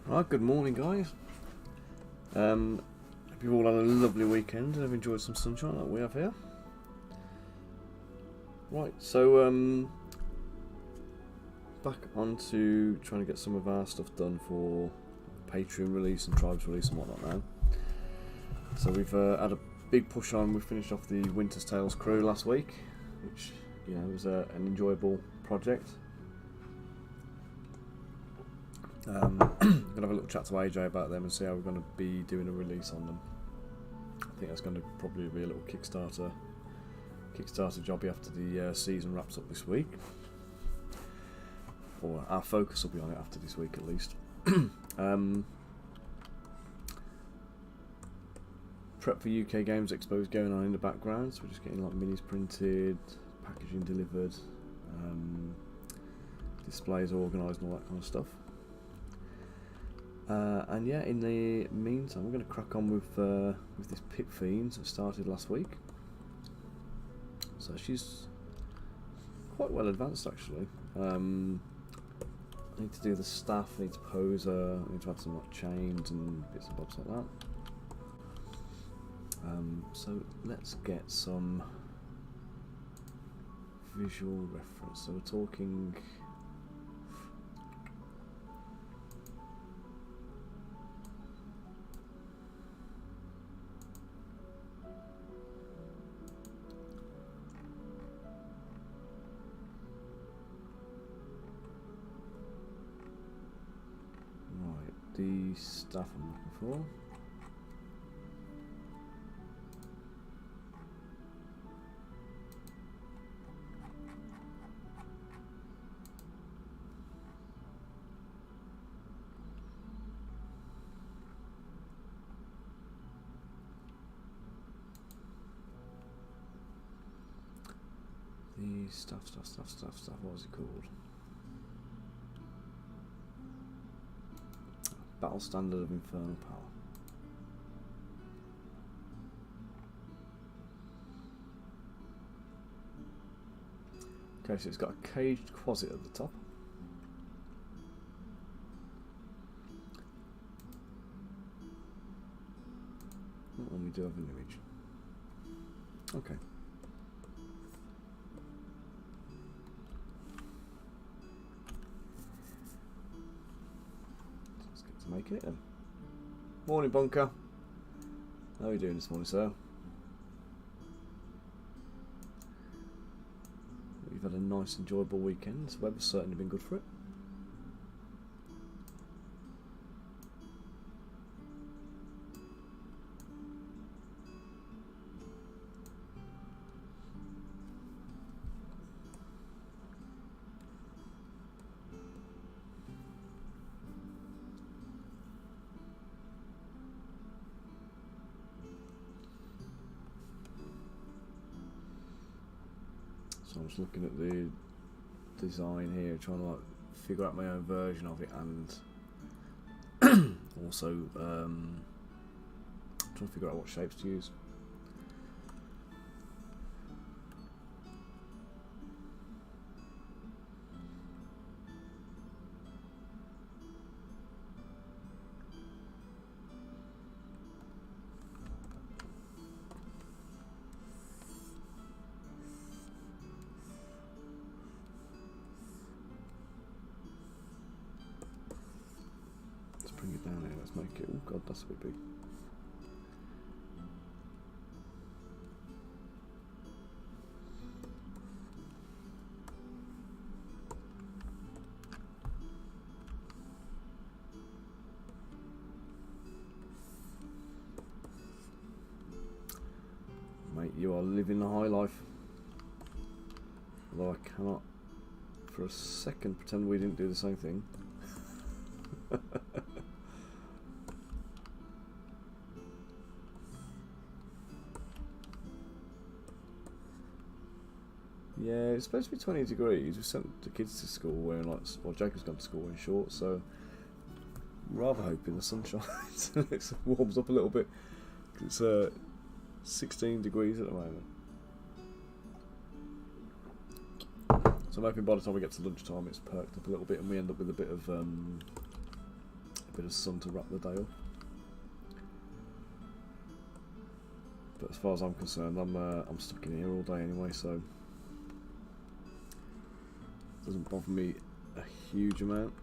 Right, good morning guys. Hope you've all had a lovely weekend and have enjoyed some sunshine like we have here. Right, so back on to trying to get some of our stuff done for Patreon release and Tribes release and whatnot now. So we've had a big push on. We finished off the Winter's Tales crew last week, which was an enjoyable project. Gonna have a little chat to AJ about them and see how we're going to be doing a release on them. I think that's going to probably be a little Kickstarter jobby after the season wraps up this week, or our focus will be on it after this week at least. Prep for UK Games Expo is going on in the background, so we're just getting like minis printed, packaging delivered, displays organised and all that kind of stuff. And yeah, in the meantime, we're going to crack on with this Pit Fiend that started last week. So she's quite well advanced actually. I need to do the staff, I need to pose her, I need to add some like chains and bits and bobs like that. So let's get some visual reference. So we're talking. The stuff I'm looking for. The stuff, what was it called? Battle Standard of Infernal Power. Okay, so it's got a caged quasit at the top. Not when we do have an image. Okay. Make it then. Morning, Bunker. How are you doing this morning, sir? You've had a nice, enjoyable weekend. The weather's certainly been good for it. So I'm just looking at the design here, trying to like figure out my own version of it, and also trying to figure out what shapes to use. Bring it down here, let's make it, oh god, that's a bit big. Mate, you are living the high life. Although I cannot for a second pretend we didn't do the same thing. Yeah, it's supposed to be 20 degrees. We sent the kids to school wearing like, well, Jacob's gone to school in shorts, so I'm rather hoping the sun shines and it warms up a little bit. It's 16 degrees at the moment. So I'm hoping by the time we get to lunchtime it's perked up a little bit and we end up with a bit of bit of sun to wrap the day up. But as far as I'm concerned, I'm stuck in here all day anyway, so it doesn't bother me a huge amount.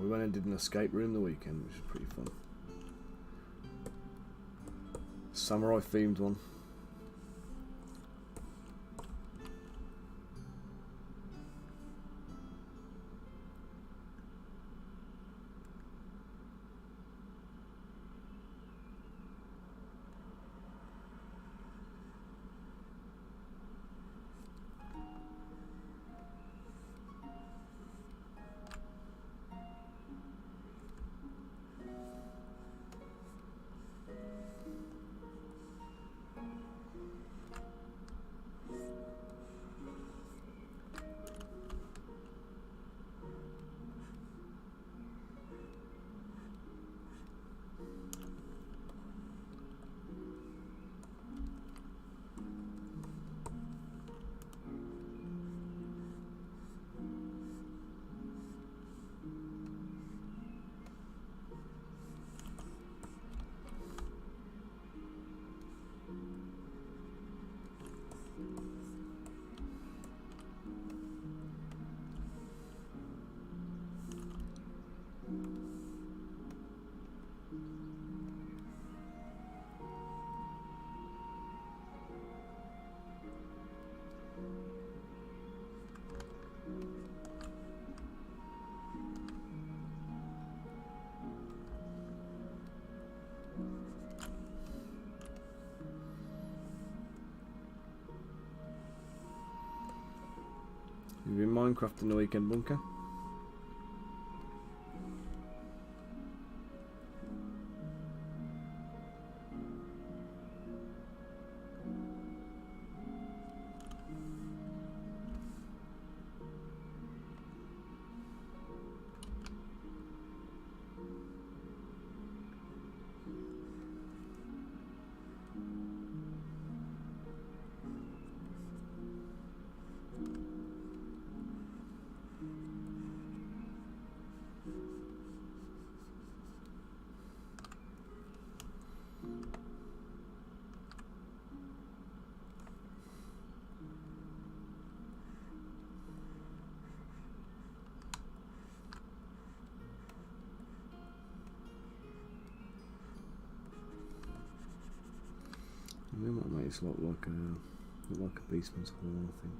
We went and did an escape room the weekend, which was pretty fun. Samurai themed one. You've been Minecrafting the weekend, Bunker? this look like a beastman's horn, I think.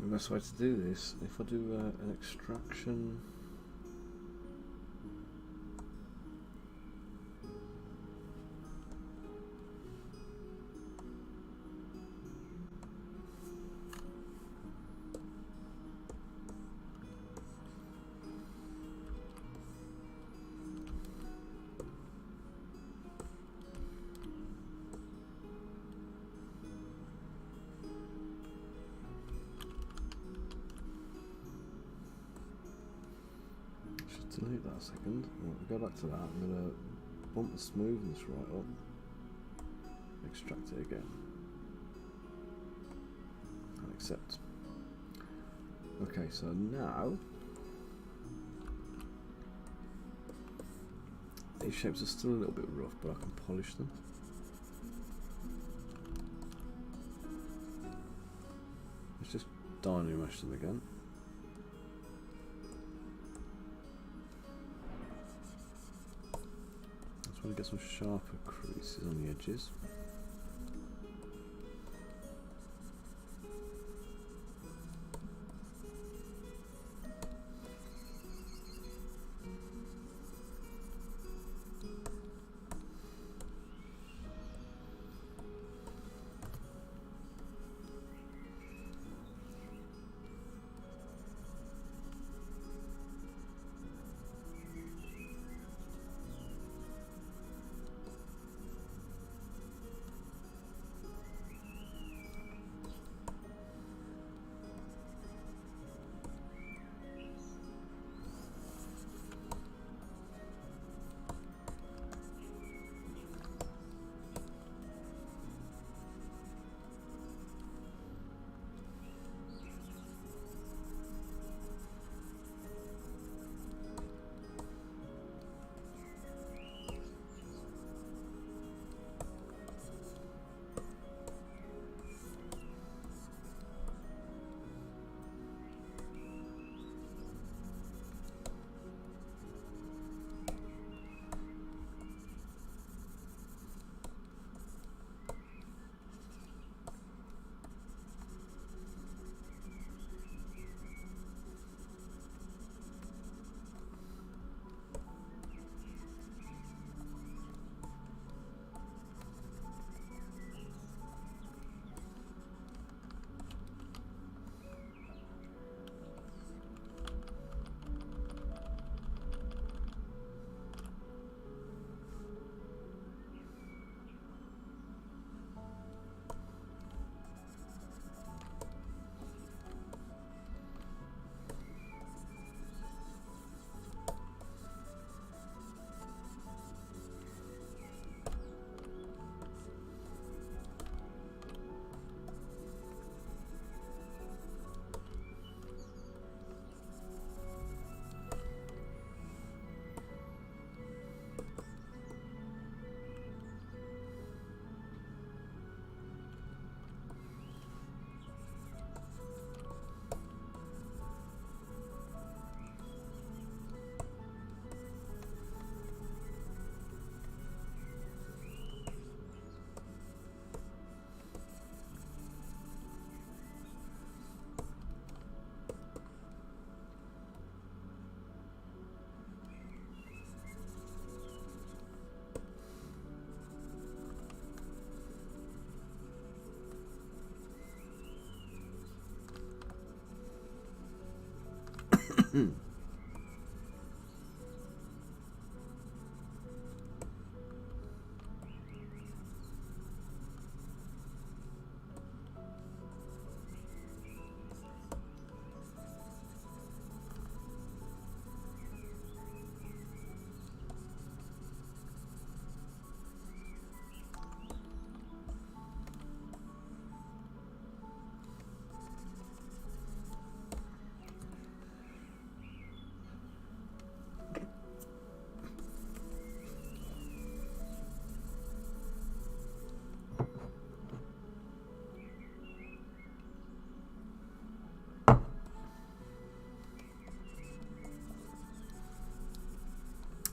The best way to do this, if I do an extraction, delete that a second. Right, we'll go back to that. I'm going to bump the smoothness right up, extract it again, and accept. Okay, so now these shapes are still a little bit rough, but I can polish them. Let's just dynamo mesh them again. I want to get some sharper creases on the edges.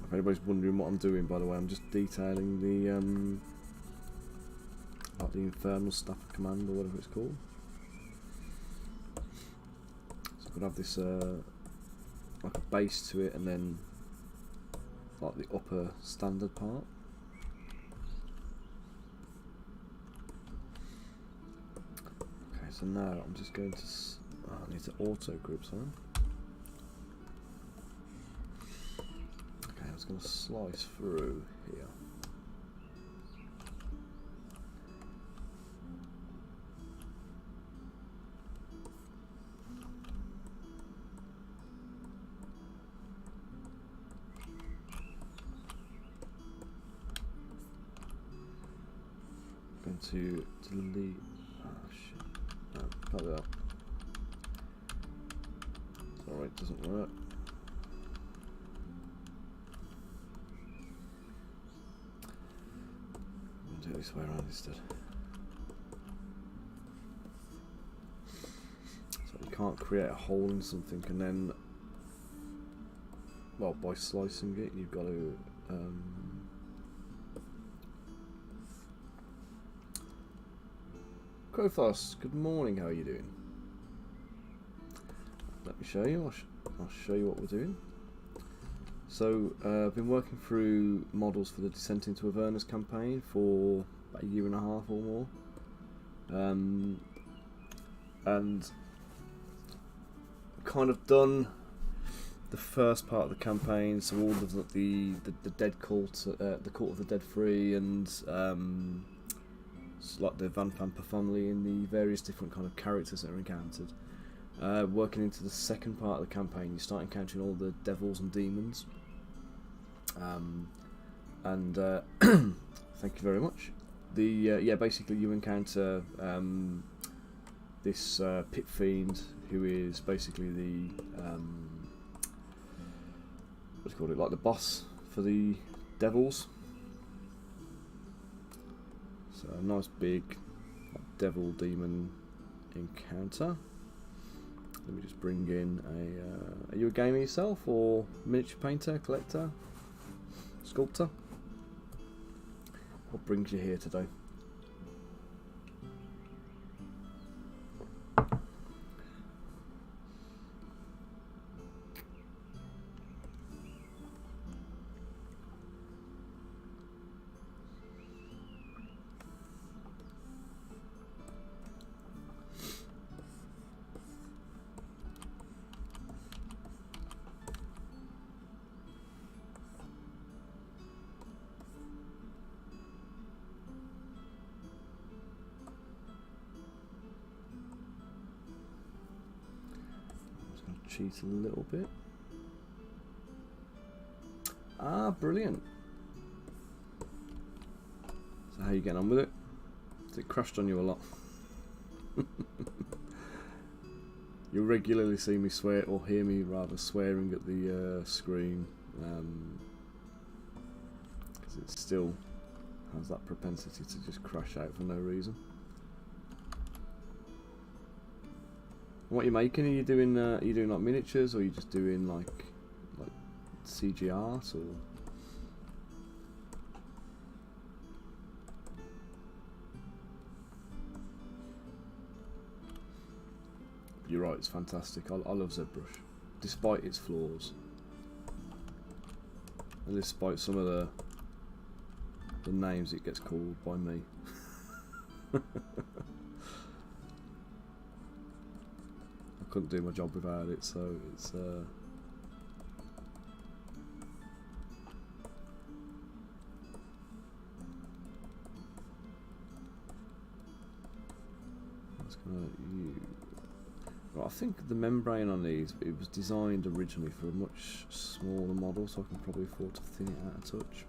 If anybody's wondering what I'm doing, by the way, I'm just detailing the like the infernal staff of command or whatever it's called. So I could have this like a base to it, and then like the upper standard part. Okay, so now I'm just going to. I need to auto group, sorry. It's going to slice through here. Going to delete. Oh shit! No, can't do that. Sorry, it doesn't work. Do it this way around instead. So you can't create a hole in something and then, well, by slicing it, you've got to. Crowfoss, good morning. How are you doing? Let me show you. I'll show you what we're doing. So I've been working through models for the Descent into Avernus campaign for about a year and a half or more, and kind of done the first part of the campaign. So all of the dead cult, the cult of the dead free, and like the Van Pamper family and the various different kind of characters that are encountered. Working into the second part of the campaign, you start encountering all the devils and demons. Thank you very much. Yeah, basically you encounter this Pit Fiend, who is basically the what do you call it, like the boss for the devils. So a nice big devil demon encounter. Let me just bring in a. Are you a gamer yourself, or miniature painter, collector, sculptor? What brings you here today? Cheat a little bit. Ah, brilliant. So how are you getting on with it? Has it crashed on you a lot? You'll regularly see me swear, or hear me rather, swearing at the screen, because it still has that propensity to just crash out for no reason. What are you making? Are you doing like miniatures, or are you just doing like CG art, or? You're right, it's fantastic. I love ZBrush, despite its flaws, and despite some of the names it gets called by me. Couldn't do my job without it, so it's Right, I think the membrane on these, it was designed originally for a much smaller model, so I can probably afford to thin it out a touch.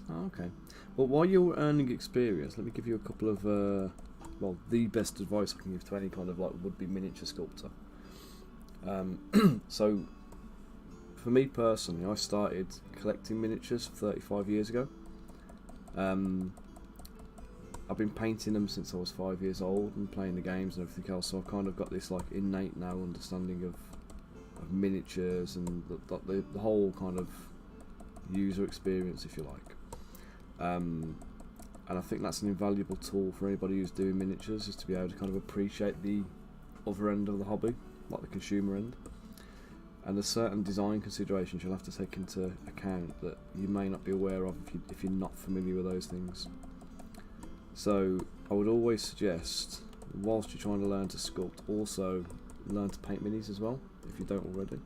Oh, okay. Well, while you're earning experience, let me give you a couple of, well, the best advice I can give to any kind of like would-be miniature sculptor. So, for me personally, I started collecting miniatures 35 years ago. I've been painting them since I was 5 years old and playing the games and everything else, so I've kind of got this like innate now understanding of miniatures and the whole kind of user experience, if you like. And I think that's an invaluable tool for anybody who's doing miniatures, is to be able to kind of appreciate the other end of the hobby, like the consumer end. And there's certain design considerations you'll have to take into account that you may not be aware of if you're not familiar with those things. So I would always suggest, whilst you're trying to learn to sculpt, also learn to paint minis as well, if you don't already.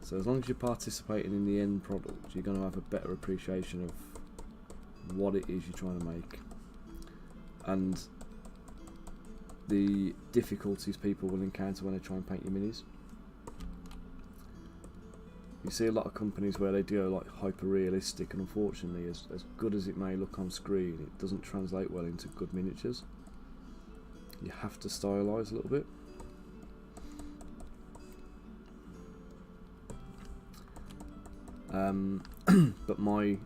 So as long as you're participating in the end product, you're going to have a better appreciation of what it is you're trying to make, and the difficulties people will encounter when they try and paint your minis. You see a lot of companies where they do like hyper realistic, and unfortunately as good as it may look on screen, it doesn't translate well into good miniatures. You have to stylise a little bit. But my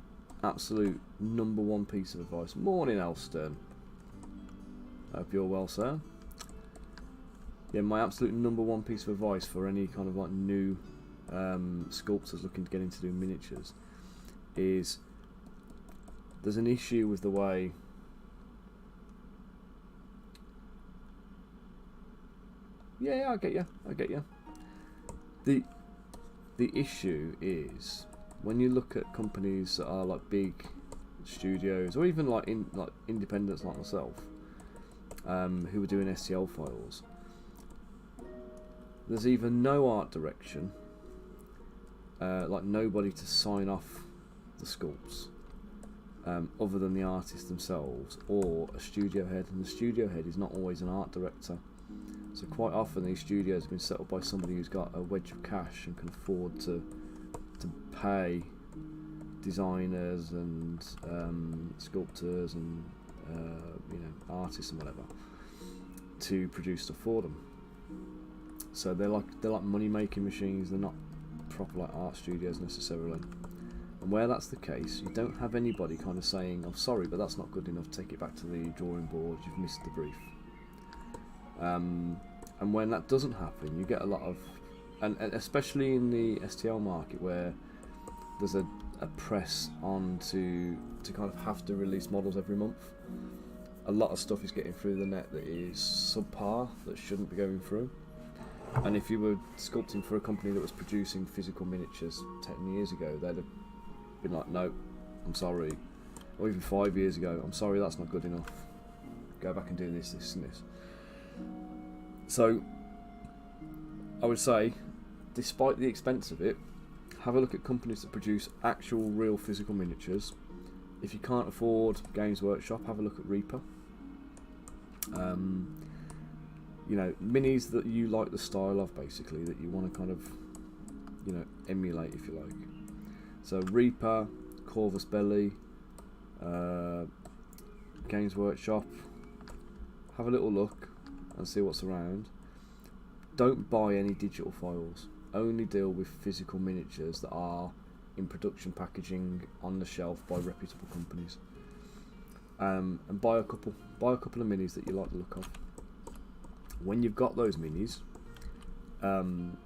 absolute number one piece of advice. Morning, Elston. Hope you're well, sir. Yeah, my absolute number one piece of advice for any kind of like new sculptors looking to get into doing miniatures is, there's an issue with the way I get you. The issue is, when you look at companies that are like big studios, or even like independents like myself, who are doing STL files, there's either no art direction, like nobody to sign off the sculpts, other than the artists themselves, or a studio head, and the studio head is not always an art director. So quite often these studios have been set up by somebody who's got a wedge of cash and can afford to pay designers and sculptors and artists and whatever to produce stuff for them. So they're like money making machines. They're not proper like art studios necessarily. And where that's the case, you don't have anybody kind of saying, "Oh, sorry, but that's not good enough. Take it back to the drawing board. You've missed the brief." And when that doesn't happen, you get a lot of, and especially in the STL market where there's a press on to kind of have to release models every month, a lot of stuff is getting through the net that is subpar, that shouldn't be going through. And if you were sculpting for a company that was producing physical miniatures 10 years ago, they'd have been like, "No, I'm sorry," or even 5 years ago, "I'm sorry, that's not good enough. Go back and do this, this and this." So I would say, despite the expense of it, have a look at companies that produce actual real physical miniatures. If you can't afford Games Workshop, have a look at Reaper. Minis that you like the style of, basically, that you want to kind of emulate, if you like. So Reaper, Corvus Belli, Games Workshop, have a little look and see what's around. Don't buy any digital files. Only deal with physical miniatures that are in production packaging on the shelf by reputable companies. And buy a couple of minis that you like the look of. When you've got those minis,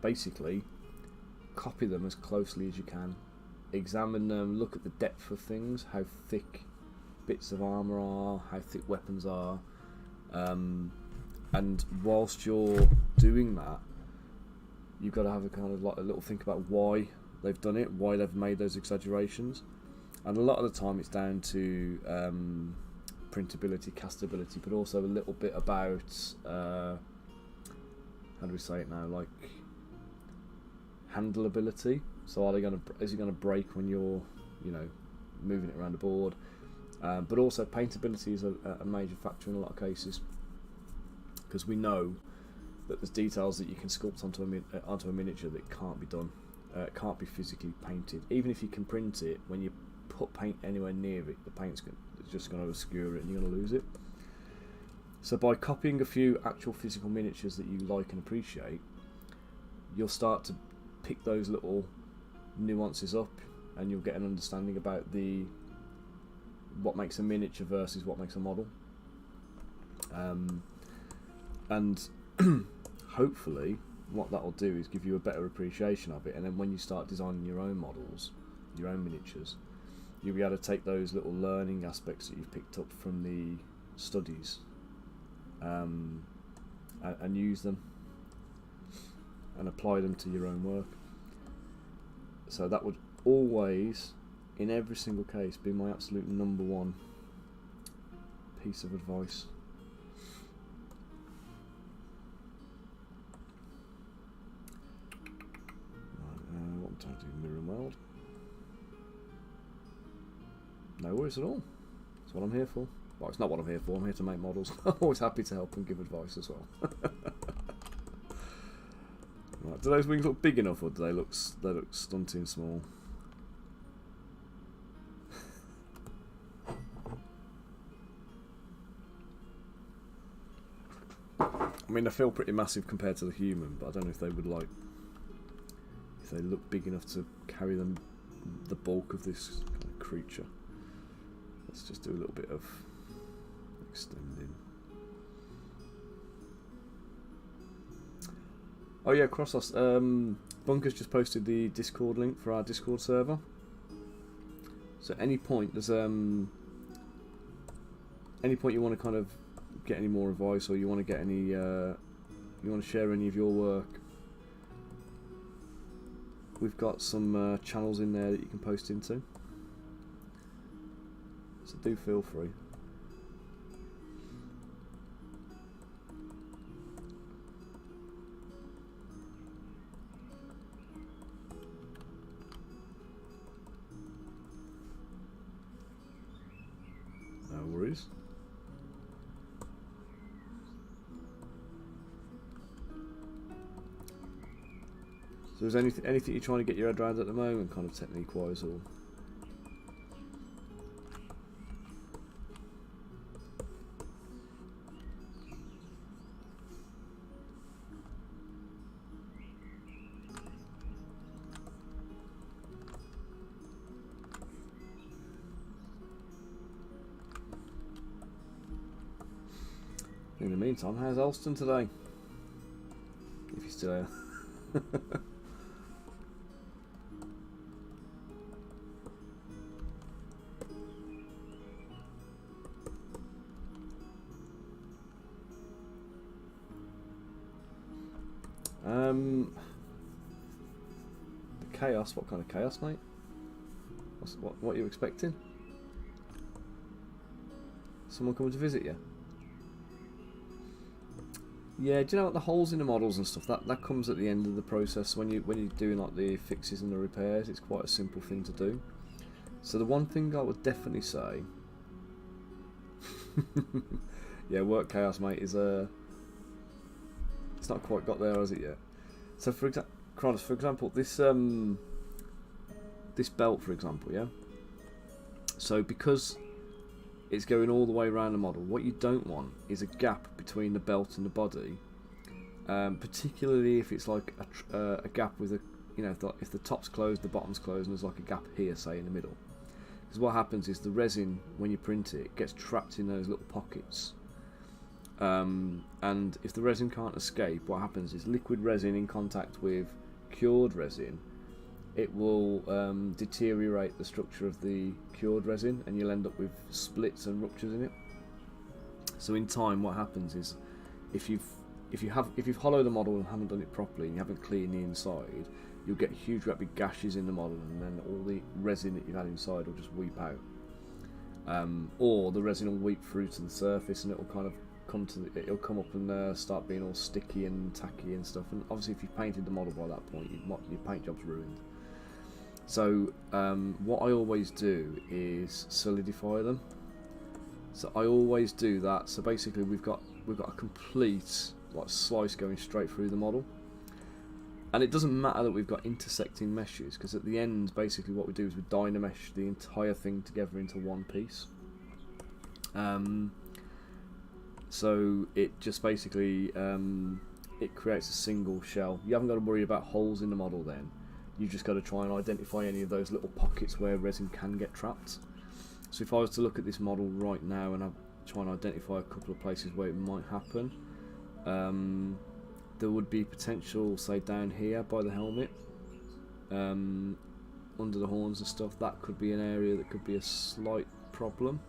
basically copy them as closely as you can. Examine them, look at the depth of things, how thick bits of armour are, how thick weapons are. And whilst you're doing that, you've got to have a kind of like a little think about why they've done it, why they've made those exaggerations. And a lot of the time it's down to printability, castability, but also a little bit about how do we say it now? Like handleability. So is it gonna break when you're, you know, moving it around the board? But also paintability is a major factor in a lot of cases, because we know that there's details that you can sculpt onto a miniature that can't be done, can't be physically painted. Even if you can print it, when you put paint anywhere near it, the paint's just going to obscure it and you're going to lose it. So by copying a few actual physical miniatures that you like and appreciate, you'll start to pick those little nuances up, and you'll get an understanding about what makes a miniature versus what makes a model. And hopefully what that'll do is give you a better appreciation of it, and then when you start designing your own models, your own miniatures, you'll be able to take those little learning aspects that you've picked up from the studies, and use them and apply them to your own work. So that would always, in every single case, be my absolute #1 piece of advice. What I'm trying to do, mirror and weld. No worries at all. That's what I'm here for. Well, it's not what I'm here for. I'm here to make models. I'm always happy to help and give advice as well. Right, do those wings look big enough, or do they look stunting small? I mean, they feel pretty massive compared to the human, but I don't know if they would if they look big enough to carry the bulk of this kind of creature. Let's just do a little bit of extending. Oh yeah, Crossos. Bunker's just posted the Discord link for our Discord server. So at any point you want to kind of get any more advice, or you want to get any, you want to share any of your work, we've got some channels in there that you can post into. So do feel free. No worries. So is anything you're trying to get your head around at the moment, kind of technique-wise, or? In the meantime, how's Alston today? If you're still there. The chaos. What kind of chaos, mate? What are you expecting? Someone coming to visit you? Yeah, do you know what, the holes in the models and stuff, that comes at the end of the process when you're doing like the fixes and the repairs. It's quite a simple thing to do. So the one thing I would definitely say, yeah, work chaos, mate, is it's not quite got there, has it yet? So for example, this this belt, for example, yeah. So because it's going all the way around the model, what you don't want is a gap between the belt and the body, particularly if it's like a gap with if the top's closed, the bottom's closed, and there's like a gap here, say, in the middle. Because what happens is the resin, when you print it, gets trapped in those little pockets, and if the resin can't escape, what happens is liquid resin in contact with cured resin, it will deteriorate the structure of the cured resin, and you'll end up with splits and ruptures in it. So in time, what happens is, if you've hollowed the model and haven't done it properly, and you haven't cleaned the inside, you'll get huge, great big gashes in the model, and then all the resin that you've had inside will just weep out, or the resin will weep through to the surface, and it will kind of it'll come up and start being all sticky and tacky and stuff. And obviously, if you've painted the model by that point, your paint job's ruined. So what I always do is solidify them. So I always do that. So basically, we've got a complete like slice going straight through the model. And it doesn't matter that we've got intersecting meshes, because at the end, basically what we do is we dynamesh the entire thing together into one piece. So it just basically it creates a single shell. You haven't got to worry about holes in the model then. You've just got to try and identify any of those little pockets where resin can get trapped. So if I was to look at this model right now and I try and identify a couple of places where it might happen, there would be potential, say down here by the helmet, under the horns and stuff. That could be an area that could be a slight problem.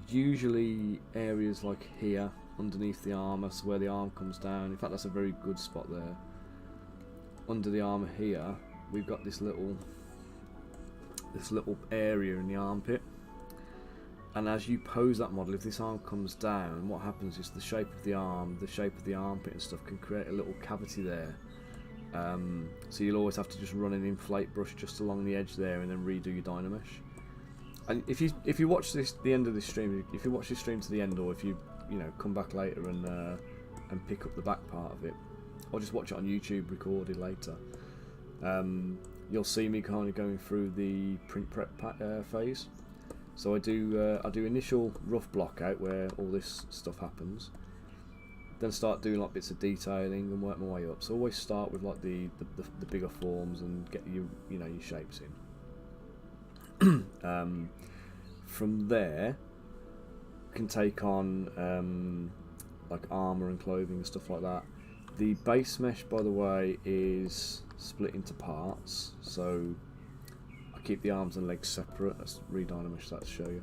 Usually areas like here, underneath the armour, so where the arm comes down. In fact, that's a very good spot there. Under the armour here, we've got this little area in the armpit. And as you pose that model, if this arm comes down, what happens is the shape of the arm, the shape of the armpit and stuff can create a little cavity there. So you'll always have to just run an inflate brush just along the edge there and then redo your dynamesh. And if you watch the end of this stream, if you watch this stream to the end, or if you come back later and pick up the back part of it, or just watch it on YouTube recorded later, you'll see me kind of going through the print prep phase. So I do initial rough block out where all this stuff happens, then start doing like bits of detailing and work my way up. So always start with like the bigger forms and get your shapes in. From there, can take on like armour and clothing and stuff like that. The base mesh, by the way, is split into parts. So I keep the arms and legs separate. Let's re-dynamesh that to show you.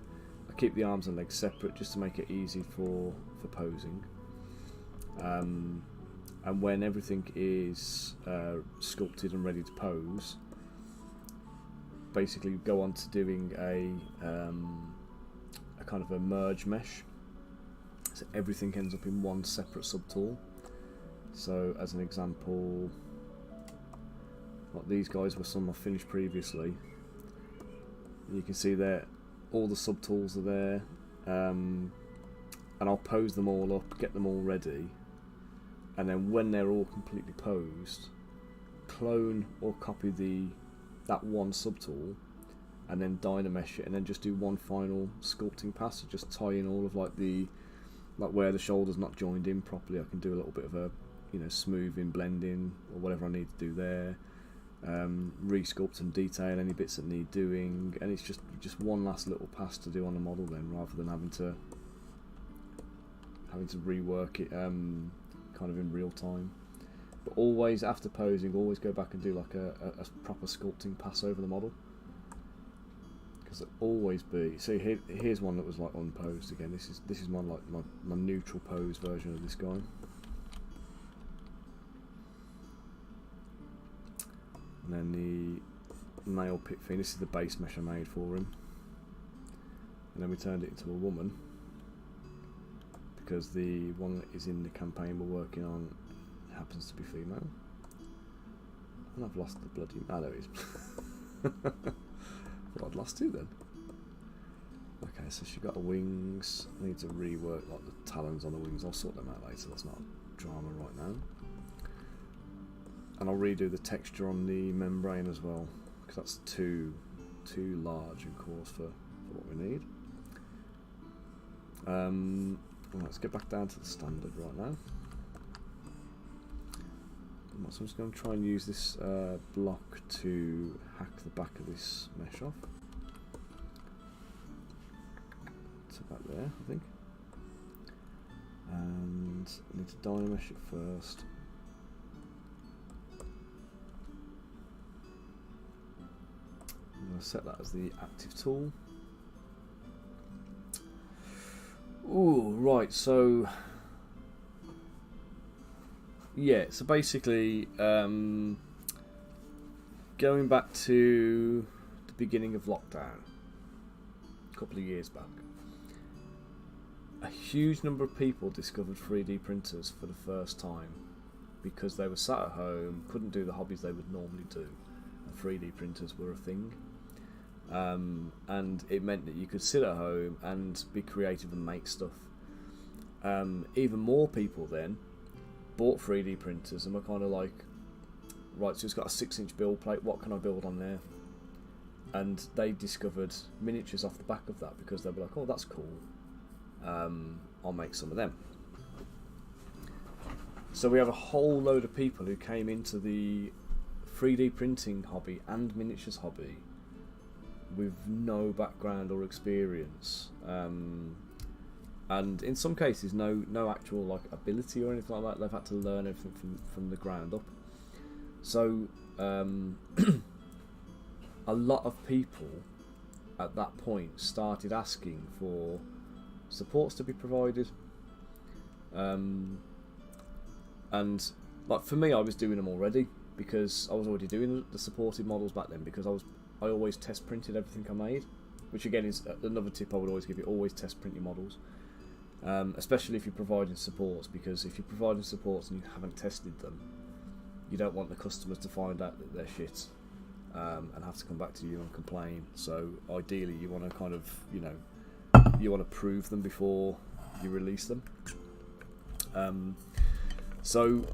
I keep the arms and legs separate just to make it easy for posing. And when everything is sculpted and ready to pose, basically go on to doing a kind of a merge mesh. So everything ends up in one separate subtool. So as an example, like these guys were some I finished previously. You can see that all the subtools are there, and I'll pose them all up, get them all ready, and then when they're all completely posed, clone or copy that one subtool, and then dynamesh it, and then just do one final sculpting pass. So just tie in all of like where the shoulder's not joined in properly. I can do a little bit of a smoothing, blending, or whatever I need to do there. Re-sculpt and detail any bits that need doing, and it's just one last little pass to do on the model then, rather than having to rework it kind of in real time. But always after posing, always go back and do like a proper sculpting pass over the model, because there'll always be. See, here's one that was like unposed again. This is my neutral pose version of this guy. And then the male Pit Fiend, this is the base mesh I made for him. And then we turned it into a woman, because the one that is in the campaign we're working on happens to be female. And I've lost the bloody... Ah, there he is. Well, I'd lost two then. Okay, so she got her wings. I need to rework like the talons on the wings. I'll sort them out later, that's not drama right now. And I'll redo the texture on the membrane as well, because that's too large and coarse for what we need. Let's get back down to the standard right now. So I'm just going to try and use this block to hack the back of this mesh off. To about there, I think. And I need to dynamesh it first. I'm going to set that as the active tool. Ooh, right, so yeah, so basically going back to the beginning of lockdown, a couple of years back, a huge number of people discovered 3D printers for the first time because they were sat at home, couldn't do the hobbies they would normally do, and 3D printers were a thing. And it meant that you could sit at home and be creative and make stuff. Even more people then bought 3D printers and were kind of like, right, so it's got a 6-inch build plate, what can I build on there? And they discovered miniatures off the back of that because they were like, oh, that's cool, I'll make some of them. So we have a whole load of people who came into the 3D printing hobby and miniatures hobby with no background or experience, and in some cases no actual like ability or anything like that. They've had to learn everything from the ground up. So a lot of people at that point started asking for supports to be provided, and like for me, I was doing them already because I was already doing the supported models back then, because I always test printed everything I made, which again is another tip I would always give you: always test print your models, especially if you're providing supports, because if you're providing supports and you haven't tested them, you don't want the customers to find out that they're shit and have to come back to you and complain. So ideally you want to kind of, you want to prove them before you release them. So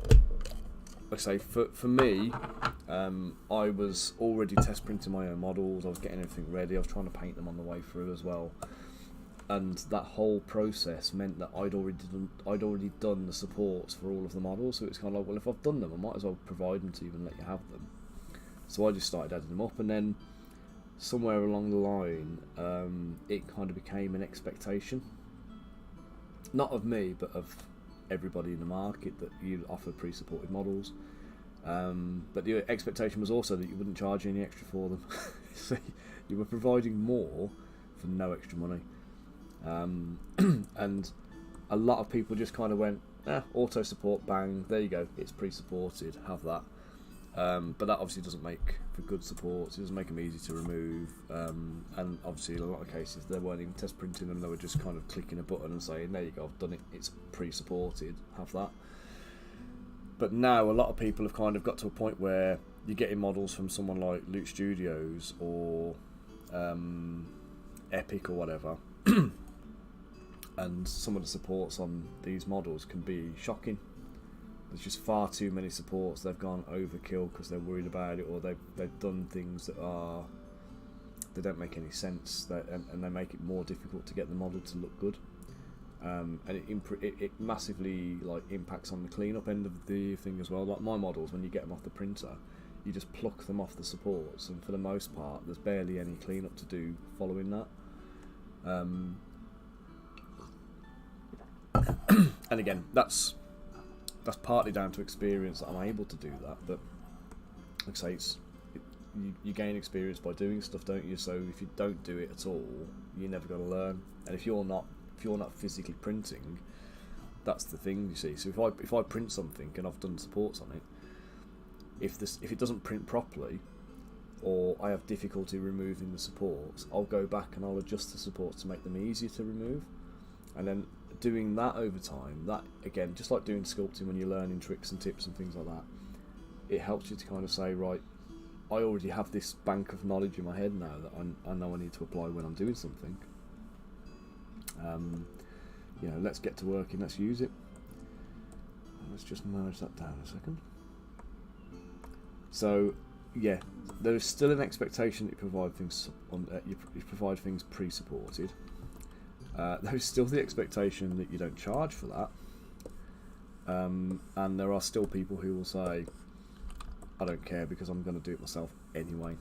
like I say, for me, I was already test printing my own models. I was getting everything ready. I was trying to paint them on the way through as well, and that whole process meant that I'd already done the supports for all of the models. So it's kind of like, well, if I've done them, I might as well provide them to you and let you have them. So I just started adding them up, and then somewhere along the line, it kind of became an expectation, not of me, but of everybody in the market, that you offer pre-supported models. But the expectation was also that you wouldn't charge any extra for them. So you were providing more for no extra money. And a lot of people just kind of went, auto support, bang, there you go, it's pre-supported, have that. But that obviously doesn't make for good supports. It doesn't make them easy to remove, and obviously in a lot of cases they weren't even test printing them. They were just kind of clicking a button and saying, there you go, I've done it, it's pre-supported, have that. But now a lot of people have kind of got to a point where you're getting models from someone like Loot Studios or Epic or whatever, and some of the supports on these models can be shocking. There's just far too many supports. They've gone overkill because they're worried about it, or they've done things that they don't make any sense, and they make it more difficult to get the model to look good. And it massively like impacts on the cleanup end of the thing as well. Like my models, when you get them off the printer, you just pluck them off the supports, and for the most part, there's barely any cleanup to do following that. And again, that's partly down to experience that I'm able to do that, but like I say, you gain experience by doing stuff, don't you? So if you don't do it at all, you're never going to learn. And if you're not physically printing, that's the thing, you see. So if I print something and I've done supports on it, if it doesn't print properly, or I have difficulty removing the supports, I'll go back and I'll adjust the supports to make them easier to remove. And then doing that over time, that again, just like doing sculpting when you're learning tricks and tips and things like that, it helps you to kind of say, right, I already have this bank of knowledge in my head now that I know I need to apply when I'm doing something. Let's get to work and let's use it. Let's just merge that down a second. So yeah, there is still an expectation that you provide things you provide things pre-supported. There is still the expectation that you don't charge for that, and there are still people who will say, I don't care because I'm going to do it myself anyway.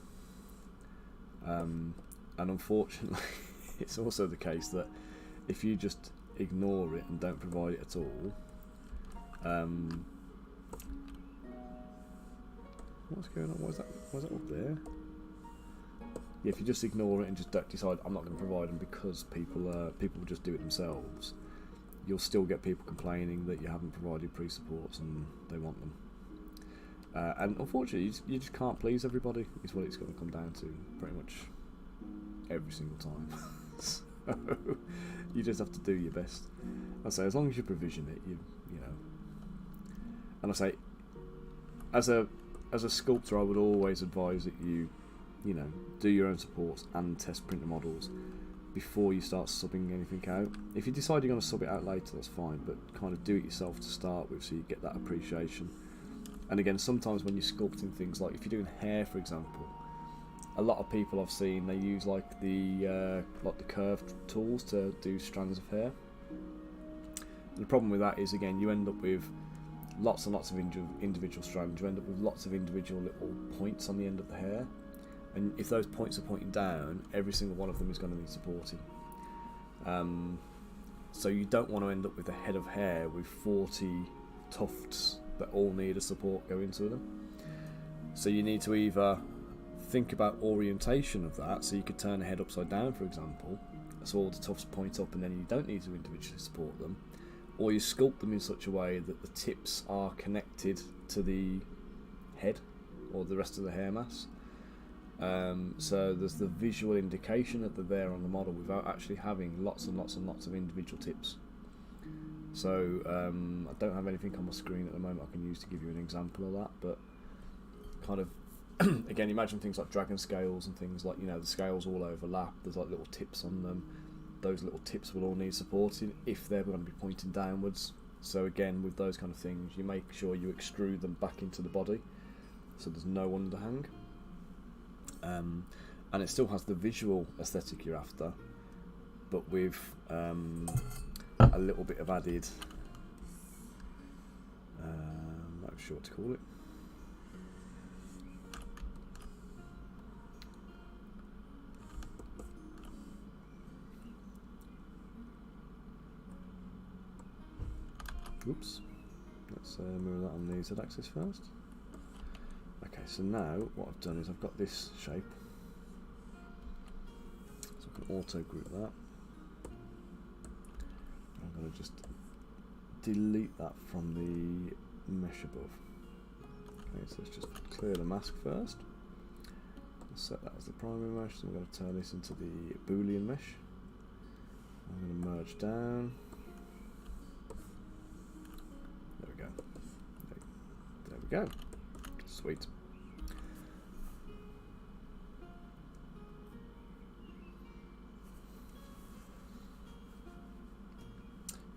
And unfortunately, it's also the case that if you just ignore it and don't provide it at all, what's going on? Why is that up there? Yeah, if you just ignore it and just decide I'm not going to provide them because people will just do it themselves, you'll still get people complaining that you haven't provided pre-supports and they want them. And unfortunately, you just can't please everybody, is what it's going to come down to pretty much every single time. You just have to do your best. I say, as long as you provision it, you know. And I say, as a sculptor, I would always advise that you know, do your own supports and test printer models before you start subbing anything out. If you decide you're going to sub it out later, that's fine, but kind of do it yourself to start with, so you get that appreciation. And again, sometimes when you're sculpting things, like if you're doing hair, for example, a lot of people I've seen, they use like the curved tools to do strands of hair. And the problem with that is, again, you end up with lots and lots of individual strands. You end up with lots of individual little points on the end of the hair. And if those points are pointing down, every single one of them is going to need supporting. So you don't want to end up with a head of hair with 40 tufts that all need a support going to them. So you need to either think about orientation of that, so you could turn a head upside down, for example, so all the tufts point up and then you don't need to individually support them, or you sculpt them in such a way that the tips are connected to the head or the rest of the hair mass. So there's the visual indication that they're there on the model without actually having lots and lots and lots of individual tips. So I don't have anything on my screen at the moment I can use to give you an example of that, but kind of again, imagine things like dragon scales and things like, you know, the scales all overlap, there's like little tips on them. Those little tips will all need supporting if they're going to be pointing downwards. So again, with those kind of things, you make sure you extrude them back into the body so there's no underhang. And it still has the visual aesthetic you're after, but with a little bit of added, I'm not sure what to call it. Oops. Let's mirror that on the Z-axis first. Okay, so now what I've done is I've got this shape, so I can auto group that. I'm going to just delete that from the mesh above. Okay, so let's just clear the mask first. I'll set that as the primary mesh, so I'm going to turn this into the Boolean mesh. I'm going to merge down. There we go. There we go. Sweet.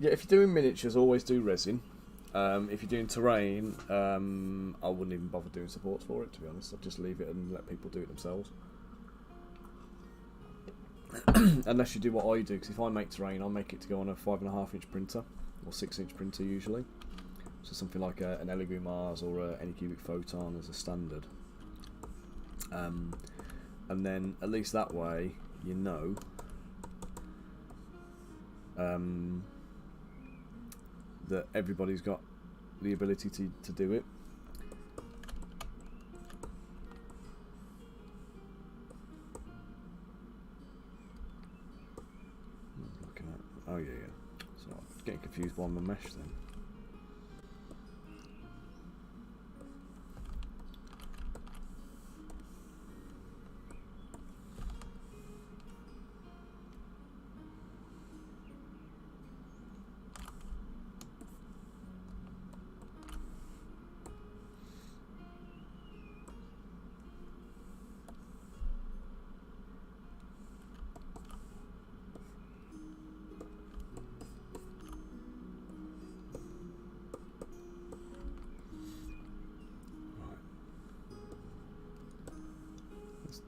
Yeah, if you're doing miniatures, always do resin. If you're doing terrain, I wouldn't even bother doing supports for it, to be honest. I'd just leave it and let people do it themselves. Unless you do what I do, because if I make terrain, I'll make it to go on a 5.5-inch printer, or 6-inch printer usually. So something like an Elegoo Mars or an Anycubic Photon as a standard. And then at least that way, you know, that everybody's got the ability to do it. Looking at, oh yeah. So I'm getting confused by my mesh then.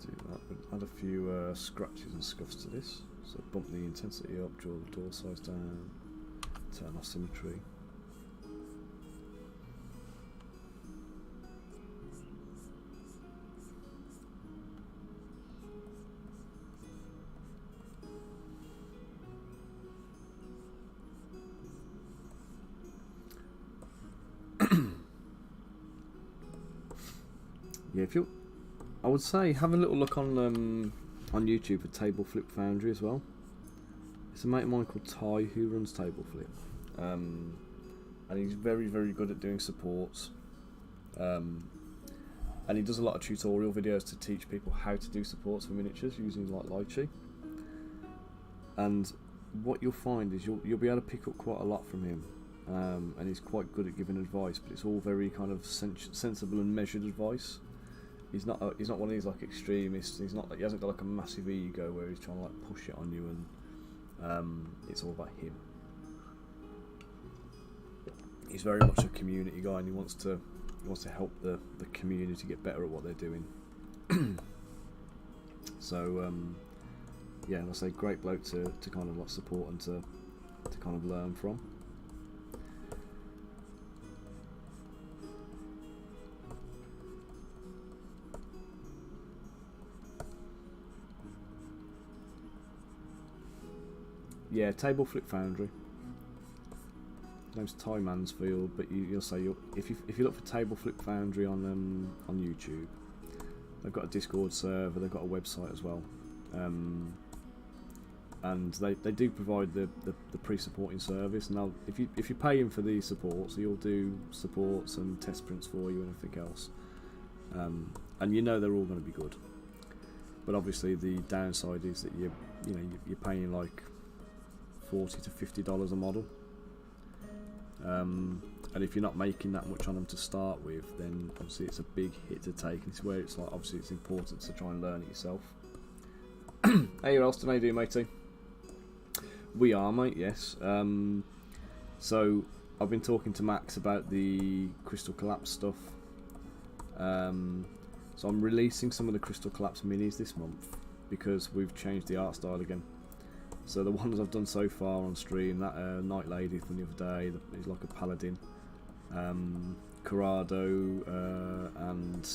Do that, but add a few scratches and scuffs to this. So bump the intensity up, draw the door size down, turn off symmetry. Yeah, if you, I would say have a little look on YouTube for Table Flip Foundry as well. It's a mate of mine called Ty who runs Table Flip, and he's very good at doing supports, and he does a lot of tutorial videos to teach people how to do supports for miniatures using like Lychee. and what you'll find is you'll be able to pick up quite a lot from him, and he's quite good at giving advice, but it's all very kind of sensible and measured advice. He's not one of these like extremists. He hasn't got like a massive ego where he's trying to like push it on you, and it's all about him. He's very much a community guy, and he wants to help the community get better at what they're doing. So yeah, I say great bloke to kind of like support and to kind of learn from. Yeah, Table Flip Foundry. His name's Ty Mansfield, but you'll say if you look for Table Flip Foundry on YouTube, they've got a Discord server, they've got a website as well, and they do provide the pre-supporting service. Now, if you pay him for the support, so you'll do supports and test prints for you and everything else, and you know they're all going to be good. But obviously the downside is that you're paying like $40 to $50 a model. And if you're not making that much on them to start with, then obviously it's a big hit to take. It's where it's like obviously it's important to try and learn it yourself. Hey, Elston, how you doing, matey? We are, mate. Yes. So I've been talking to Max about the Crystal Collapse stuff. So I'm releasing some of the Crystal Collapse minis this month because we've changed the art style again. So the ones I've done so far on stream, that Night Lady from the other day, is like a paladin, Corrado and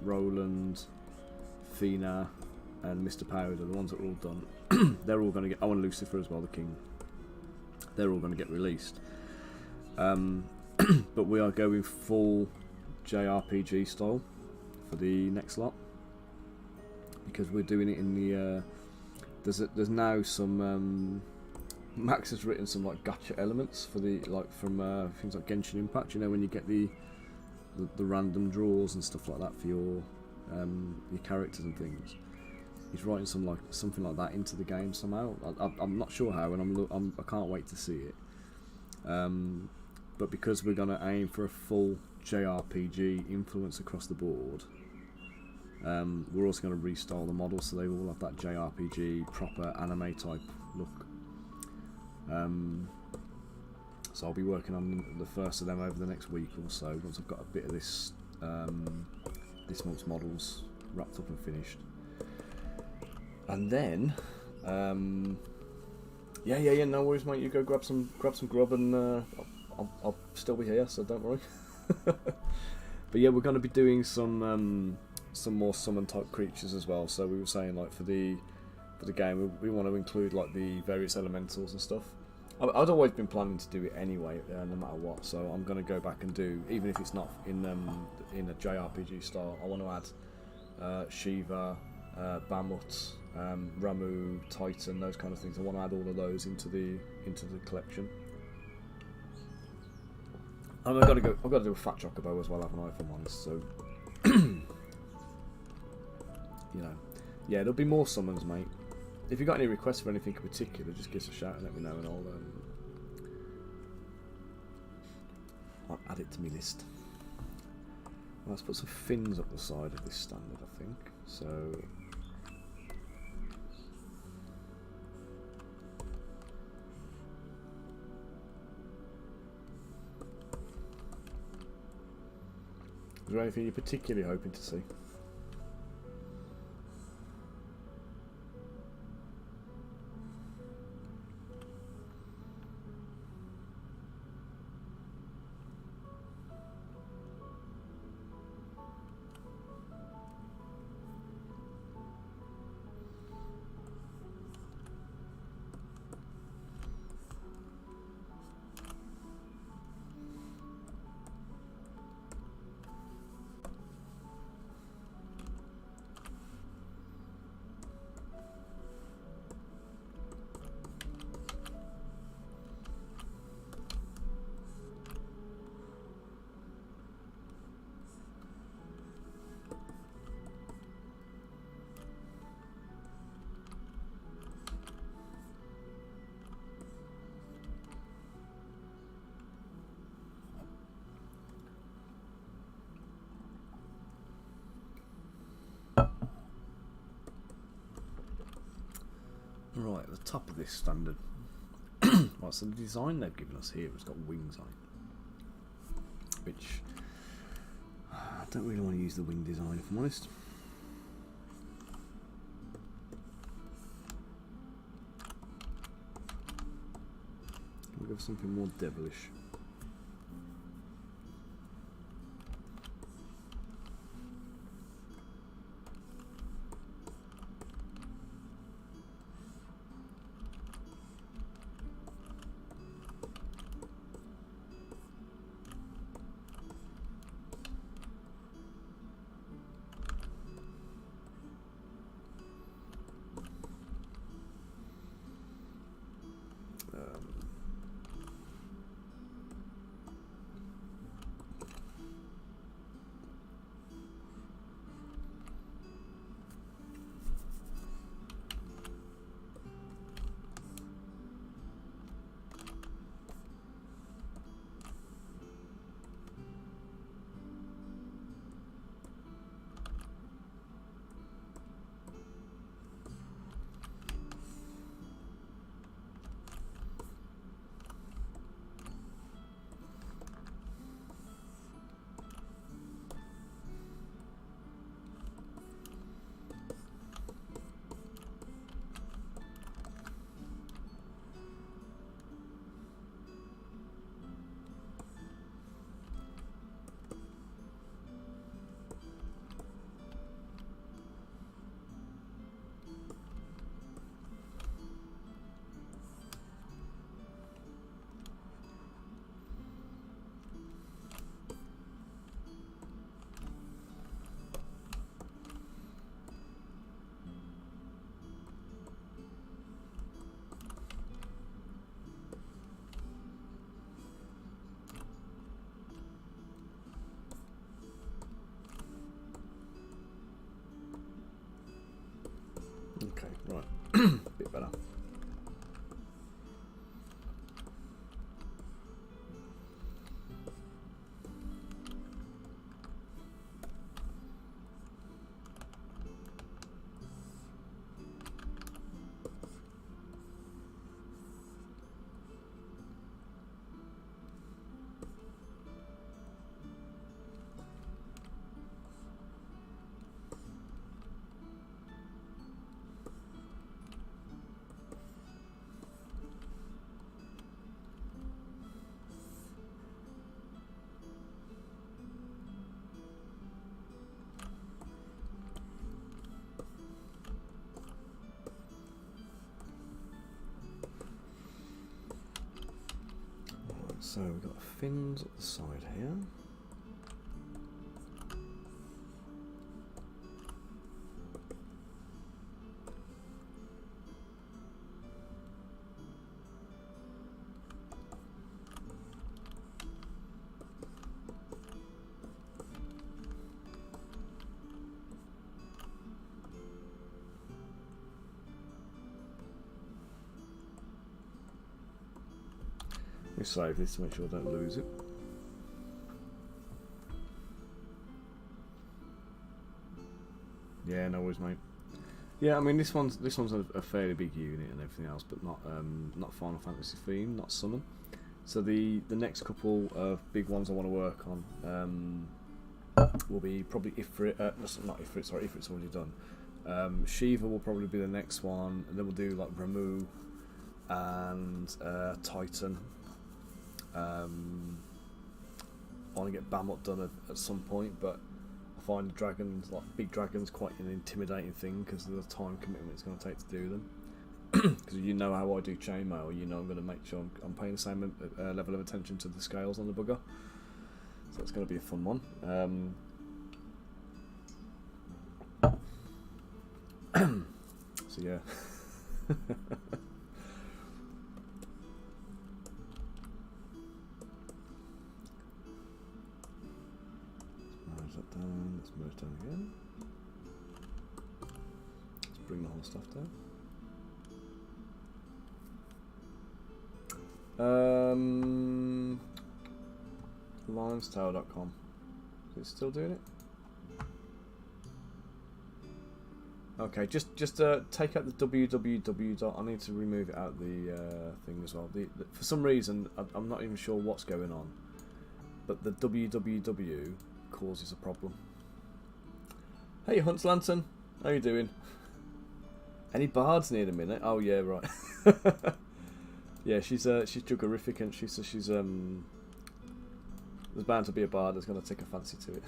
Roland, Fina, and Mr. Powder, the ones that are all done, they're all going to get. Oh, and Lucifer as well, the king. They're all going to get released. But we are going full JRPG style for the next lot because we're doing it in the. There's now some. Max has written some like gacha elements for the from things like Genshin Impact. You know, when you get the random draws and stuff like that for your characters and things. He's writing something like that into the game somehow. I'm not sure how, and I can't wait to see it. But because we're gonna aim for a full JRPG influence across the board. We're also going to restyle the models so they all have that JRPG proper anime type look. So I'll be working on the first of them over the next week or so once I've got a bit of this month's models wrapped up and finished. And then yeah, no worries, mate. You go grab some grub and I'll still be here, so don't worry. But yeah, we're going to be doing some more summon type creatures as well. So we were saying like for the game we want to include like the various elementals and stuff. I'd always been planning to do it anyway, no matter what. So I'm going to go back and do, even if it's not in a JRPG style. I want to add Shiva, Bamut, Ramu, Titan, those kind of things. I want to add all of those into the collection. And I've got to do a Fat Chocobo as well, haven't I, if I'm honest. So. You know, yeah, there'll be more summons, mate. If you got any requests for anything in particular, just give us a shout and let me know, and I'll add it to my list. Let's put some fins up the side of this standard, I think. So. Is there anything you're particularly hoping to see? at the top of this standard. Right, so the design they've given us here has got wings on it, which I don't really want to use the wing design if I'm honest. We'll go for something more devilish. Okay, right, bit better. So we've got fins at the side here. Let me save this to make sure I don't lose it. Yeah, no worries, mate. Yeah, I mean this one's a fairly big unit and everything else, but not Final Fantasy themed, not Summon. So the next couple of big ones I want to work on will be probably Ifrit. Not Ifrit. Sorry, Ifrit's already done. Shiva will probably be the next one, and then we'll do like Ramu and Titan. I want to get Bamut done at some point, but I find dragons, like big dragons, quite an intimidating thing because of the time commitment it's going to take to do them. Because you know how I do chainmail, you know I'm going to make sure I'm paying the same level of attention to the scales on the bugger. So it's going to be a fun one. So yeah. Down. Let's merge down again. Let's bring the whole stuff down. LionsTower.com. Is it still doing it? Okay, just take out the www dot. I need to remove it out the thing as well. For some reason, I'm not even sure what's going on, but the www causes a problem. Hey, Hunts Lantern, how you doing? Any bards near the minute? Oh yeah, right. Yeah, she's juggerific, and she's there's bound to be a bard that's gonna take a fancy to it.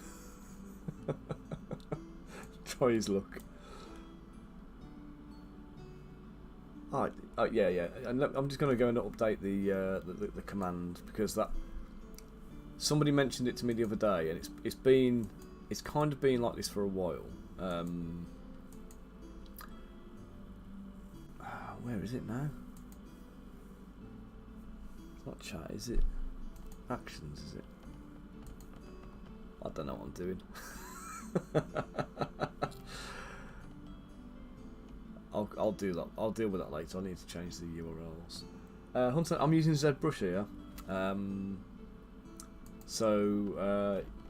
Try his luck. Oh, yeah. I'm just going to go and update the command, because that somebody mentioned it to me the other day, and it's kind of been like this for a while. Where is it now? It's not chat, is it? Actions, is it? I don't know what I'm doing. I'll do that. I'll deal with that later. I need to change the URLs. Hunter, I'm using ZBrush here.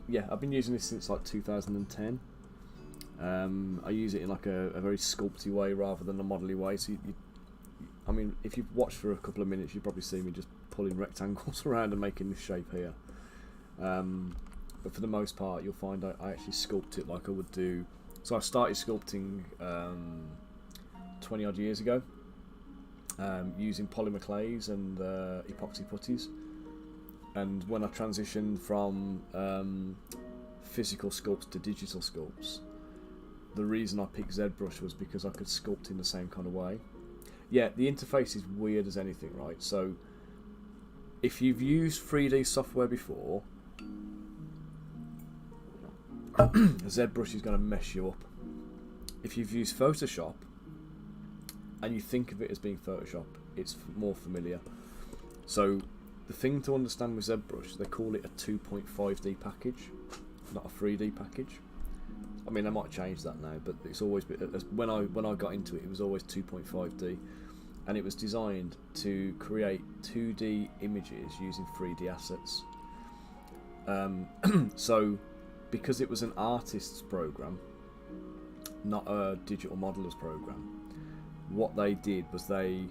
Yeah, I've been using this since like 2010. I use it in like a very sculpty way rather than a modely way. So I mean, if you've watched for a couple of minutes, you've probably seen me just pulling rectangles around and making this shape here. But for the most part, you'll find I actually sculpt it like I would do. So I started sculpting 20 odd years ago, using polymer clays and epoxy putties. And when I transitioned from physical sculpts to digital sculpts, the reason I picked ZBrush was because I could sculpt in the same kind of way. Yeah, the interface is weird as anything, right? So if you've used 3D software before, ZBrush is going to mess you up. If you've used Photoshop and you think of it as being Photoshop, it's more familiar. So the thing to understand with ZBrush, they call it a 2.5D package, not a 3D package. I mean, I might change that now, but it's always been, when I got into it, it was always 2.5D, and it was designed to create 2D images using 3D assets. So because it was an artist's program, not a digital modeler's program, what they did was they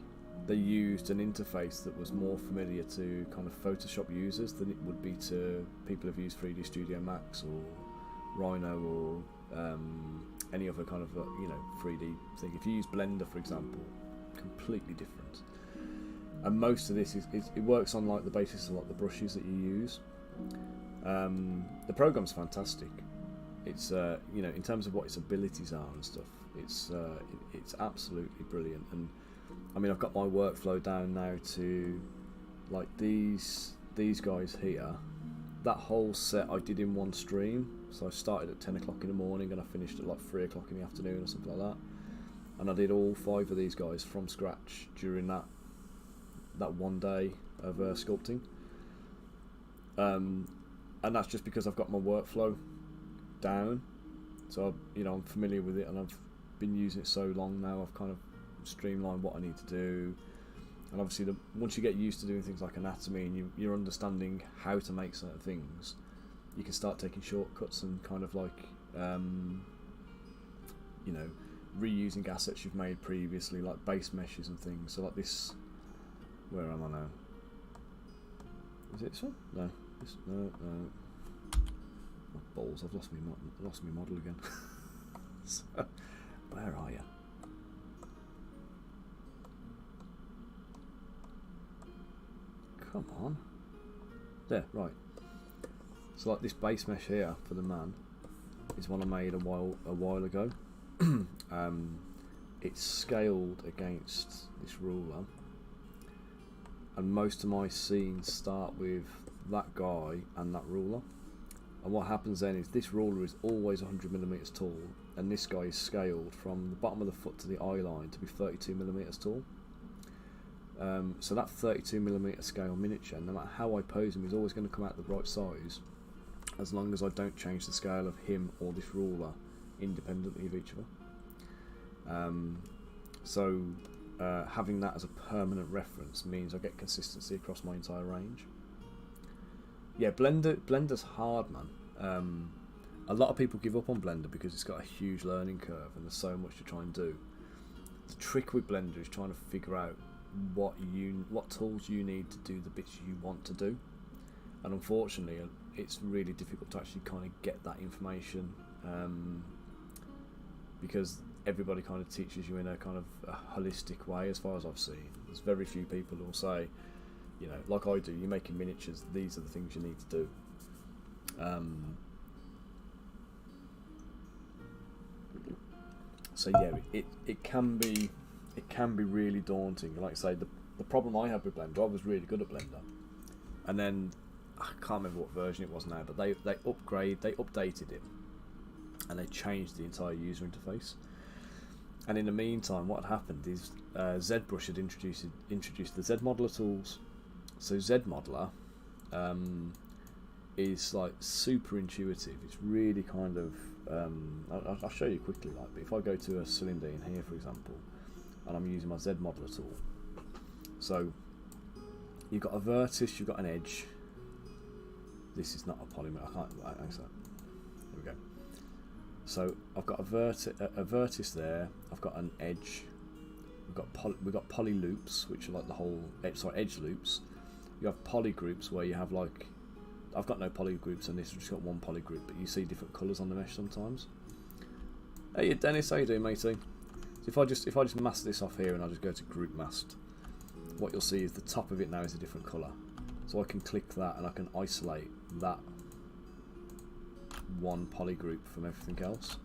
used an interface that was more familiar to kind of Photoshop users than it would be to people who've used 3D Studio Max or Rhino or any other kind of 3D thing. If you use Blender, for example, completely different. And most of this it works on like the basis of like the brushes that you use. The program's fantastic. It's in terms of what its abilities are and stuff, it's absolutely brilliant. And I mean, I've got my workflow down now to like these guys here. That whole set I did in one stream. So I started at 10 o'clock in the morning and I finished at like 3 o'clock in the afternoon or something like that. And I did all 5 of these guys from scratch during that one day of sculpting. And that's just because I've got my workflow down. So I'm familiar with it, and I've been using it so long now. I've kind of streamlined what I need to do. And obviously, once you get used to doing things like anatomy and you're understanding how to make certain things, you can start taking shortcuts and kind of like, reusing assets you've made previously, like base meshes and things. So like this, where am I now? Is it this one? No. No. Oh, balls! I've lost me model again. So, where are you? Come on. There, right. So like this base mesh here for the man is one I made a while ago. It's scaled against this ruler, and most of my scenes start with that guy and that ruler. And what happens then is this ruler is always 100mm tall, and this guy is scaled from the bottom of the foot to the eye line to be 32mm tall. So that 32mm scale miniature, no matter how I pose him, is always going to come out the right size, as long as I don't change the scale of him or this ruler independently of each other. Having that as a permanent reference means I get consistency across my entire range. Yeah, Blender's hard, man. a lot of people give up on Blender because it's got a huge learning curve and there's so much to try and do. The trick with Blender is trying to figure out what tools you need to do the bits you want to do, and unfortunately it's really difficult to actually kind of get that information, because everybody kind of teaches you in a kind of a holistic way. As far as I've seen, there's very few people who will say, you know, like I do, you're making miniatures, these are the things you need to do. So yeah, it can be really daunting. Like I say, the problem I had with Blender, I was really good at Blender, and then I can't remember what version it was now, but they updated it, and they changed the entire user interface. And in the meantime, what had happened is ZBrush had introduced the ZModeler tools. So ZModeler is like super intuitive. It's really kind of I'll show you quickly. Like, but if I go to a cylinder in here, for example, and I'm using my ZModeler tool, so you've got a vertex, you've got an edge. This is not a polymer. I can't. There we go. So I've got a vertex there. I've got an edge. We've got poly loops, which are like the whole edge loops. You have poly groups where you have like, I've got no poly groups on this. I've just got one poly group, but you see different colours on the mesh sometimes. Hey Dennis, how you doing, matey? So if I just mask this off here and I just go to group masked, what you'll see is the top of it now is a different colour. So I can click that and I can isolate that one poly group from everything else.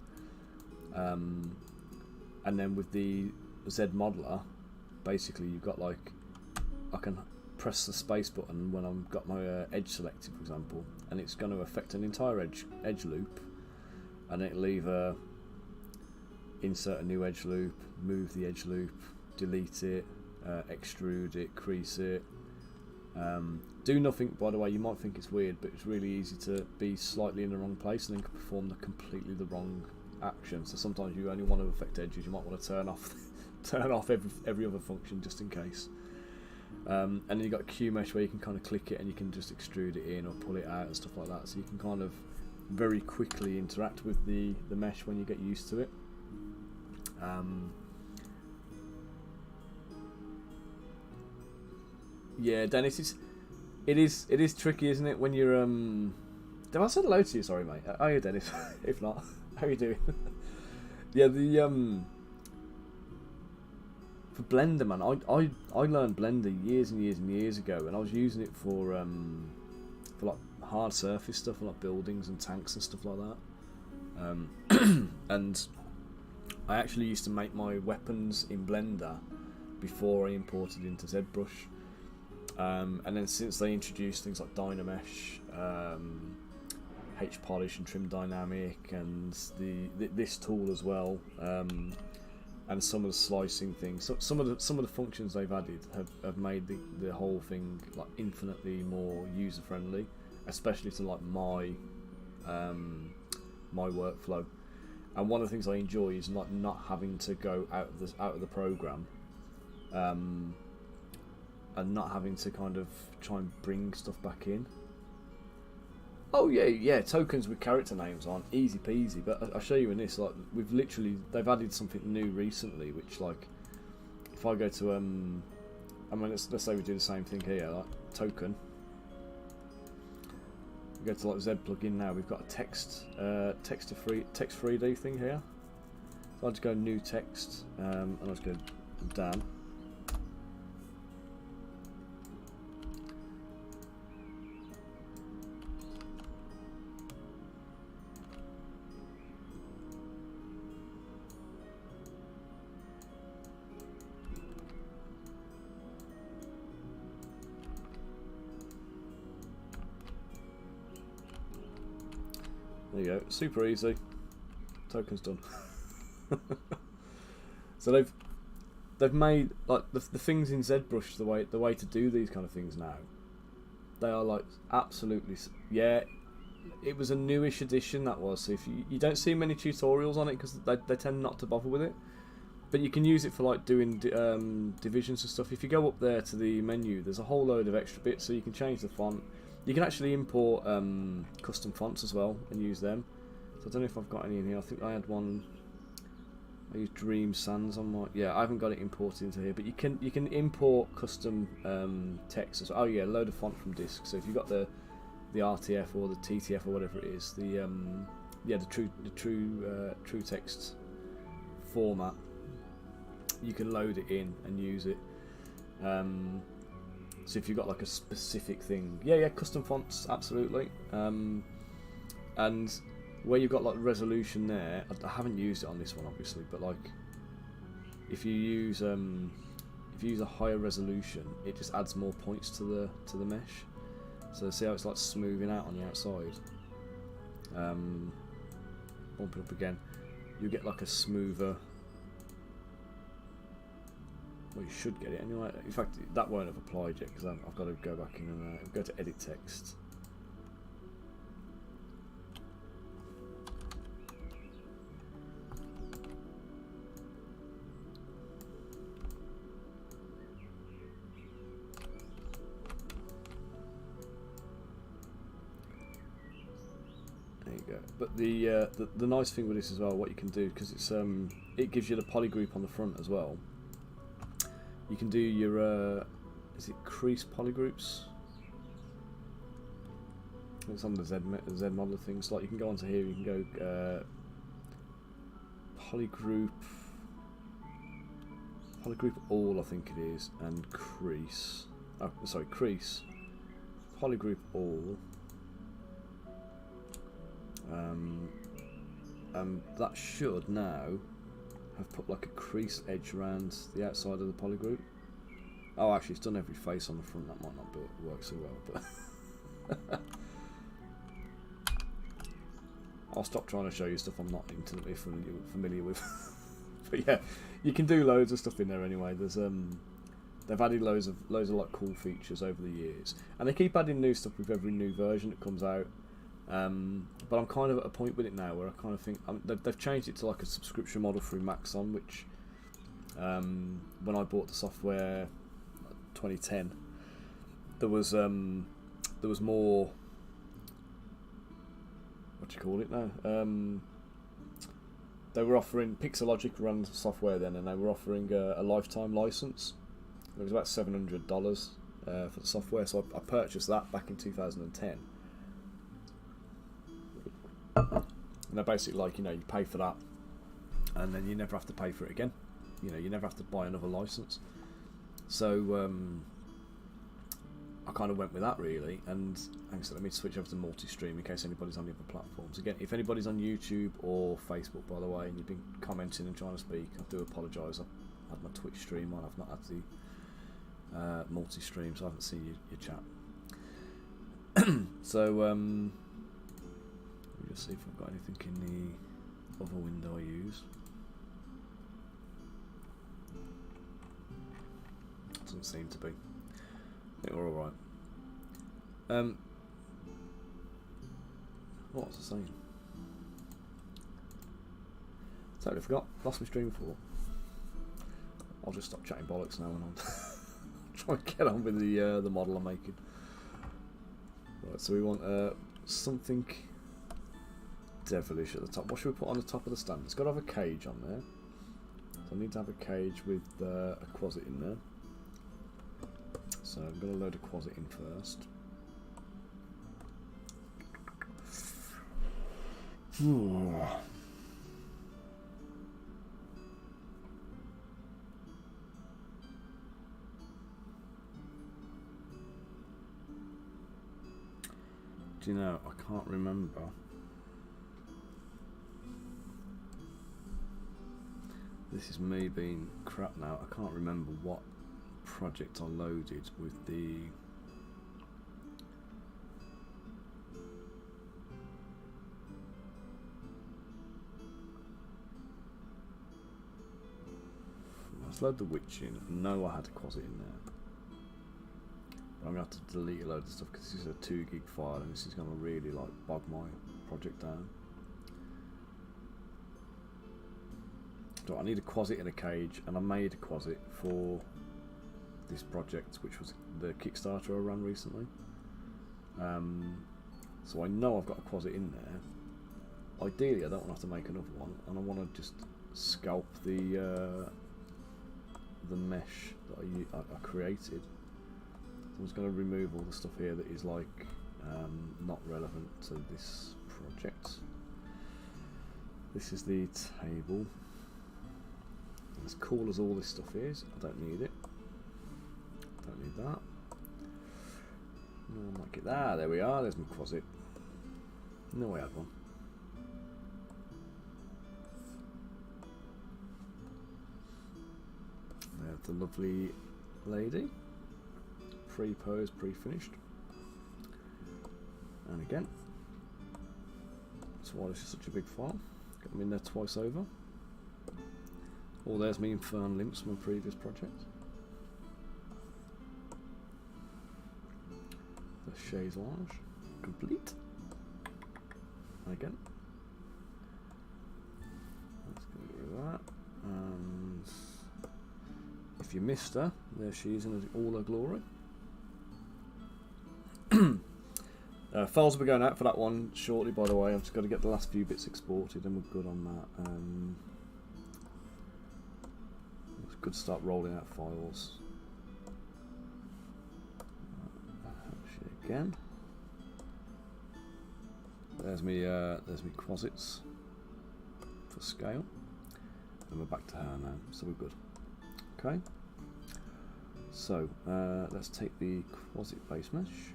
And then with the ZModeler, basically you've got like, I can press the space button when I've got my edge selected, for example, and it's going to affect an entire edge loop, and it'll either insert a new edge loop, move the edge loop, delete it, extrude it, crease it, do nothing. By the way, you might think it's weird, but it's really easy to be slightly in the wrong place and then perform completely the wrong action. So sometimes you only want to affect edges, you might want to turn off every other function just in case. And then you've got Q mesh where you can kind of click it and you can just extrude it in or pull it out and stuff like that, so you can kind of very quickly interact with the mesh when you get used to it. Yeah, Dennis, it is tricky, isn't it, when you're Have I said hello to you? Sorry, mate. How are you, Dennis? If not, how are you doing? Yeah, for Blender, man, I learned Blender years and years and years ago, and I was using it for like hard surface stuff, like buildings and tanks and stuff like that. And I actually used to make my weapons in Blender before I imported into ZBrush. And then since they introduced things like Dynamesh, H-Polish and Trim Dynamic, and this tool as well, and some of the slicing things, so some of the functions they've added have made the whole thing like infinitely more user friendly, especially to like my workflow. And one of the things I enjoy is not having to go out of the program, and not having to kind of try and bring stuff back in. Oh yeah, tokens with character names on, easy peasy. But I'll show you in this. Like they've added something new recently, which like if I go to let's say we do the same thing here, like token. We go to like Z plugin now. We've got a text 3D thing here. So I'll just go new text, and I'll just go Dan. There you go, super easy. Token's done. So they've made like the things in ZBrush the way to do these kind of things now. They are like absolutely, yeah. It was a newish edition, that was. So if you don't see many tutorials on it because they tend not to bother with it. But you can use it for like doing divisions and stuff. If you go up there to the menu, there's a whole load of extra bits, so you can change the font. You can actually import custom fonts as well and use them. So I don't know if I've got any in here. I think I had one. I used Dream Sands on my. Yeah, I haven't got it imported into here, but you can import custom text as well. Oh yeah, load of font from disk. So if you've got the RTF or the TTF or whatever it is, the true text format, you can load it in and use it. So if you've got like a specific thing, yeah, custom fonts, absolutely. And where you've got like resolution there, I haven't used it on this one obviously, but like if you use a higher resolution, it just adds more points to the mesh. So see how it's like smoothing out on the outside. Bump it up again, you get like a smoother. Well, you should get it anyway. In fact, that won't have applied yet because I've got to go back in and go to edit text. There you go. But the nice thing with this as well, what you can do, because it gives you the poly group on the front as well. You can do your is it crease polygroups? It's on the Z modeler thing. So like you can go onto here, you can go polygroup all, I think it is, and crease. Oh, sorry, crease, polygroup all, and that should now have put like a crease edge around the outside of the polygroup. Oh, actually, it's done every face on the front. That might not work so well, but I'll stop trying to show you stuff I'm not intimately familiar with. But yeah, you can do loads of stuff in there anyway. There's they've added loads of like cool features over the years, and they keep adding new stuff with every new version that comes out. But I'm kind of at a point with it now where I kind of think they've changed it to like a subscription model through Maxon, which when I bought the software 2010, there was more, what do you call it now? They were offering, Pixelogic ran software then, and they were offering a lifetime license. It was about $700 for the software, so I purchased that back in 2010. And they're basically like, you pay for that, and then you never have to pay for it again. You never have to buy another license. So I kind of went with that really, and like I said, let me switch over to multi-stream in case anybody's on the other platforms. Again, if anybody's on YouTube or Facebook, by the way, and you've been commenting and trying to speak, I do apologise. I've had my Twitch stream on, I've not had the multi-stream, so I haven't seen your chat. So let me just see if I've got anything in the other window I use. Doesn't seem to be. I think we're alright. What was I saying? Totally forgot. Lost my stream before. I'll just stop chatting bollocks now and try and get on with the model I'm making. Right, so we want something devilish at the top. What should we put on the top of the stand? It's got to have a cage on there. So I need to have a cage with a quasit in there. So I'm going to load a quasit in first. Do you know, I can't remember. This is me being crap now. I can't remember what project I loaded with the let's load the witch in. I know I had a quasit in there, but I'm gonna have to delete a load of stuff because this is a 2 gig file and this is gonna really like bog my project down. So I need a quasit in a cage, and I made a quasit for this project, which was the Kickstarter I ran recently. So I know I've got a quasit in there. ideally I don't want to have to make another one, and I want to just sculpt the mesh that I created. So I'm just going to remove all the stuff here that is like not relevant to this project. This is the table. As cool as all this stuff is, I don't need it. Don't need that. No, I might get that. There we are. There's my closet. No, I had one. There's the lovely lady. Pre-posed, pre-finished. And again. That's why this is such a big file. Got them in there twice over. Oh, there's me infernal limps from my previous project. The chaise lounge complete. And again. Let's go do that. And if you missed her, there she is in all her glory. Files will be going out for that one shortly, by the way. I've just got to get the last few bits exported and we're good on that. It's good to start rolling out files. Again. There's me closets for scale. And we're back to her now, so we're good. Okay. So let's take the closet base mesh.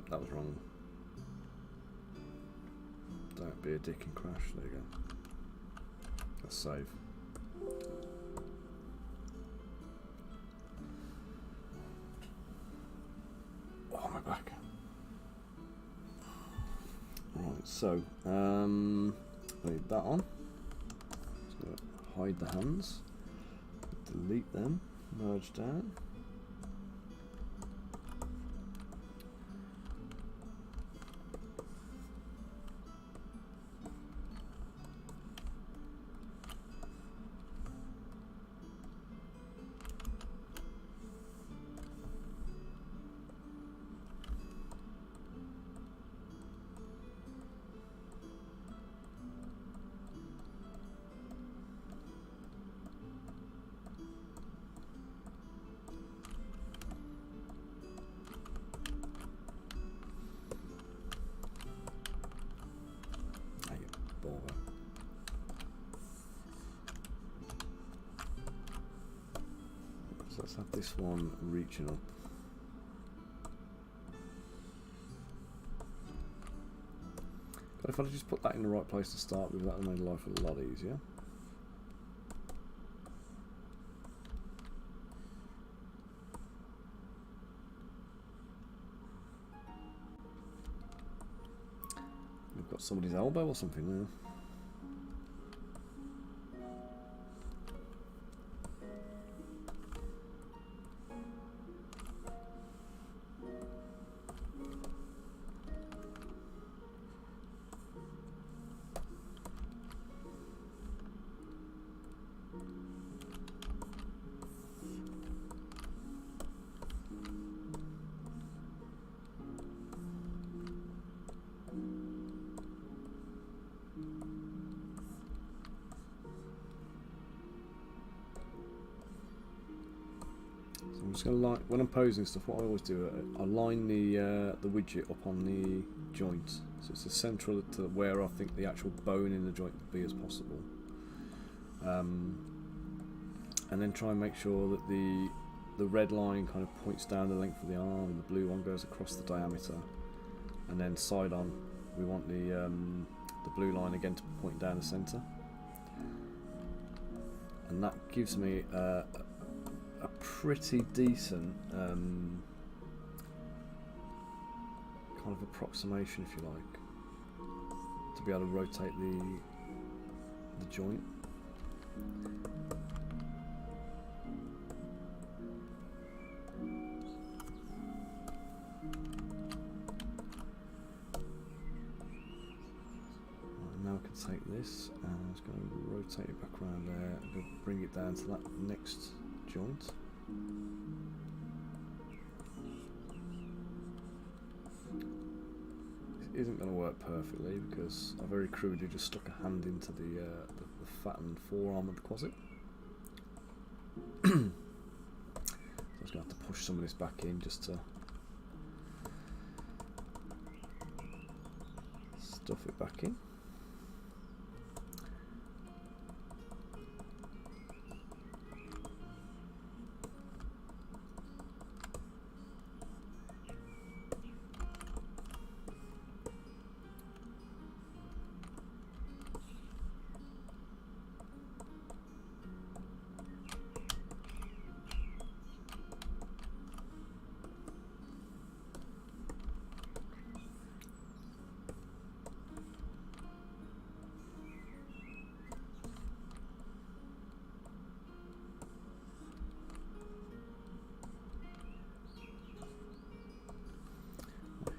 That was wrong. Don't be a dick and crash. There you go. Let's save. Oh, my back. Right, so leave that on. Just gonna hide the hands. Delete them. Merge down. So let's have this one reaching up. But if I just put that in the right place to start with, that would make life a lot easier. We've got somebody's elbow or something there. I'm just going to line, when I'm posing stuff, what I always do, I line the widget up on the joint, so it's as central to where I think the actual bone in the joint would be as possible, and then try and make sure that the red line kind of points down the length of the arm, and the blue one goes across the diameter, and then side on we want the blue line again to point down the centre, and that gives me a pretty decent kind of approximation, if you like, to be able to rotate the joint. Now I can take this and I'm just going to rotate it back around there and go bring it down to that next joint. This isn't going to work perfectly because I very crudely just stuck a hand into the fattened forearm of the quasit. So I'm just going to have to push some of this back in just to stuff it back in.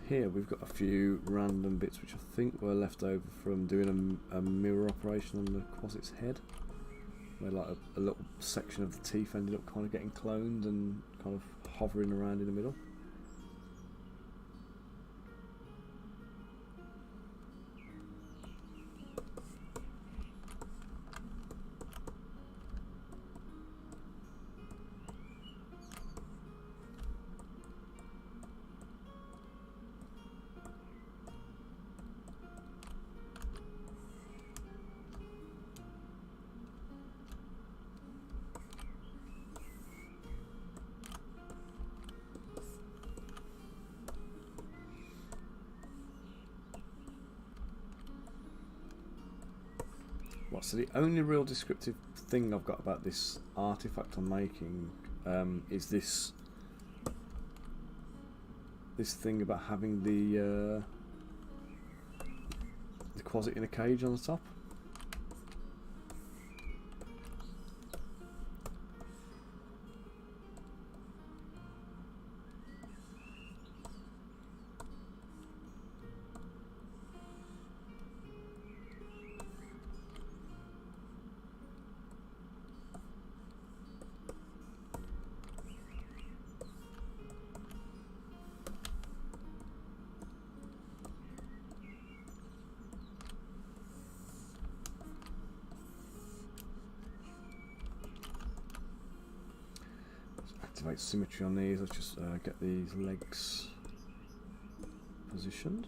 Here we've got a few random bits which I think were left over from doing a mirror operation on the quasit's head, where like a little section of the teeth ended up kind of getting cloned and kind of hovering around in the middle. Right, so the only real descriptive thing I've got about this artifact I'm making is this thing about having the quasit in a cage on the top. Activate symmetry on these. Let's just get these legs positioned.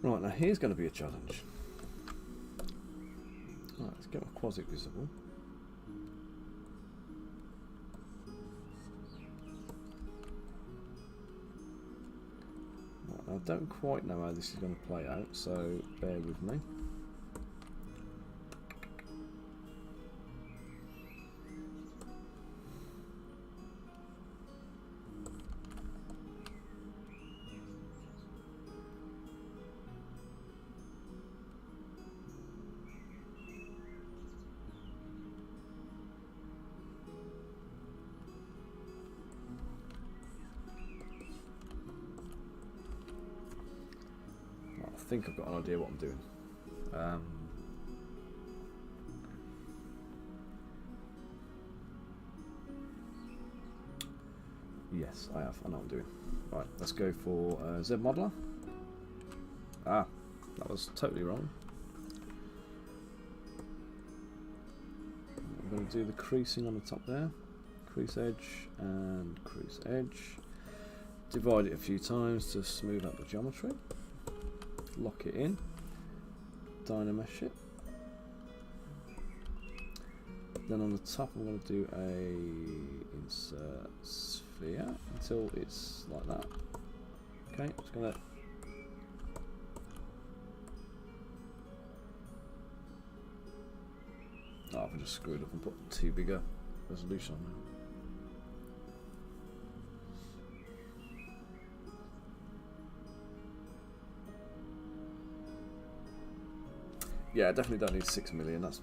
Right, now here's going to be a challenge. Right, let's get my quasit visible. Right, I don't quite know how this is going to play out, so bear with me. I think I've got an idea what I'm doing. Yes, I have. I know what I'm doing. Right, let's go for Z modeler. Ah, that was totally wrong. I'm going to do the creasing on the top there. Crease edge and crease edge. Divide it a few times to smooth out the geometry. Lock it in. Dynamesh it. Then on the top I'm going to do a insert sphere until it's like that. Okay, I'm just going to I've just screwed up and put too big a resolution on there. Yeah, I definitely don't need 6 million. That's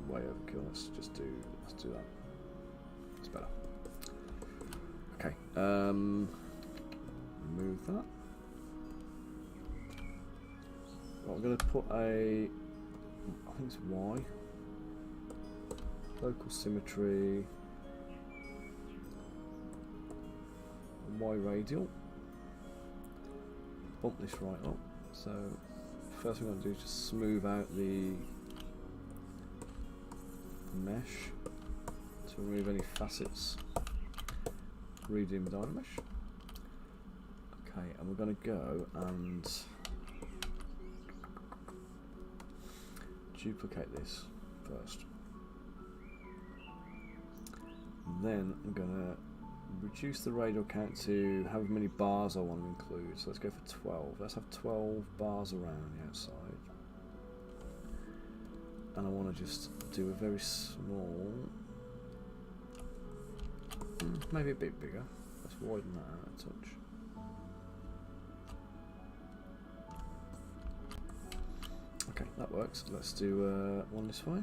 way overkill. Let's do that. It's better. Okay. Remove that. Well, I'm going to put a. I think it's Y. Local symmetry. Y radial. Bump this right up. So. First thing I'm going to do is just smooth out the mesh to remove any facets. Redo my Dynamesh. Okay, and we're going to go and duplicate this first. Then I'm going to reduce the radial count to however many bars I want to include. So let's go for 12. Let's have 12 bars around the outside. And I want to just do a very small, maybe a bit bigger. Let's widen that out a touch. Okay, that works. Let's do one this way.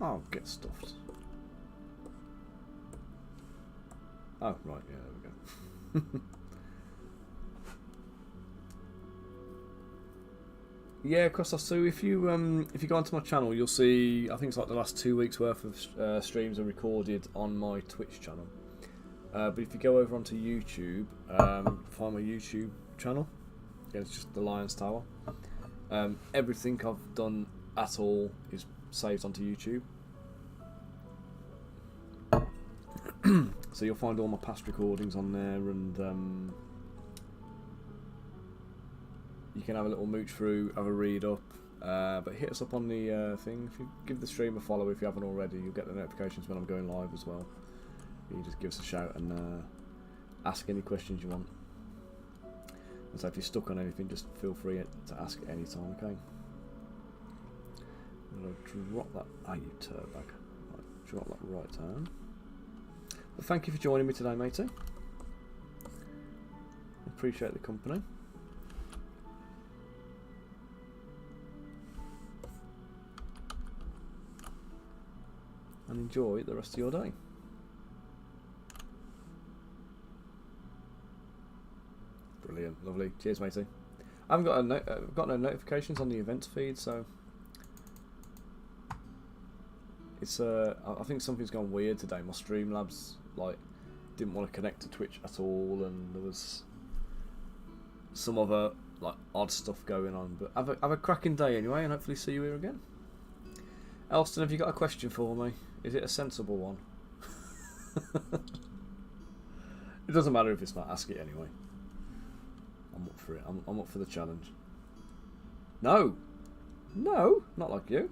Oh, get stuffed. Oh, right, yeah, there we go. Yeah, of course. So if you go onto my channel, you'll see. I think it's like the last 2 weeks worth of streams are recorded on my Twitch channel. But if you go over onto YouTube, find my YouTube channel. Yeah, it's just the Lion's Tower. Everything I've done at all is saved onto YouTube. So you'll find all my past recordings on there, and you can have a little mooch through, have a read up, but hit us up on the thing. If you give the stream a follow if you haven't already, you'll get the notifications when I'm going live as well. You just give us a shout and ask any questions you want. And so if you're stuck on anything, just feel free to ask at any time, okay? I'm going to drop that. Ah, you turd bag. Right, drop that right down. But thank you for joining me today, matey. Appreciate the company. And enjoy the rest of your day. Brilliant, lovely. Cheers, matey. I haven't got no notifications on the events feed, so it's I think something's gone weird today. My Streamlabs didn't want to connect to Twitch at all, and there was some other odd stuff going on. But have a cracking day anyway, and hopefully see you here again. Elston, have you got a question for me? Is it a sensible one? It doesn't matter if it's not. Ask it anyway. I'm up for it. I'm up for the challenge. No, not like you.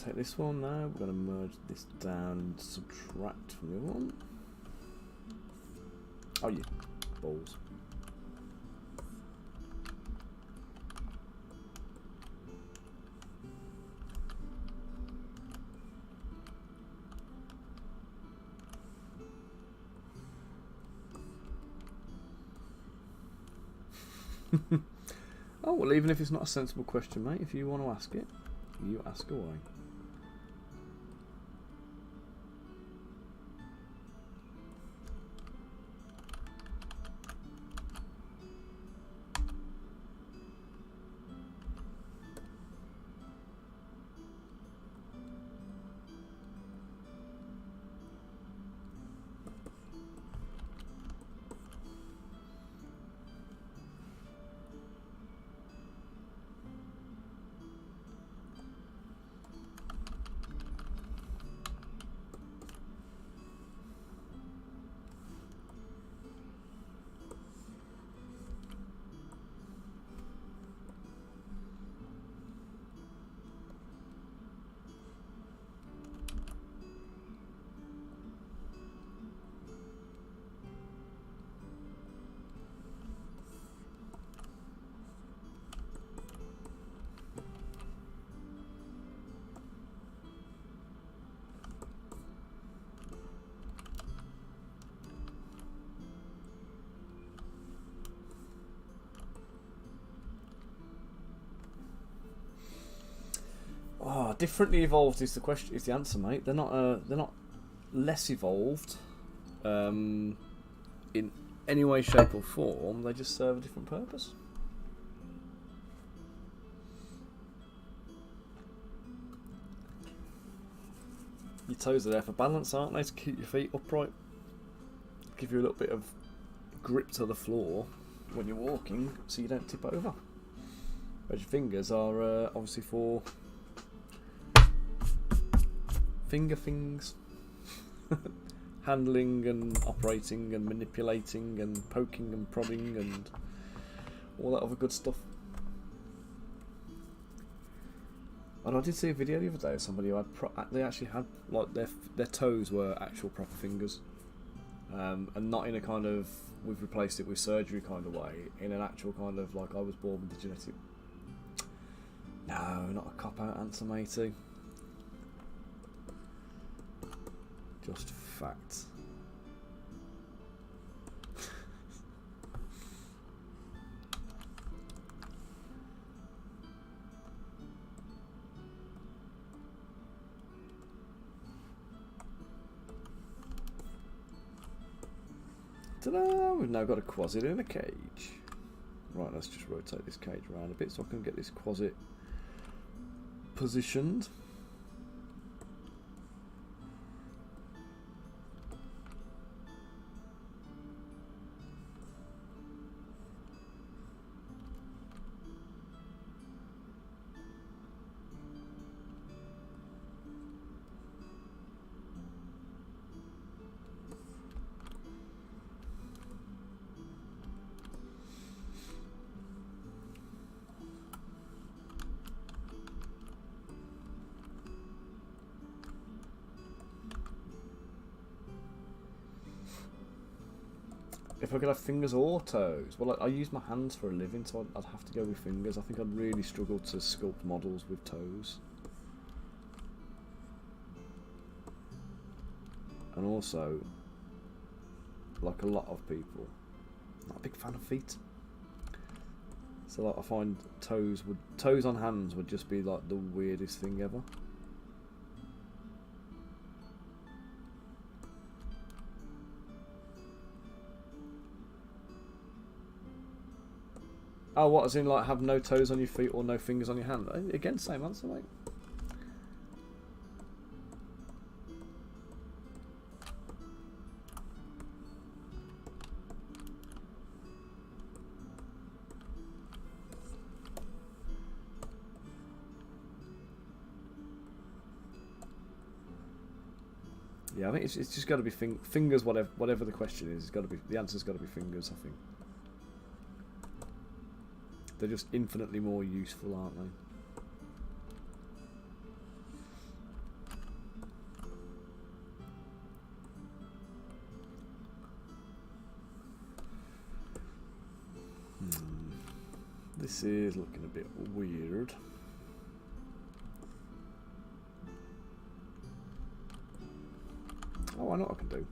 take this one now. We're going to merge this down and subtract from the other one. Oh yeah, balls. Oh, well, even if it's not a sensible question, mate, if you want to ask it, you ask away. Oh, differently evolved is the question. Is the answer, mate? They're not less evolved, in any way, shape, or form. They just serve a different purpose. Your toes are there for balance, aren't they? To keep your feet upright, give you a little bit of grip to the floor when you're walking, so you don't tip over. Whereas your fingers are obviously for finger things. Handling and operating and manipulating and poking and prodding and all that other good stuff. And I did see a video the other day of somebody who had they actually had like their toes were actual proper fingers, and not in a kind of we've replaced it with surgery kind of way, in an actual kind of like I was born with the genetic. No, not a cop out answer, matey. Just facts. Ta-da! We've now got a quasit in a cage. Right, let's just rotate this cage around a bit so I can get this quasit positioned. If I could have fingers or toes, well, I use my hands for a living, so I'd have to go with fingers. I think I'd really struggle to sculpt models with toes. And also, like a lot of people, not a big fan of feet. So like, I find toes on hands would just be like the weirdest thing ever. Oh, what, as in like have no toes on your feet or no fingers on your hand? Again, same answer, mate. Yeah, I think it's just got to be fingers. Whatever the question is, it's got to be the answer's got to be fingers. I think. They're just infinitely more useful, aren't they? This is looking a bit weird. Oh, I know what I can do.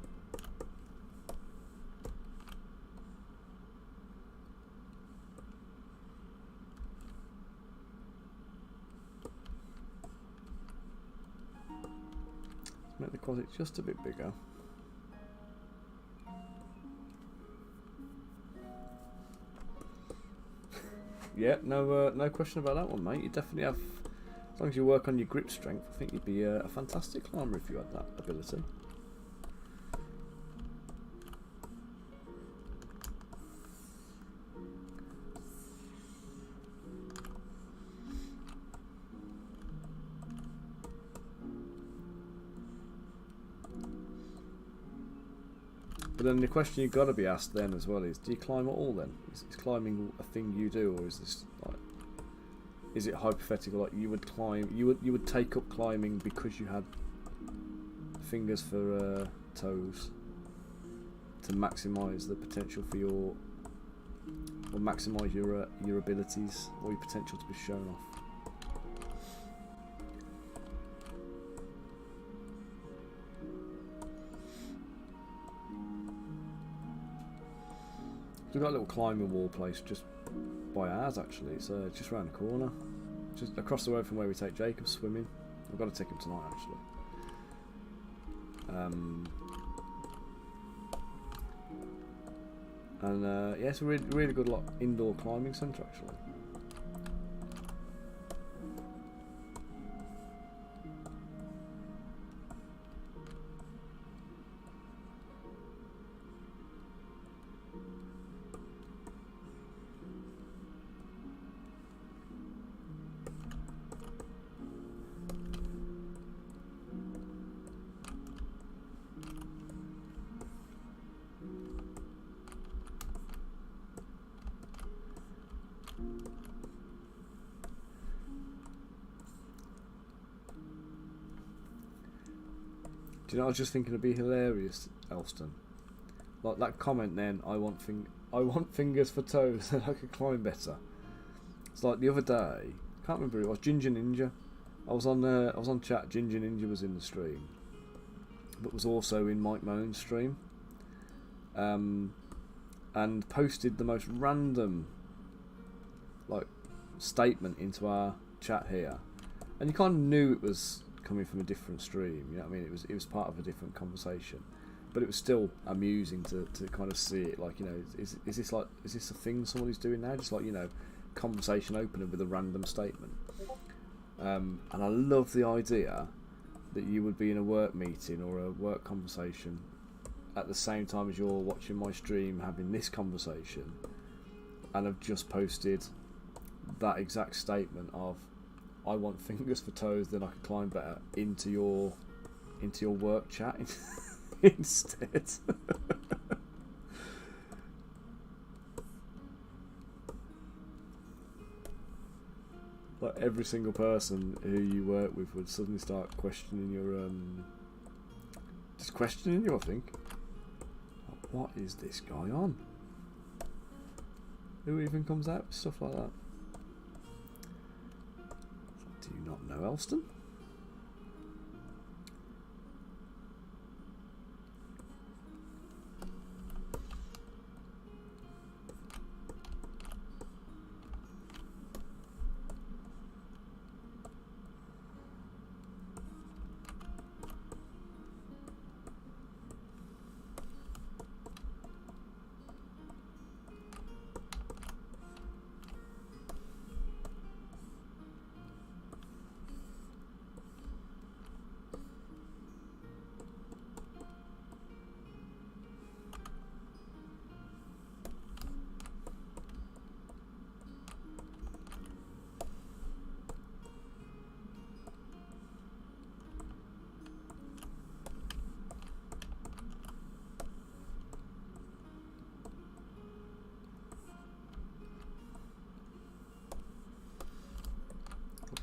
Let's make the closet just a bit bigger. Yeah, no question about that one, mate. You definitely have, as long as you work on your grip strength, I think you'd be a fantastic climber if you had that ability. But then the question you've got to be asked then as well is, do you climb at all then? Is climbing a thing you do, or is this like, is it hypothetical, like you would climb, you would take up climbing because you had fingers for toes to maximise the potential for your, or maximise your abilities or your potential to be shown off? We've got a little climbing wall place just by ours actually. It's just round the corner, just across the road from where we take Jacob swimming. We've got to take him tonight actually. Yeah, it's a really good indoor climbing centre actually. Do you know, I was just thinking it'd be hilarious, Elston. Like that comment then, I want fingers for toes and I could climb better. It's like the other day, can't remember who it was, Ginger Ninja. I was on chat, Ginger Ninja was in the stream, but was also in Mike Moan's stream. And posted the most random like statement into our chat here. And you kind of knew it was coming from a different stream, you know what I mean? It was part of a different conversation, but it was still amusing to kind of see it. Like, you know, is this a thing somebody's doing now? Just like, you know, conversation opener with a random statement. And I love the idea that you would be in a work meeting or a work conversation at the same time as you're watching my stream having this conversation, and I've just posted that exact statement of, I want fingers for toes, then I can climb better, into your work chat instead. Like every single person who you work with would suddenly start questioning your just questioning you, I think. What is this guy on? Who even comes out with stuff like that? Do you not know Elston?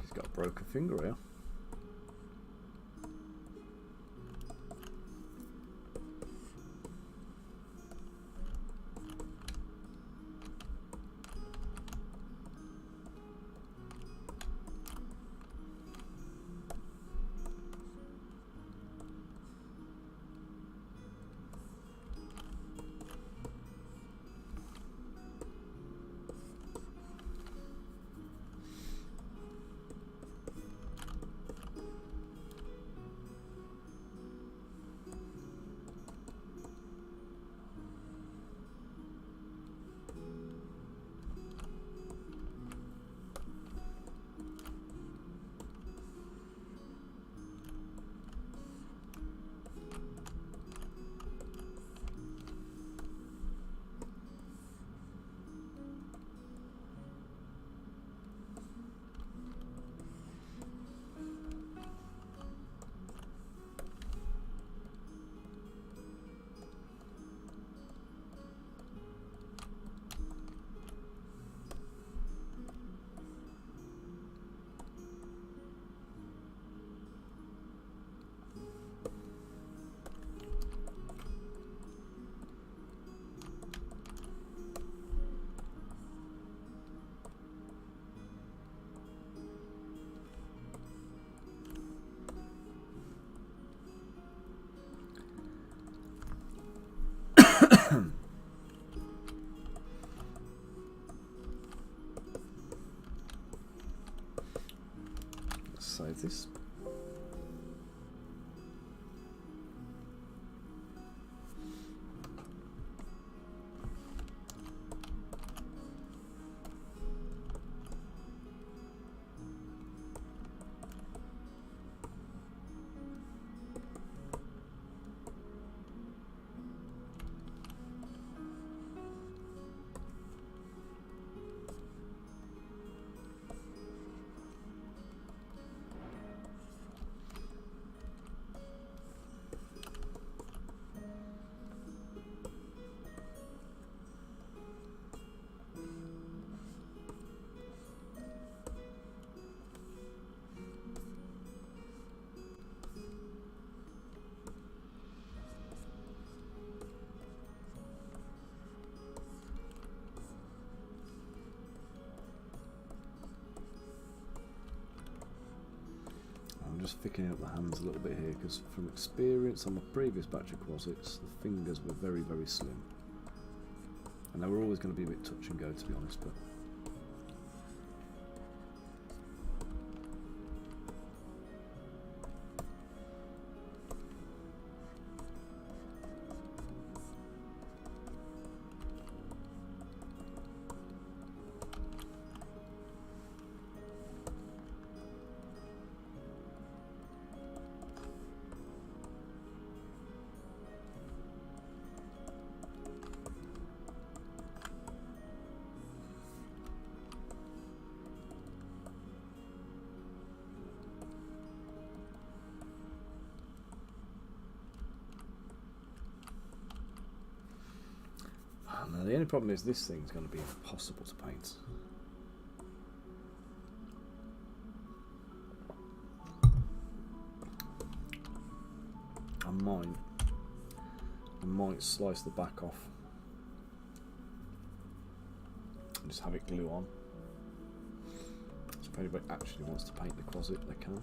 He's got a broken finger here. save this. Just thickening up the hands a little bit here, because from experience on my previous batch of closets, the fingers were very, very slim, and they were always going to be a bit touch and go, to be honest. But now the only problem is this thing's going to be impossible to paint. I might slice the back off and just have it glue on. So if anybody actually wants to paint the closet, they can.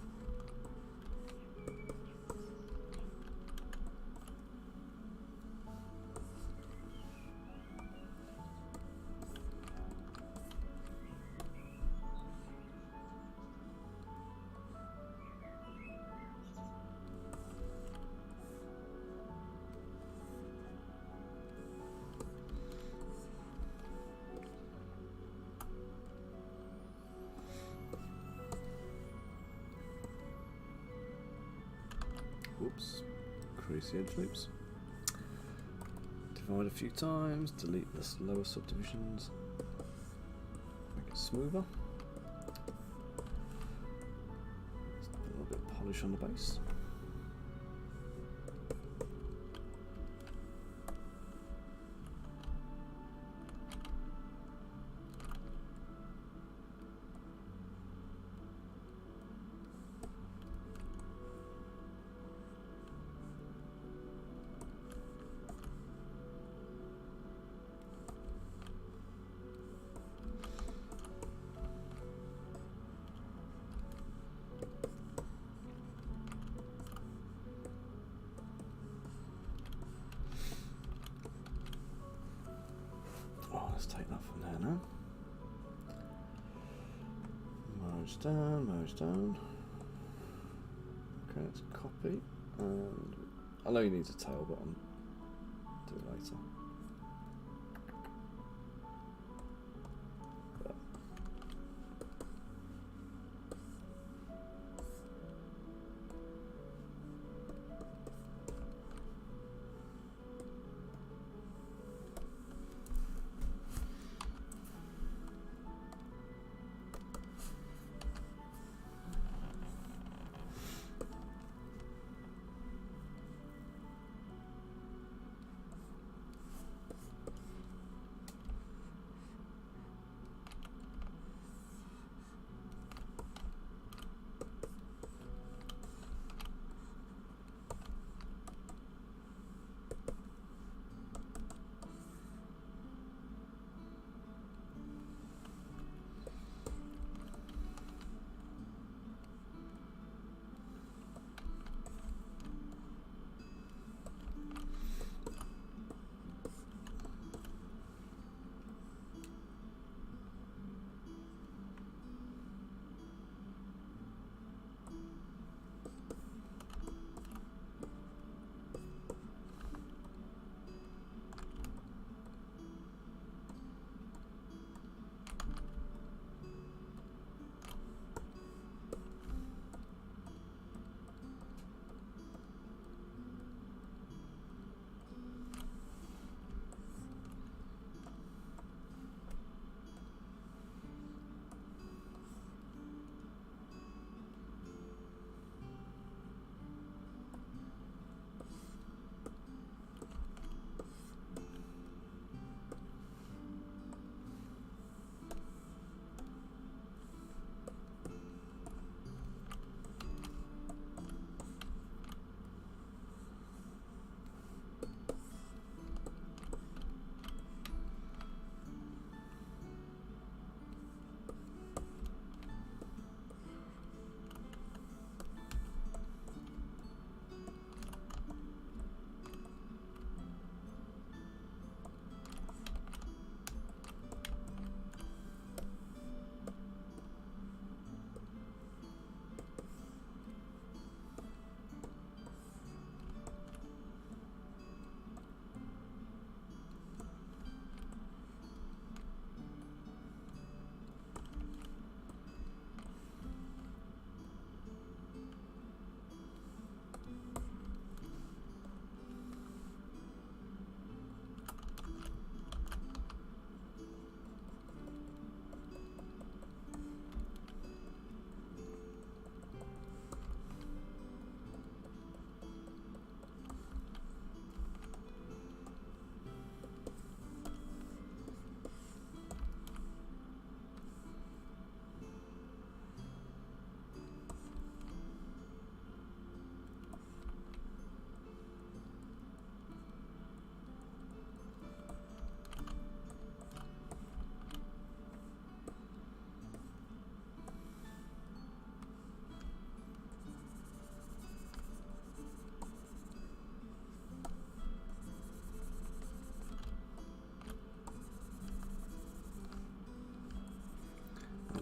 Oops, crease the edge loops. Divide a few times, delete the lower subdivisions, make it smoother. Just a little bit of polish on the base. Let's take that from there now. Merge down. Okay, let's copy. And I know you need a tail, but I'll do it later.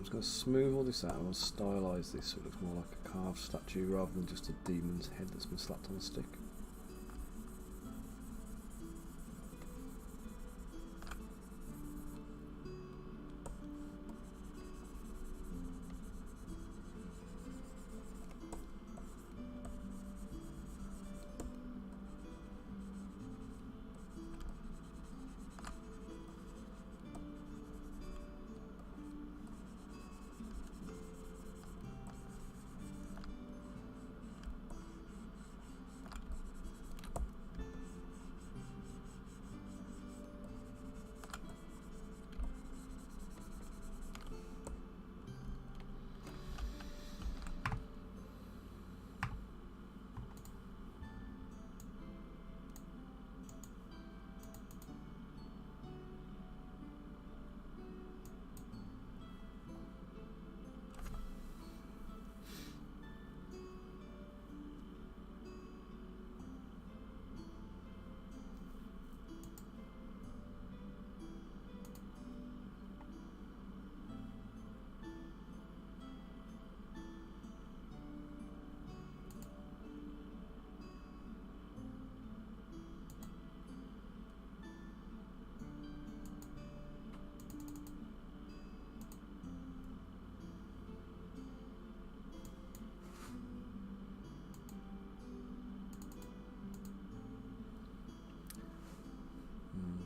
just going to smooth all this out and I'll stylize this so it looks more like a carved statue rather than just a demon's head that's been slapped on a stick.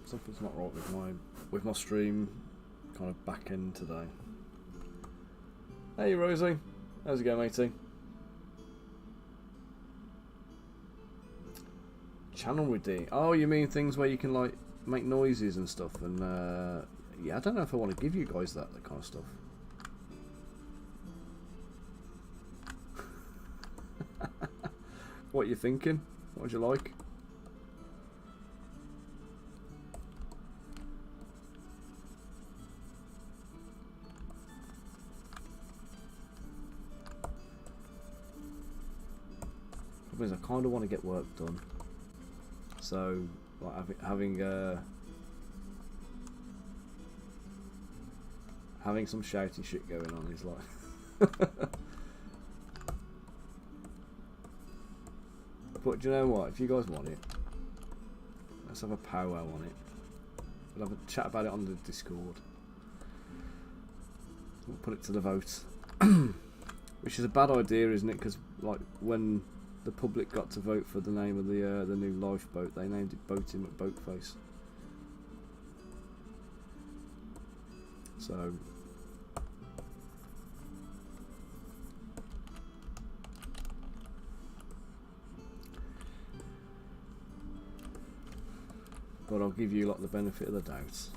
Something's not right with my stream kind of back end today. Hey Rosie, how's it going, matey? Channel redeem. Oh, you mean things where you can like make noises and stuff? And yeah, I don't know if I want to give you guys that kind of stuff. What are you thinking? What would you like? I kind of want to get work done, so like having some shouty shit going on is like but do you know what, if you guys want it, let's have a powwow on it. We'll have a chat about it on the Discord. We'll put it to the vote. Which is a bad idea, isn't it? Because like when the public got to vote for the name of the new lifeboat, they named it Boating McBoatface. So but I'll give you like the benefit of the doubt.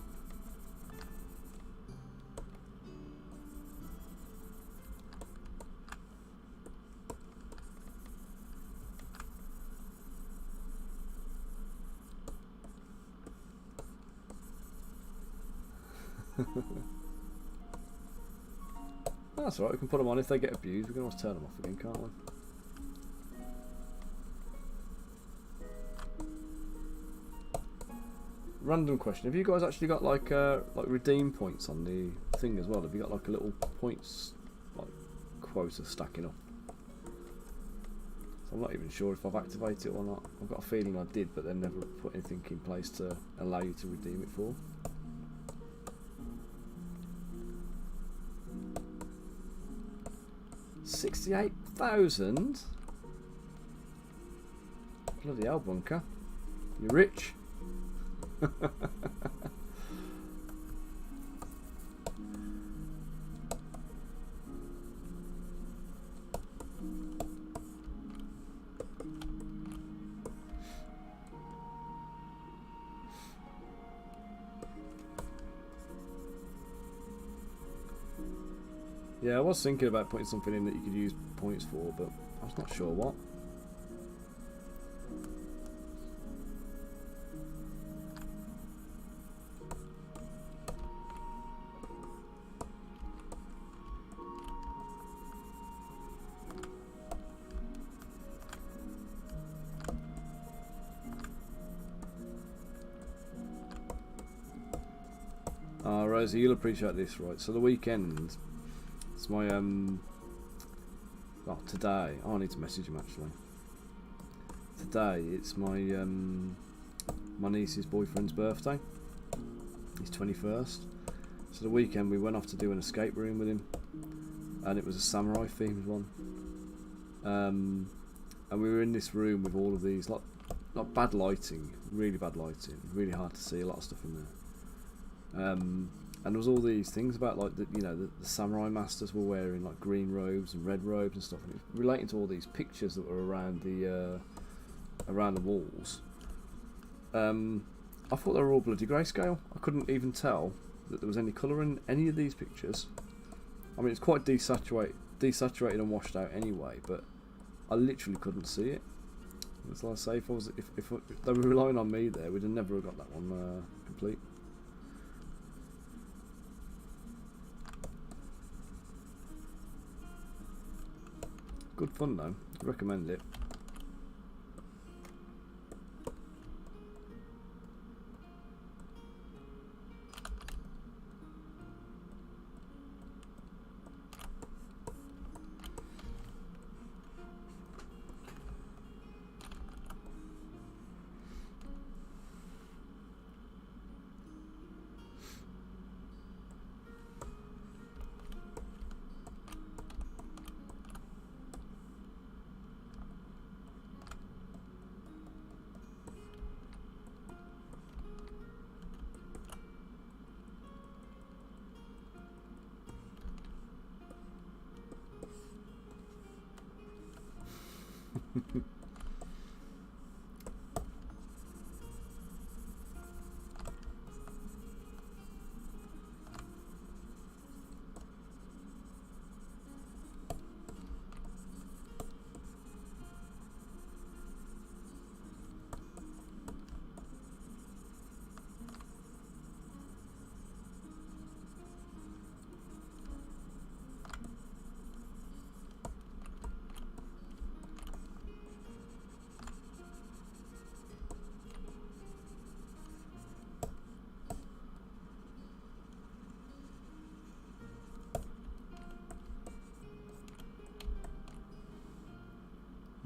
That's alright, we can put them on. If they get abused, we can always turn them off again, can't we? Random question: have you guys actually got like redeem points on the thing as well? Have you got like a little points like quota stacking up? So I'm not even sure if I've activated it or not. I've got a feeling I did, but they never put anything in place to allow you to redeem it for. $68,000? Bloody hell, Bunker. You're rich. Yeah, I was thinking about putting something in that you could use points for, but I was not sure what. Rosie, you'll appreciate this, right? So the weekend, It's my well, today I need to message him actually. Today it's my my niece's boyfriend's birthday. His 21st. So the weekend we went off to do an escape room with him, and it was a samurai themed one. And we were in this room with all of these, like, not bad lighting, really bad lighting, really hard to see, a lot of stuff in there. And there was all these things about, like, the samurai masters were wearing like green robes and red robes and stuff, and it was relating to all these pictures that were around the walls. I thought they were all bloody grayscale. I couldn't even tell that there was any colour in any of these pictures. I mean, it's quite desaturated and washed out anyway, but I literally couldn't see it. That's like I say, if they were relying on me there, we'd have never got that one complete. Good fun though. I'd recommend it.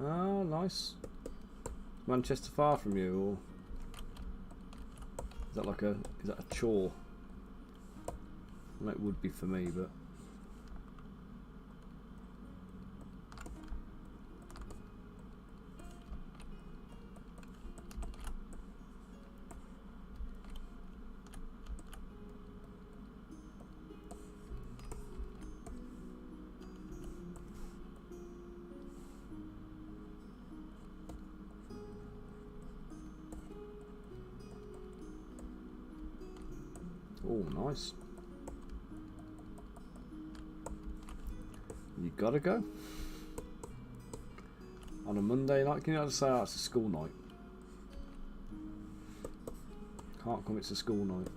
Oh, nice. Manchester far from you, or is that like is that a chore? Well, it would be for me, but oh, nice. You gotta go on a Monday night. Can you just say, oh, it's a school night? Can't come, it's a school night.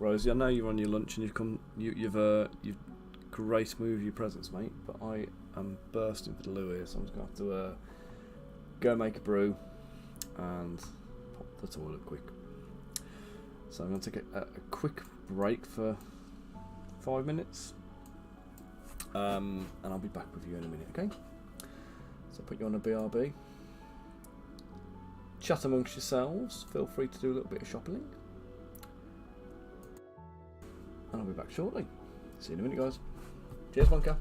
Rosie, I know you're on your lunch and you've graced me with your presence, mate. But I am bursting for the loo here, so I'm just gonna have to go make a brew and pop the toilet quick. So I'm gonna take a quick break for 5 minutes, and I'll be back with you in a minute. Okay? So put you on a BRB. Chat amongst yourselves. Feel free to do a little bit of shopping. And I'll be back shortly. See you in a minute, guys. Cheers, Wonka.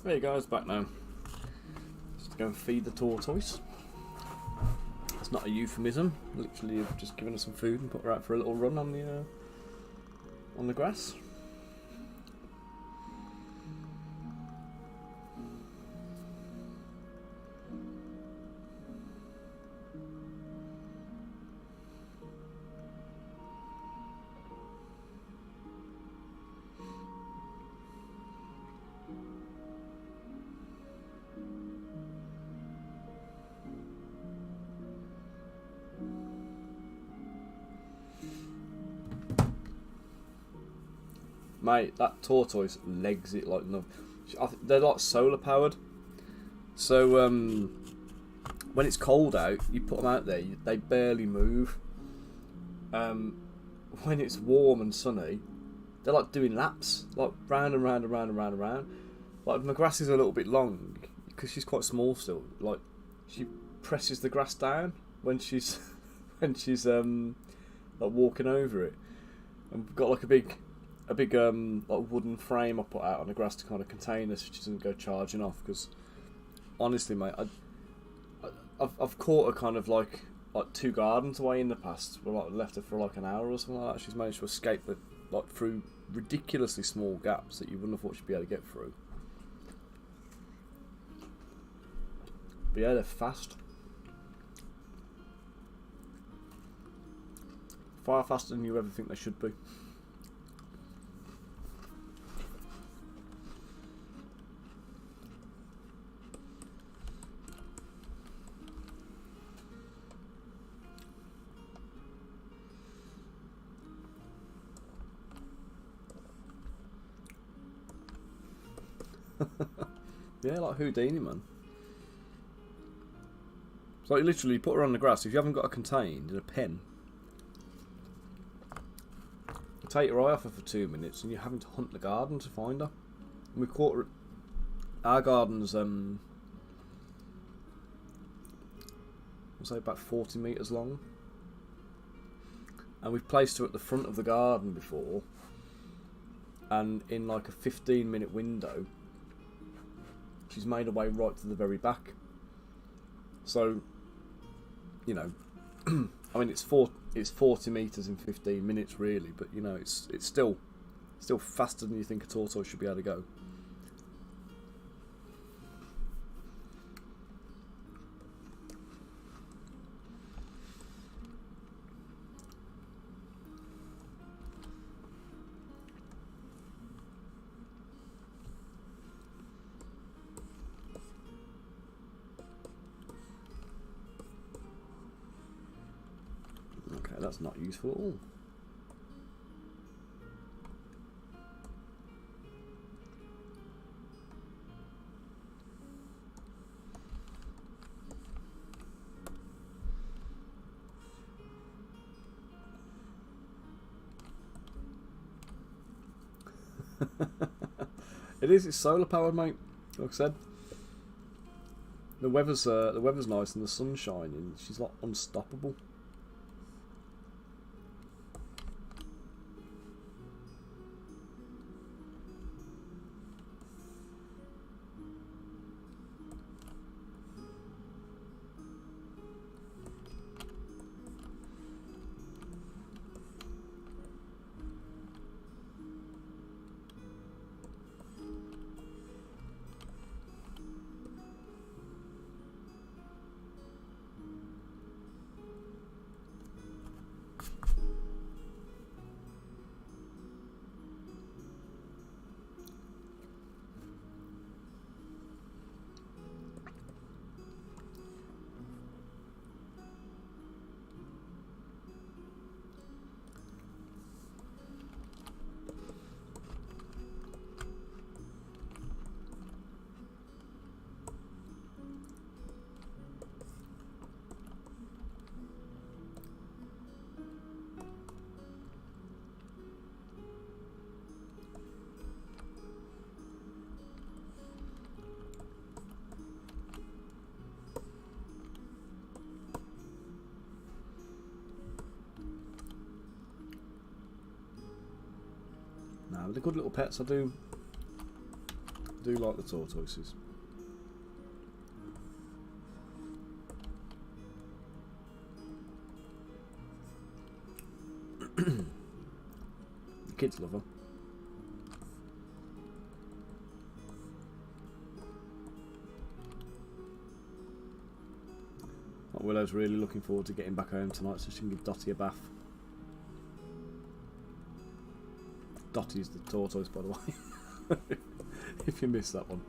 There you go, it's back now. Just go and feed the tortoise. It's not a euphemism. Literally, I've just given her some food and put her out for a little run on the grass. Mate, that tortoise legs it like nothing. They're like solar powered. So when it's cold out, you put them out there, they barely move. When it's warm and sunny, they're like doing laps, like round and round and round and round and round. Like my grass is a little bit long because she's quite small still. Like she presses the grass down when she's like walking over it. And we've got like a big like wooden frame I put out on the grass to kind of contain her so she doesn't go charging off. Because honestly, mate, I've caught her kind of like 2 gardens away in the past. We like left her for like an hour or something like that. She's managed to escape through ridiculously small gaps that you wouldn't have thought she'd be able to get through. But yeah, they're fast. Far faster than you ever think they should be. Yeah, like Houdini, man. It's like literally you put her on the grass. If you haven't got her contained in a pen, you take your eye off her for 2 minutes and you're having to hunt the garden to find her. And we caught her. Our garden's I'll say about 40 metres long, and we've placed her at the front of the garden before, and in like a 15-minute window she's made her way right to the very back. So, you know, I mean, it's 40 metres in 15 minutes really, but you know, it's still faster than you think a tortoise should be able to go. Okay, that's not useful at all. It's solar powered, mate. Like I said, the weather's nice and the sun's shining. She's like unstoppable. Nah, they're good little pets. I do do like the tortoises. The kids love her. Willow's really looking forward to getting back home tonight so she can give Dottie a bath. Dottie's the tortoise, by the way, if you missed that one.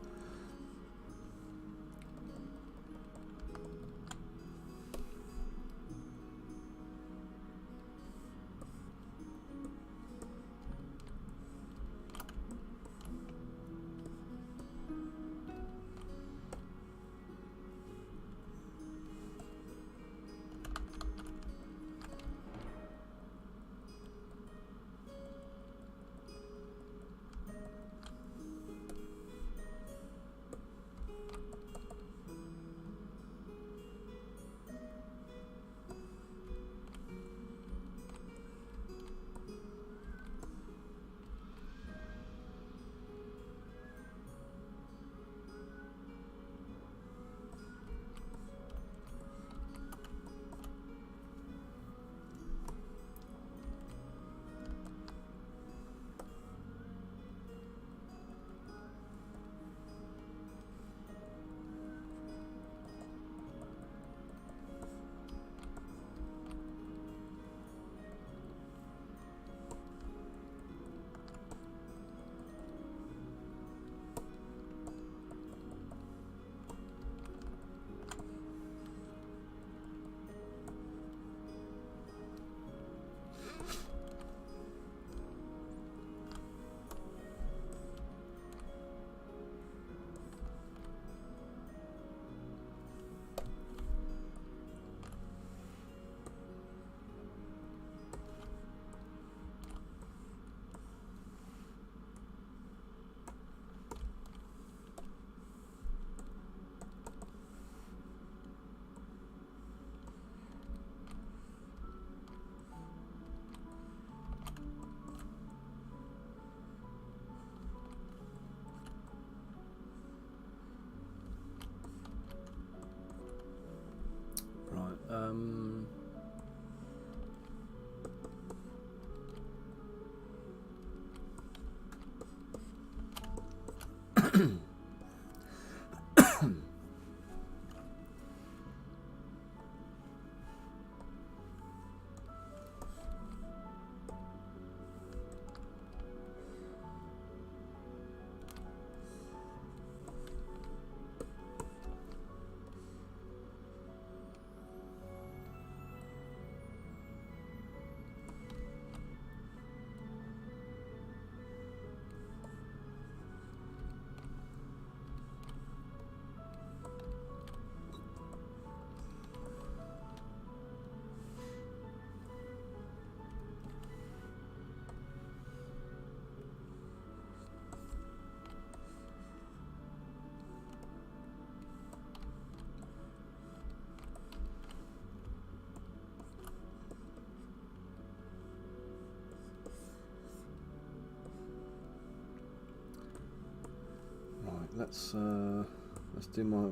Let's do my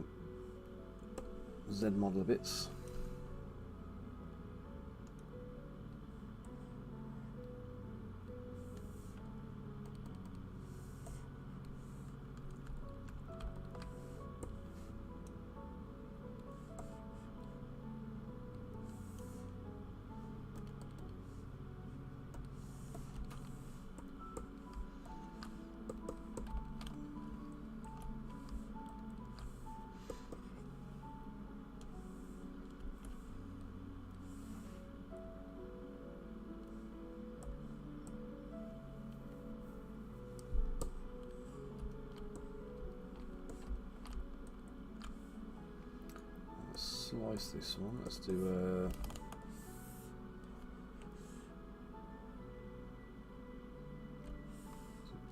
Z model bits. Slice this one. Let's do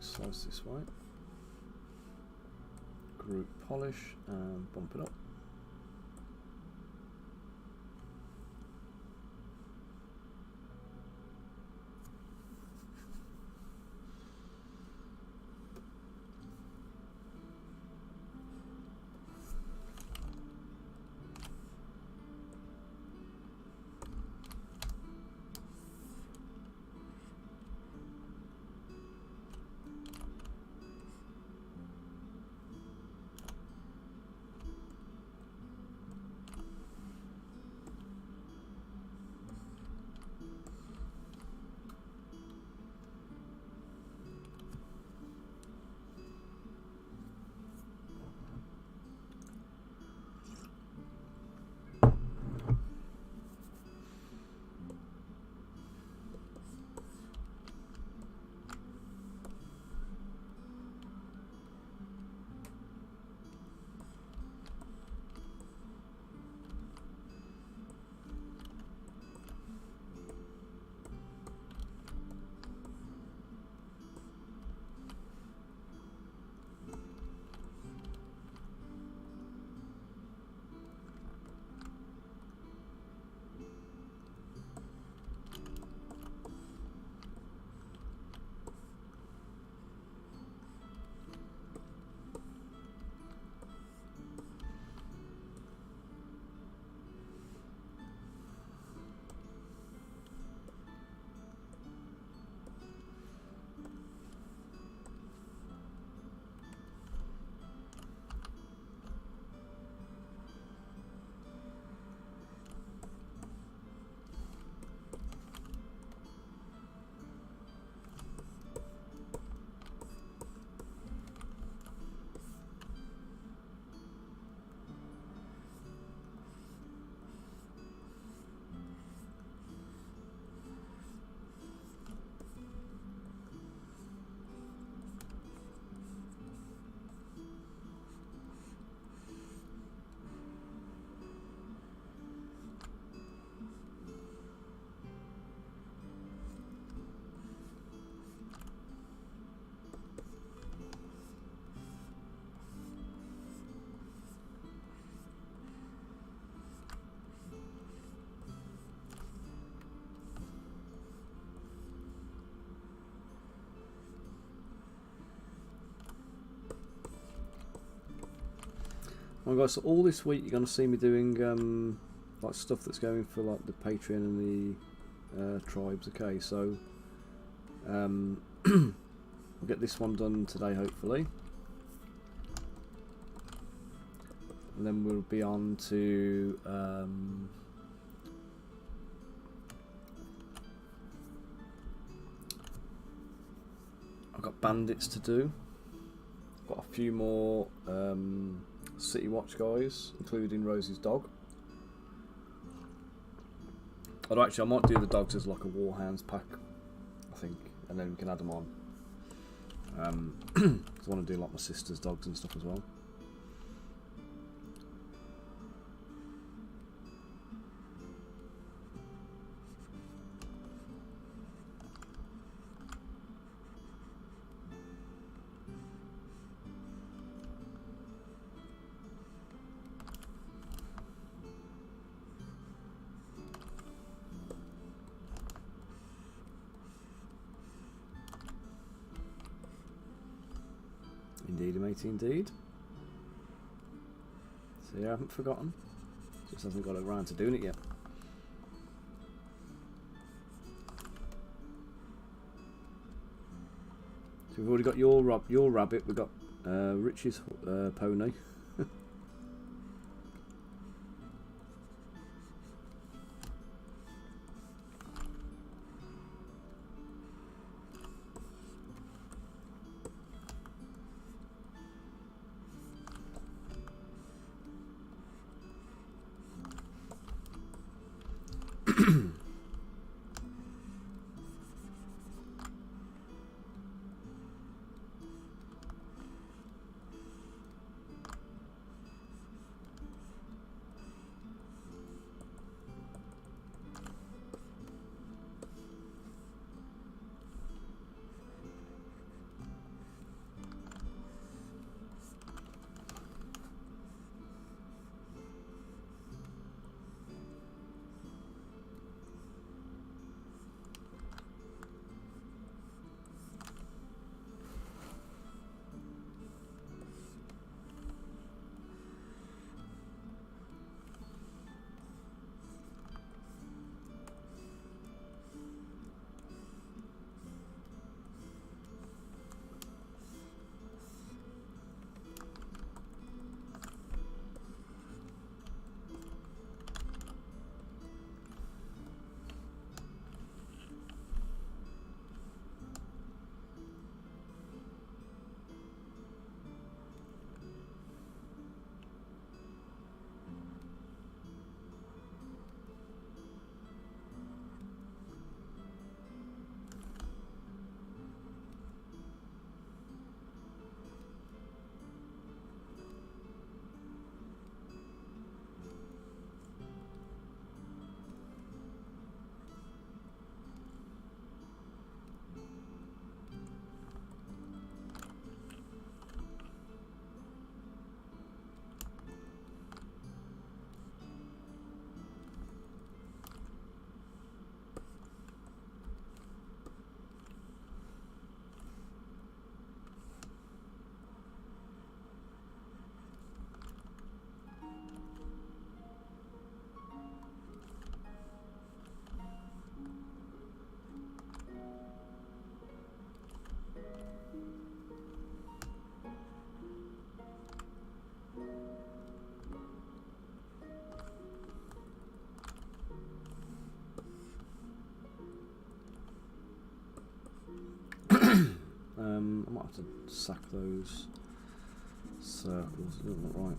slice this way. Group polish and bump it up. Well guys, so all this week you're going to see me doing like stuff that's going for like the Patreon and the tribes. Okay, so we'll get this one done today hopefully, and then we'll be on to I've got bandits to do. Got a few more City Watch guys, including Rosie's dog. Although actually I might do the dogs as like a Warhounds pack, I think, and then we can add them on. I want to do like my sister's dogs and stuff as well. Indeed, matey, indeed. So yeah, I haven't forgotten. Just hasn't got around to doing it yet. So we've already got your rabbit. We've got Rich's pony. I might have to sack those circles. It doesn't look right.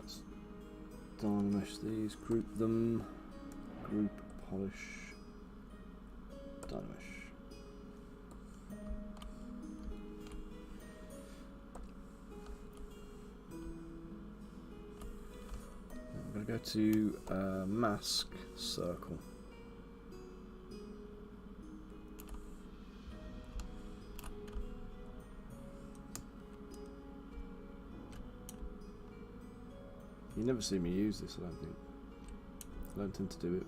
Let's dynamesh these, group them, group, polish, dynamesh. I'm going to go to mask, circle. You never see me use this, I don't think. I don't tend to do it.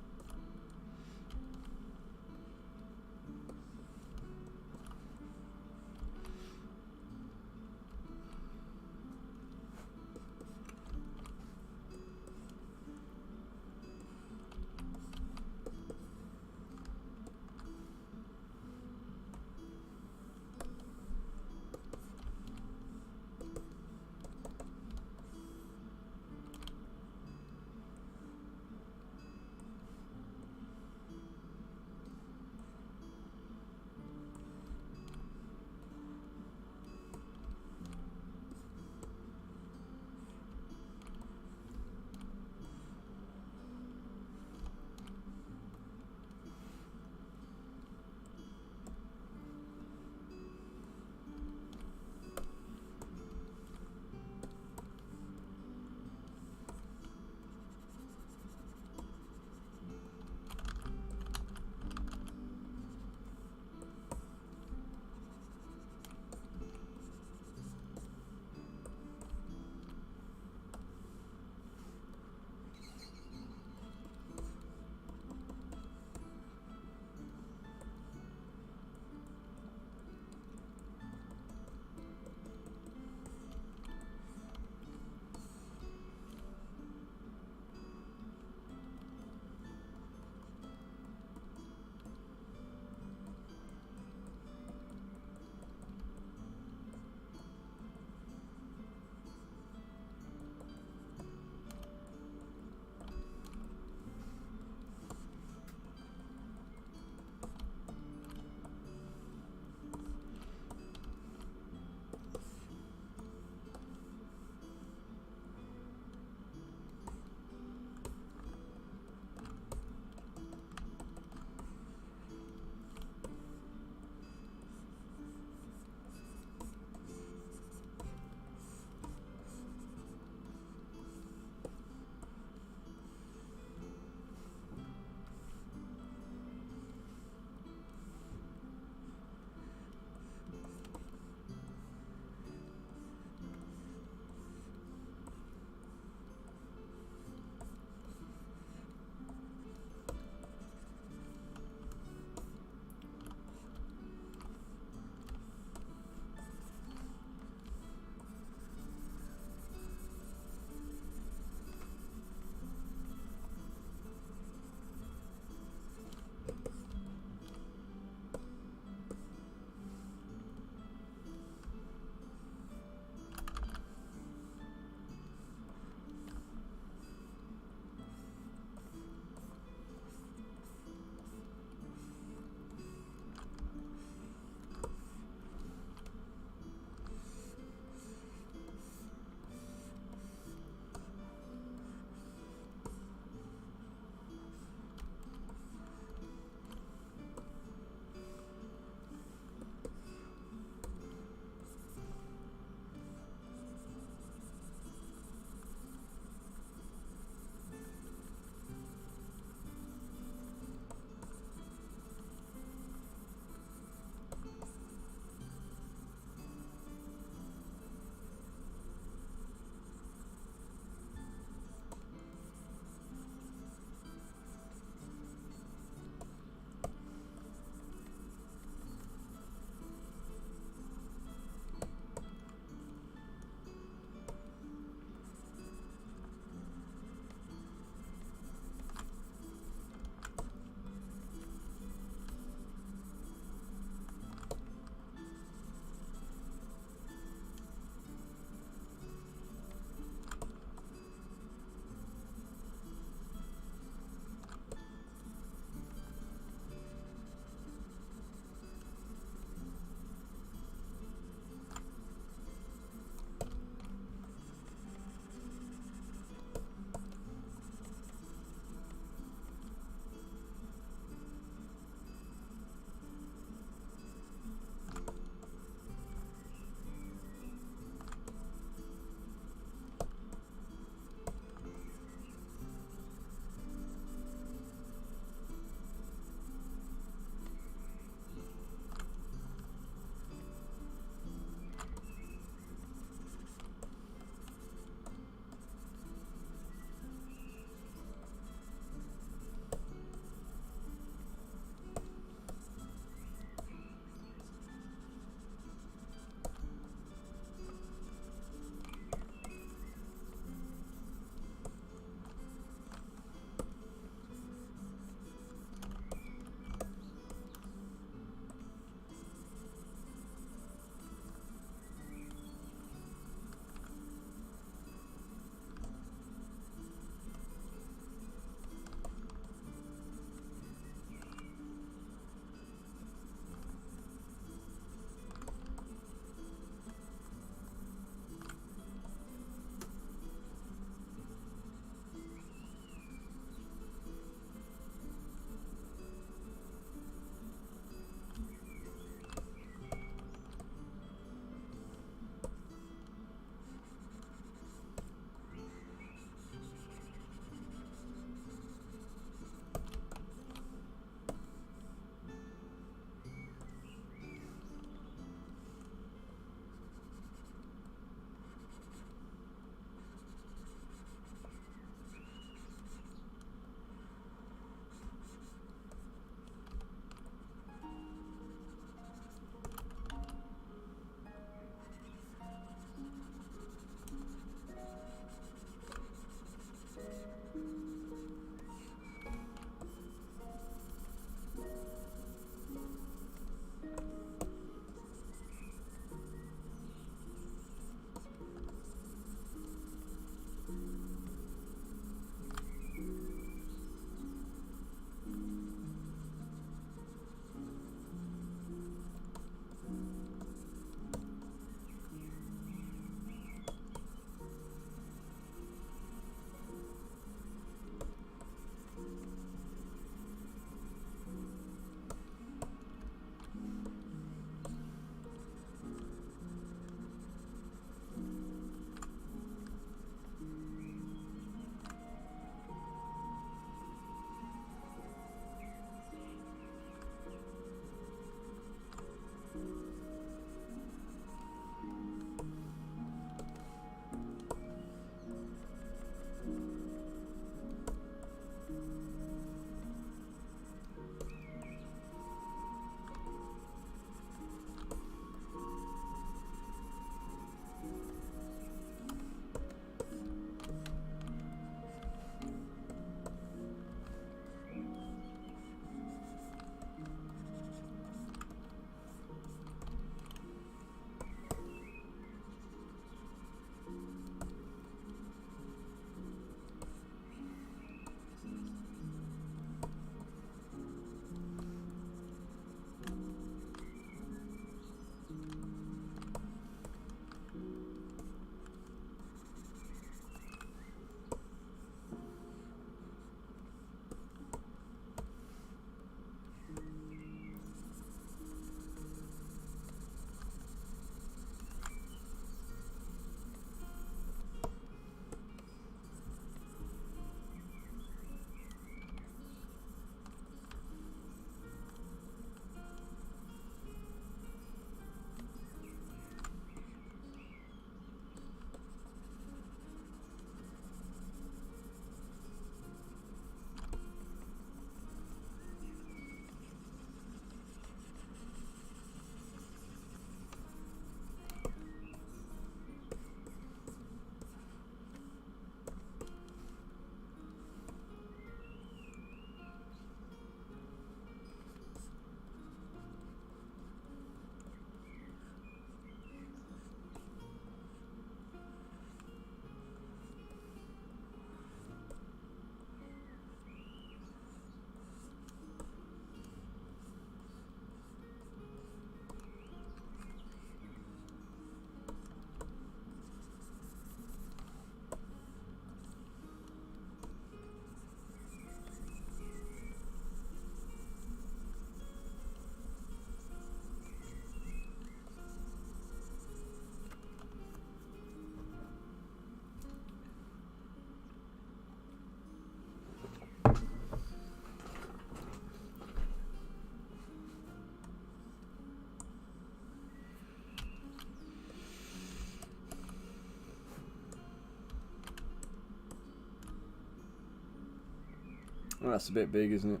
Oh, that's a bit big, isn't it?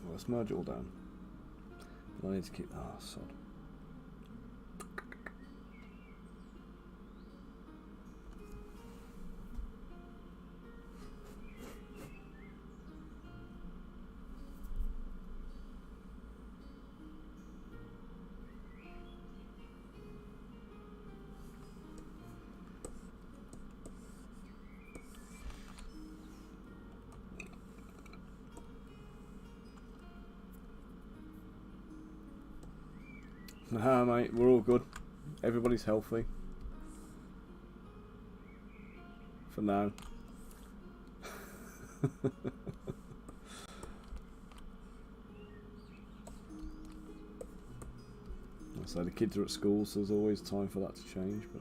Well, let's merge it all down. I need to keep... Ah, sod. Nah, mate, we're all good. Everybody's healthy. For now. So the kids are at school, so there's always time for that to change, but...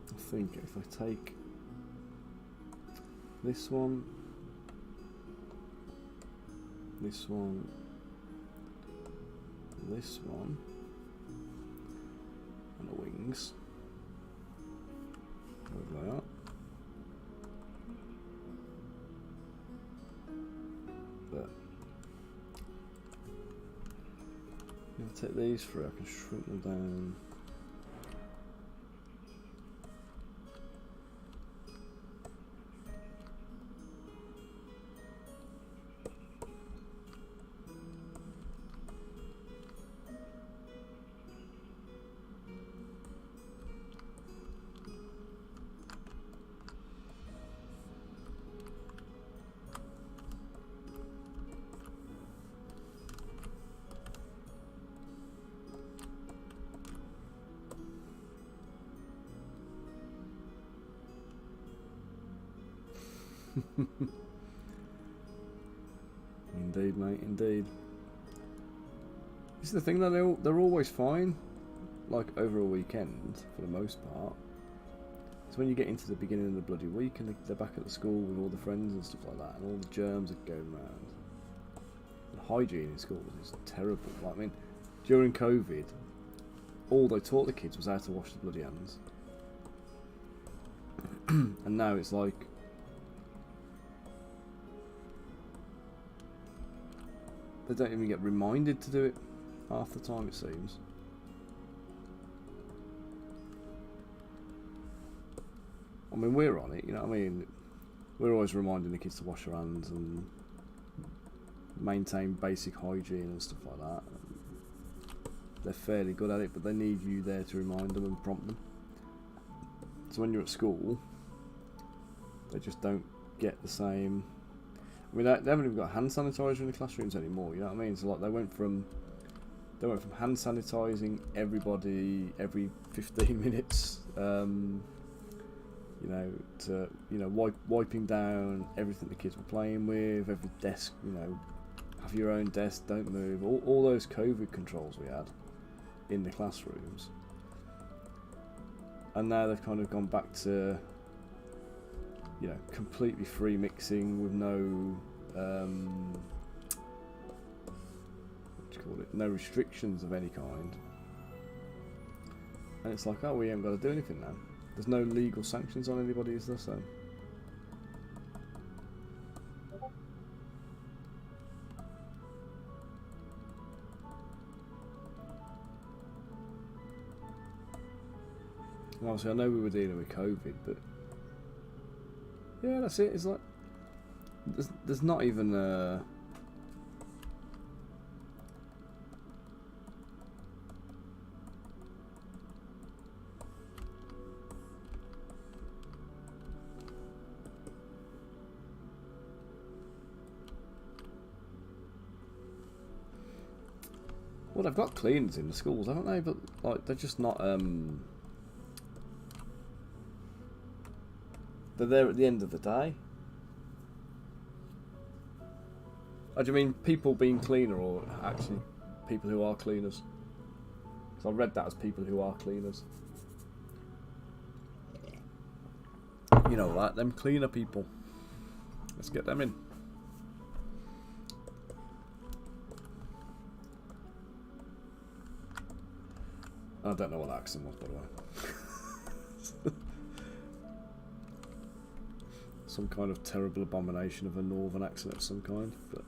I think if I take this one, this one, this one, and the wings, wherever they are. But if I take these three, I can shrink them down. Indeed, mate, indeed. This is the thing, that they're always fine, like over a weekend for the most part. It's when you get into the beginning of the bloody week and they're back at the school with all the friends and stuff like that, and all the germs are going around. And hygiene in schools is terrible. Like, I mean, during COVID, all they taught the kids was how to wash the bloody hands. And now it's like, they don't even get reminded to do it half the time, it seems. I mean, we're on it, you know what I mean? We're always reminding the kids to wash their hands and maintain basic hygiene and stuff like that. They're fairly good at it, but they need you there to remind them and prompt them. So when you're at school, they just don't get the same... I mean, they haven't even got hand sanitizer in the classrooms anymore, you know what I mean? So like they went from hand sanitizing everybody every 15 minutes, you know, to, you know, wiping down everything the kids were playing with, every desk, you know, have your own desk, don't move, all those COVID controls we had. in the classrooms. And now they've kind of gone back to, you know, completely free mixing with no, what do you call it? No restrictions of any kind. And it's like, oh, we haven't got to do anything now. There's no legal sanctions on anybody, is there? So. And obviously, I know we were dealing with COVID, but yeah, that's it. It's like there's not even well, they've got cleaners in the schools, haven't they? But like, they're just not. They're there at the end of the day. Oh, do you mean people being cleaner, or actually people who are cleaners? So I read that as people who are cleaners. You know that, them cleaner people. Let's get them in. I don't know what that accent was, by the way. Some kind of terrible abomination of a northern accent of some kind, but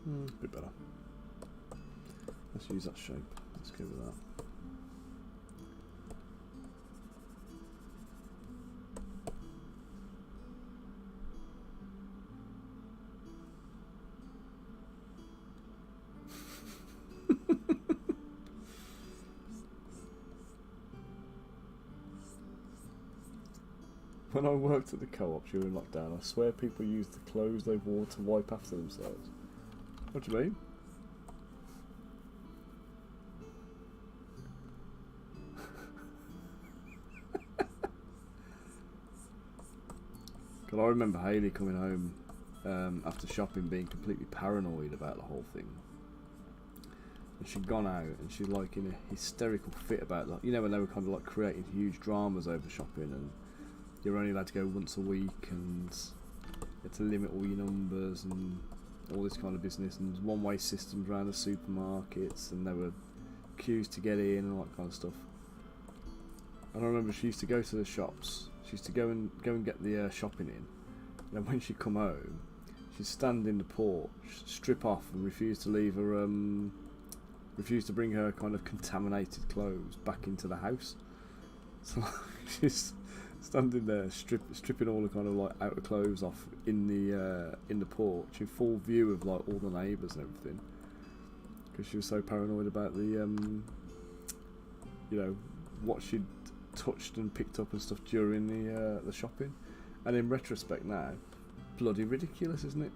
a bit better. Let's use that shape. Let's go with that. When I worked at the co-op during lockdown, I swear people used the clothes they wore to wipe after themselves. What do you mean? God, I remember Hayley coming home after shopping, being completely paranoid about the whole thing. And she'd gone out and she's like in a hysterical fit about that. You know, when they were kind of like creating huge dramas over shopping, and you're only allowed to go once a week, and you had to limit all your numbers and all this kind of business, and one-way systems around the supermarkets, and there were queues to get in and all that kind of stuff. And I remember she used to go to the shops. She used to go and get the shopping in. And then when she'd come home, she'd stand in the porch, strip off, and refuse to leave her, refuse to bring her kind of contaminated clothes back into the house. So she's standing there, stripping all the kind of like outer clothes off in the porch, in full view of like all the neighbours and everything, because she was so paranoid about the, you know, what she'd touched and picked up and stuff during the shopping. And in retrospect now, bloody ridiculous, isn't it?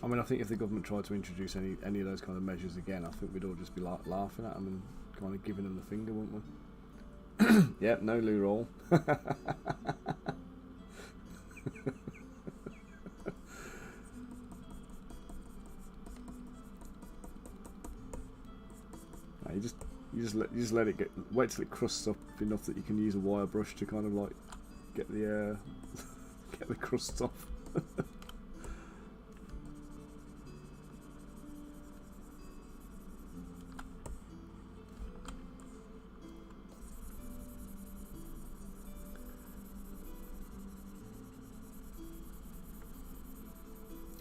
I mean, I think if the government tried to introduce any of those kind of measures again, I think we'd all just be laughing at them and kind of giving them the finger, wouldn't we? Yep, no loo roll. No, you just let it wait till it crusts up enough that you can use a wire brush to kind of like get the get the crusts off.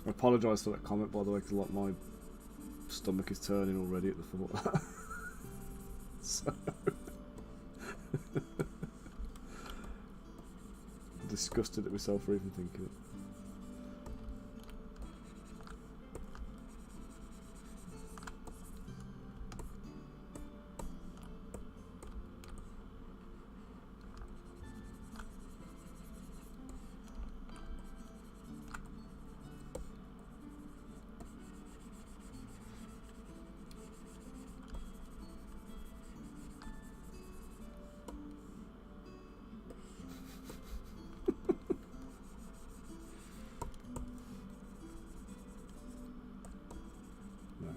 I apologise for that comment, by the way, because like my stomach is turning already at the thought of that. So I'm disgusted at myself for even thinking it.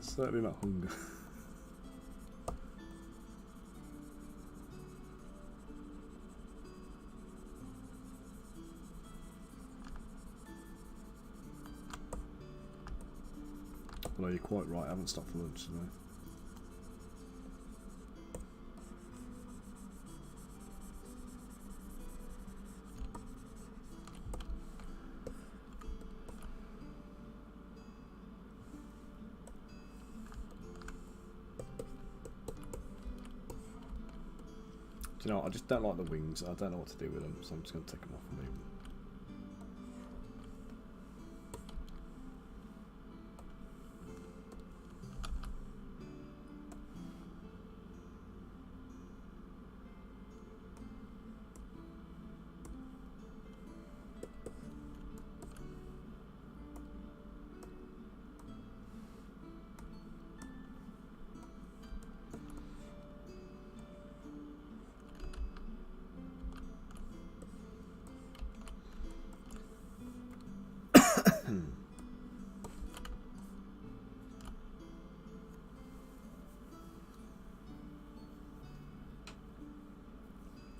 Certainly not hunger. Although you're quite right, I haven't stopped for lunch today. Do you know what? I just don't like the wings. I don't know what to do with them, so I'm just going to take them off and leave them.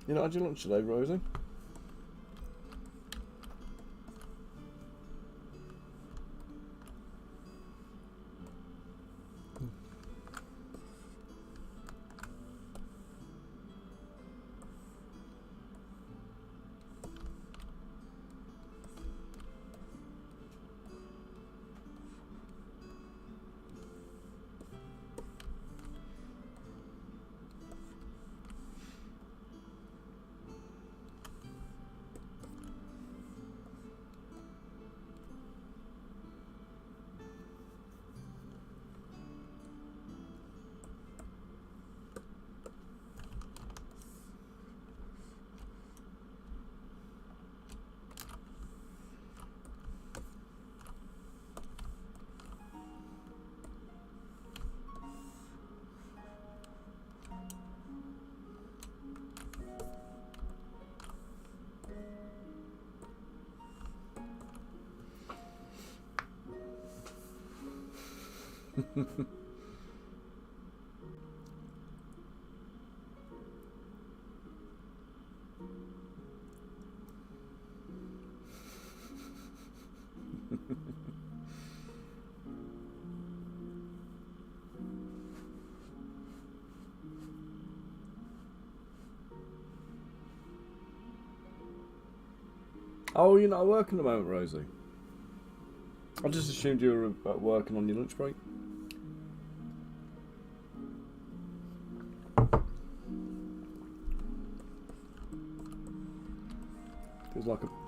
You not had your lunch today, Rosie? Oh, you're not at work at the moment, Rosie? I just assumed you were at working on your lunch break.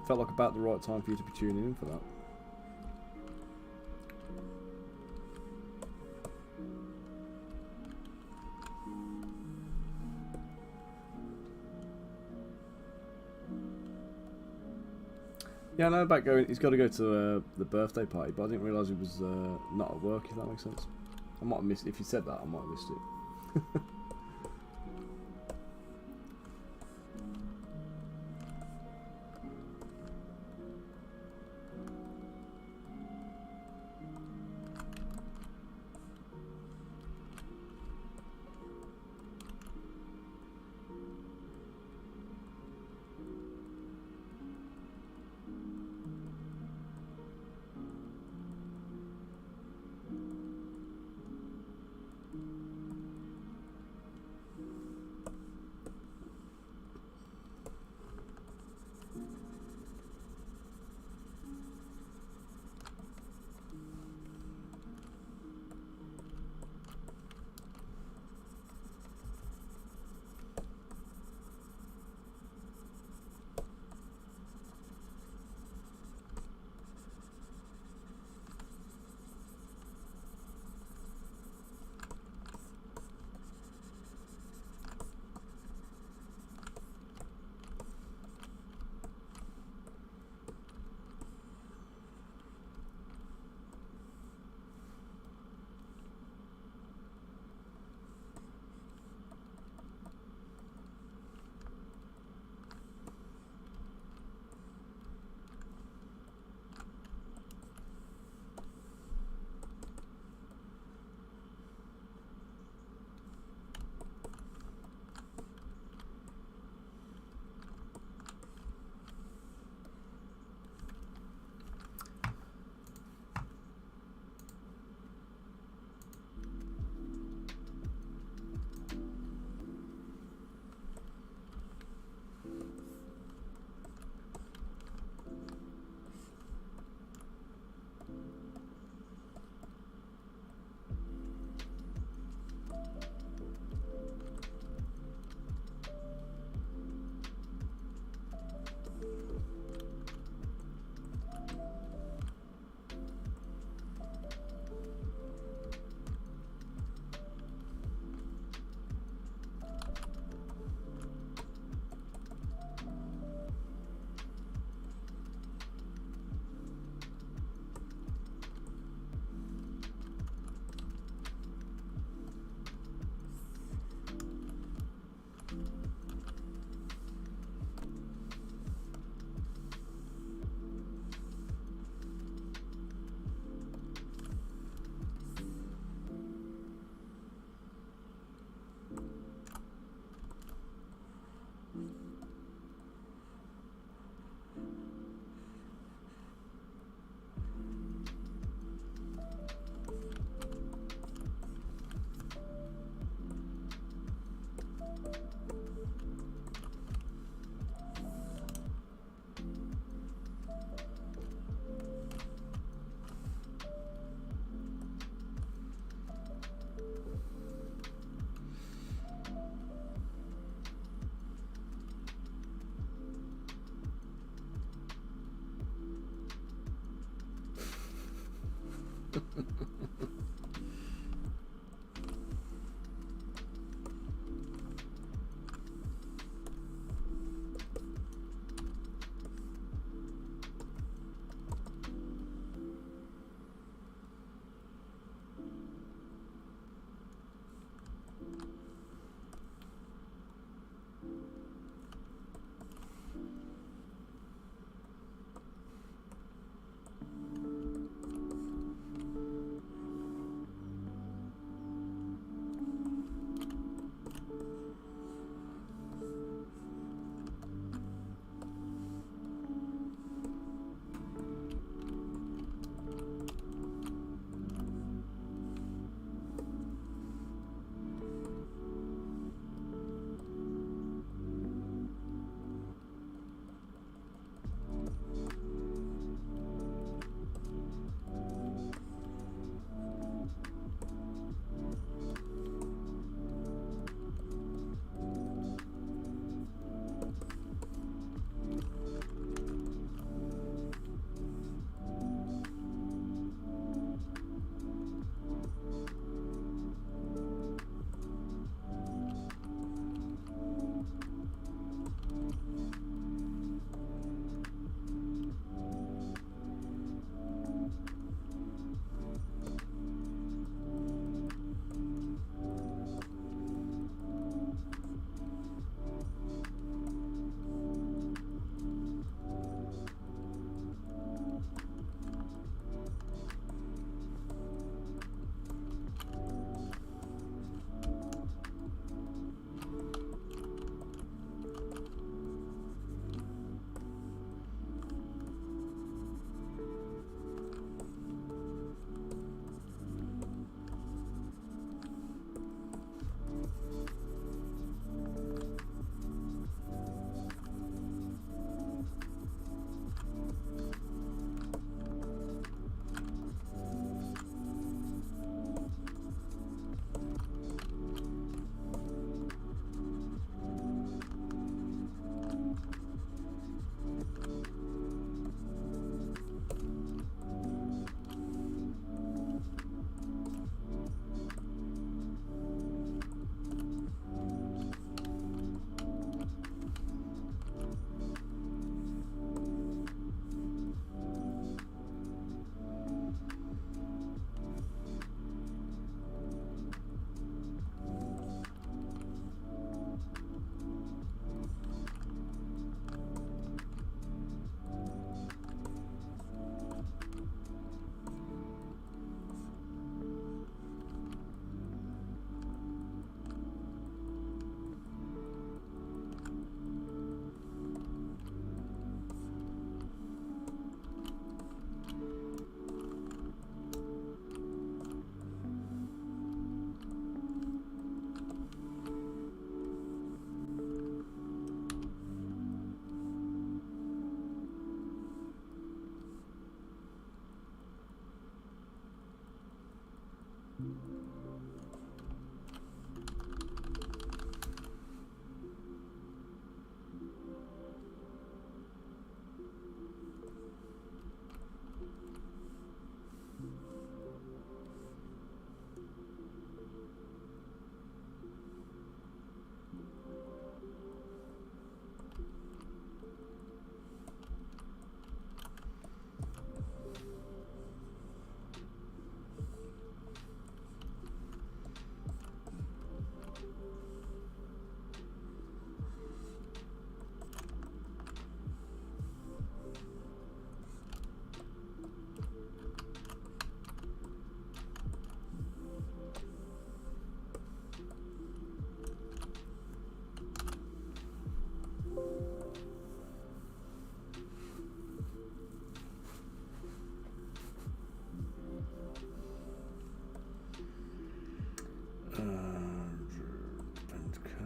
Felt like about the right time for you to be tuning in for that. Yeah, I know about going. He's got to go to the birthday party, but I didn't realise he was not at work. If that makes sense, I might have missed. If you said that, I might have missed it.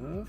curve.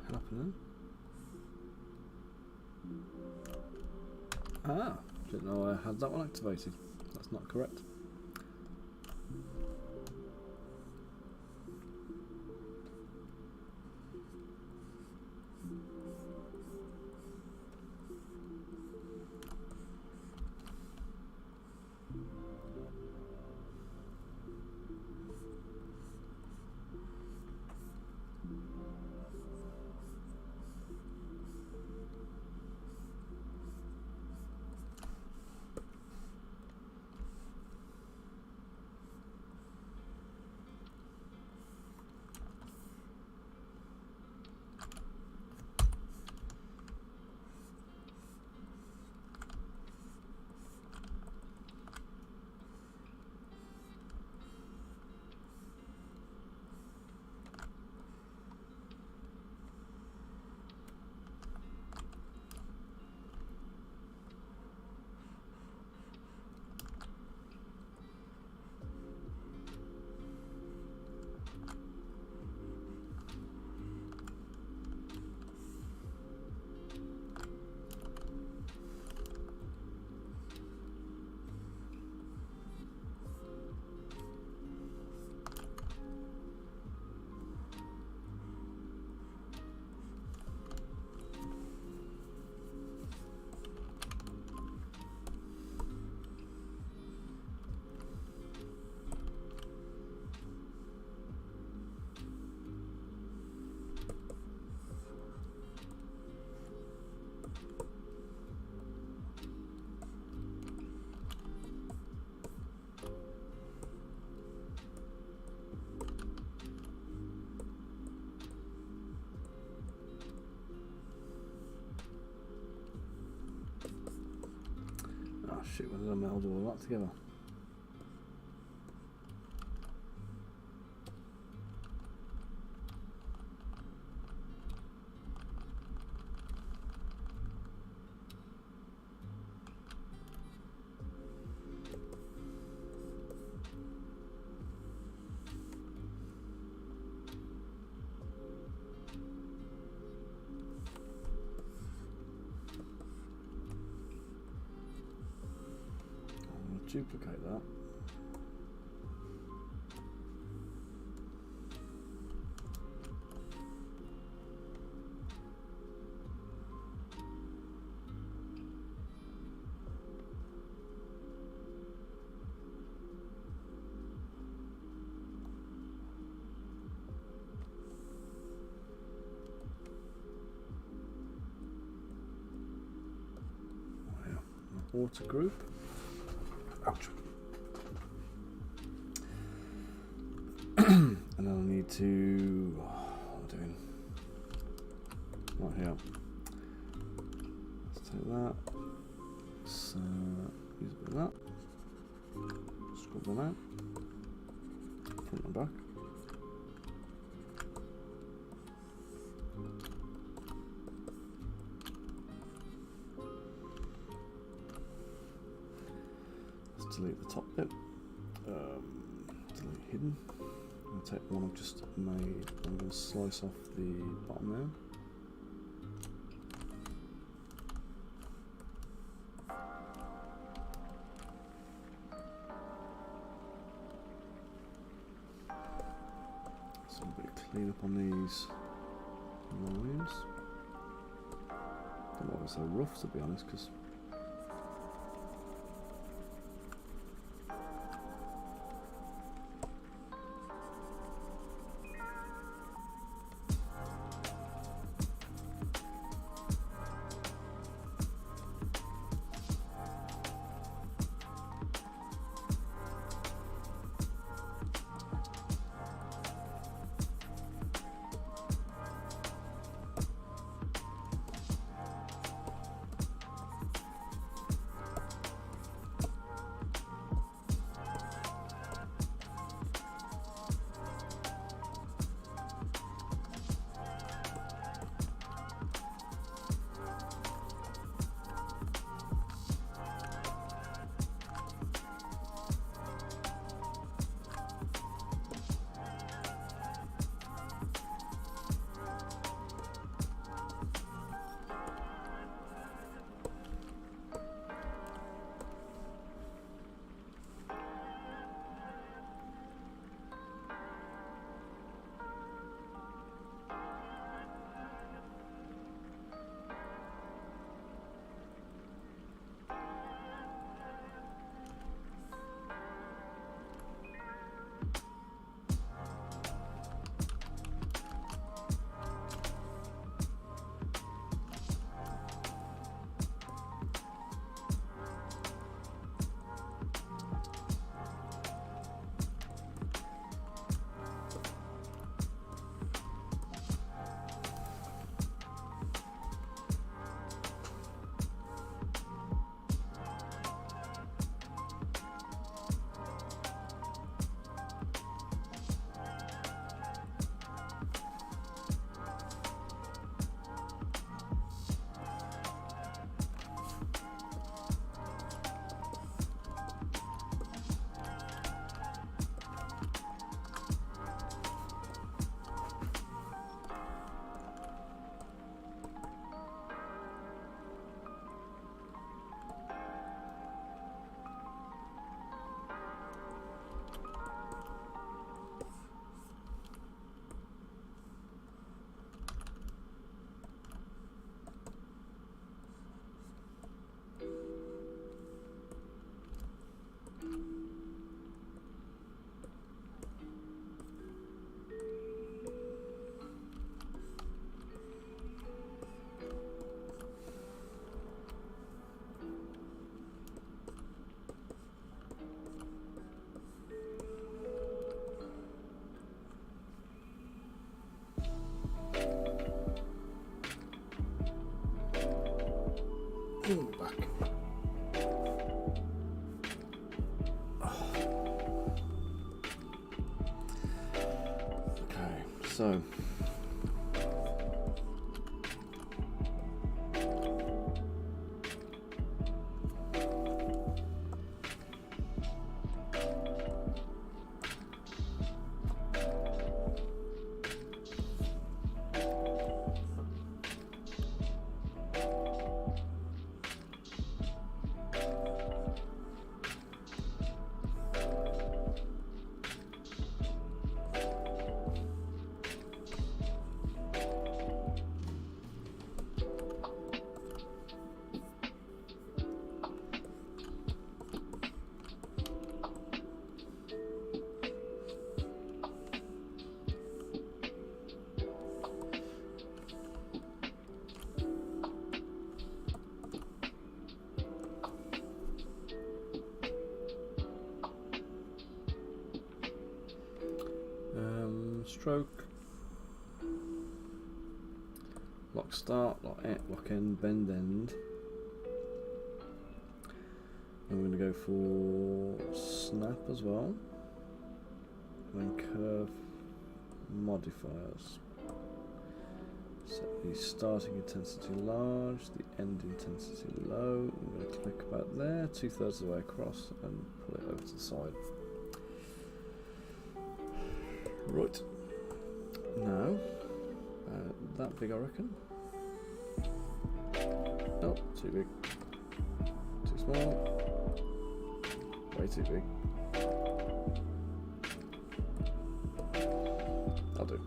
Happening. Ah, didn't know I had that one activated. That's not correct. Oh shit, when did I meld all that together? Duplicate that. Water group. Ouch. And then I need to. What am I doing? Right here. Let's take that. Let's use a bit of that. Scrub them out. Front and back. Let's delete the top bit. hidden. I'm going to take the one I've just made. I'm going to slice off the bottom there. So I'm going to clean up on these lines. Don't know why they're so rough, to be honest, because back. Okay, so stroke, lock start, lock end, bend end. I'm going to go for snap as well, and curve modifiers. Set the starting intensity large, the end intensity low. I'm going to click about there, 2/3 of the way across, and pull it over to the side. Right. Now, that big I reckon. Oh, too big. Too small. Way too big. I'll do.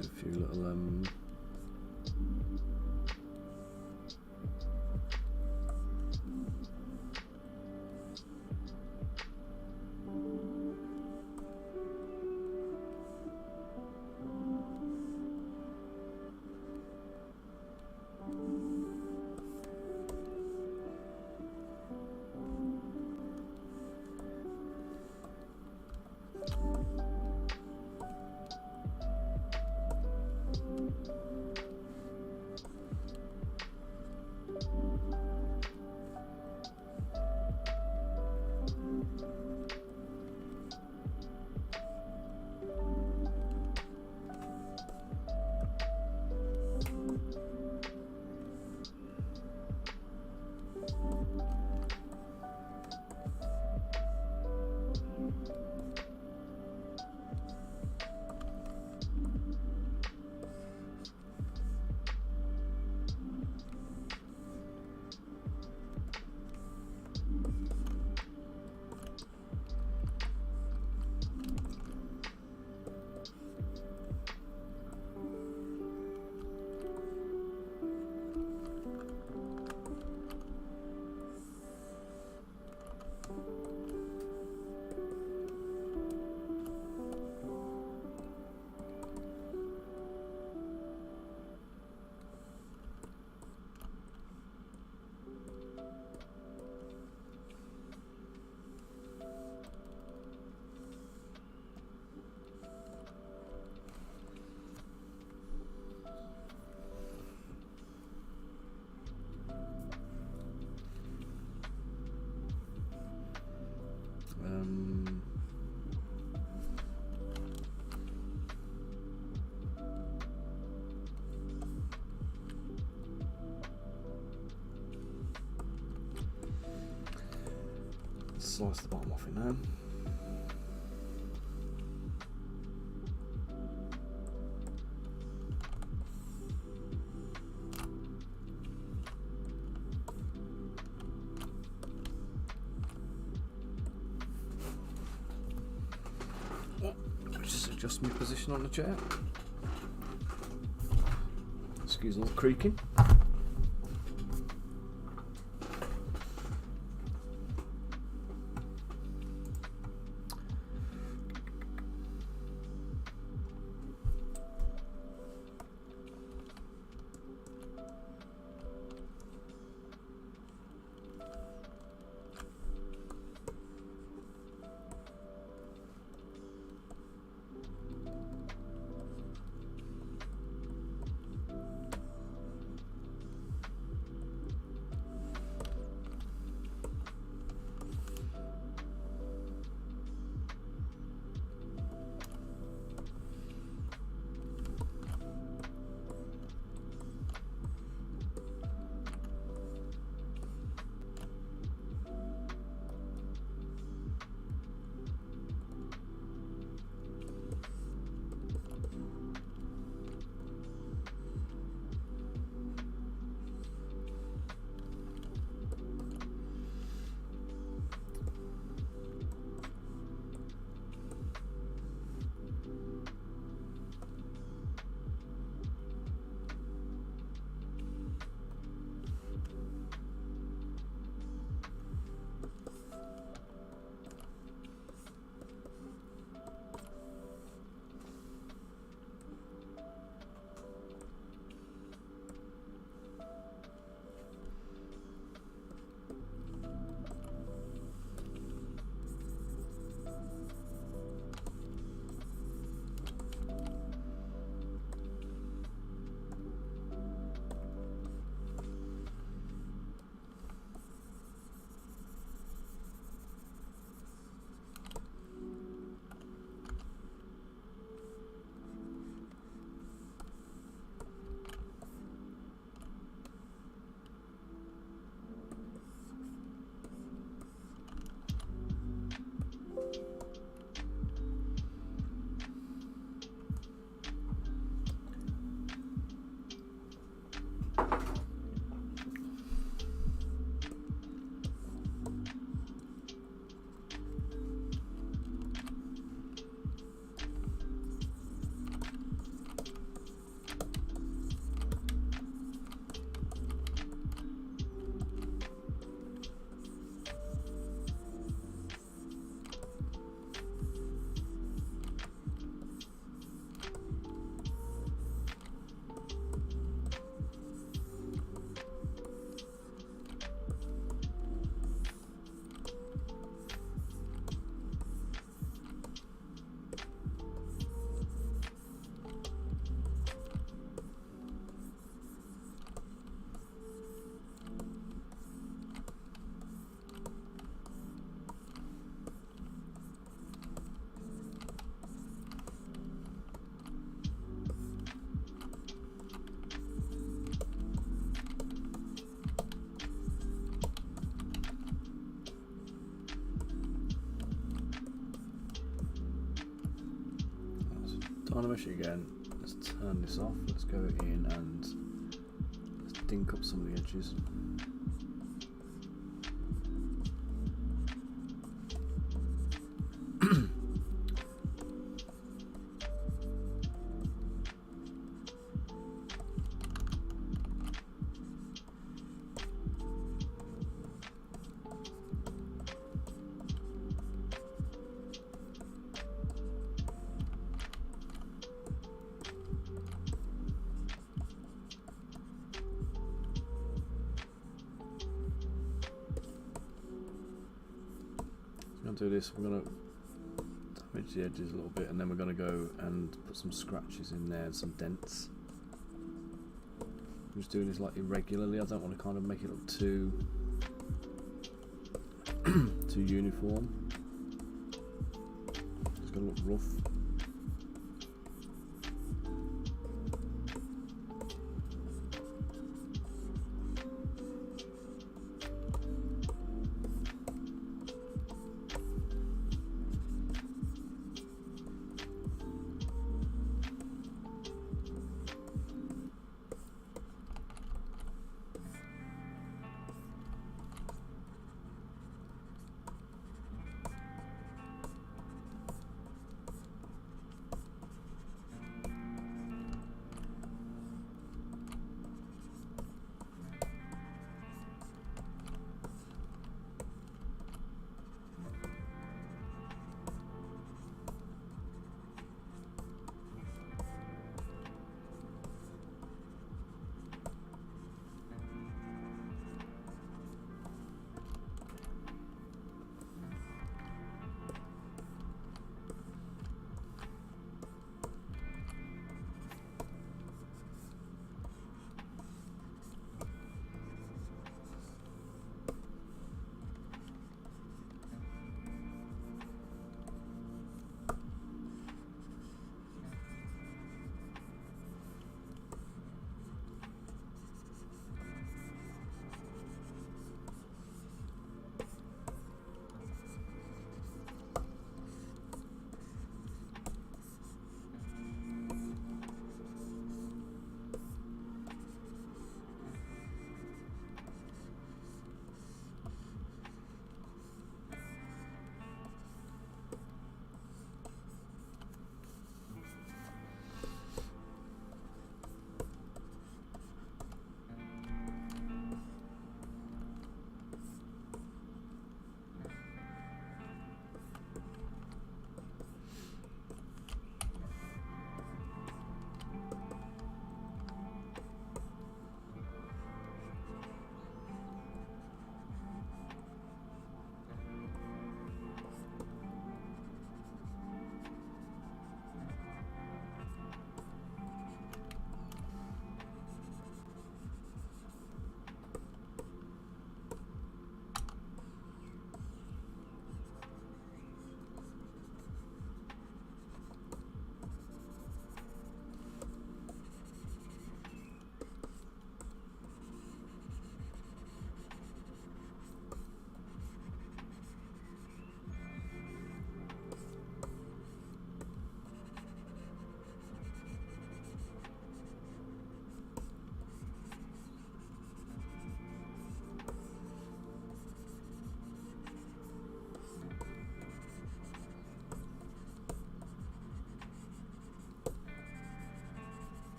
A few little slice the bottom off it now. Just adjust my position on the chair. Excuse all the creaking. Dynamish again. Let's turn this off. Let's go in and let's dink up some of the edges. Do this, we're going to damage the edges a little bit, and then we're going to go and put some scratches in there and some dents. I'm just doing this like irregularly. I don't want to kind of make it look too too uniform. It's going to look rough.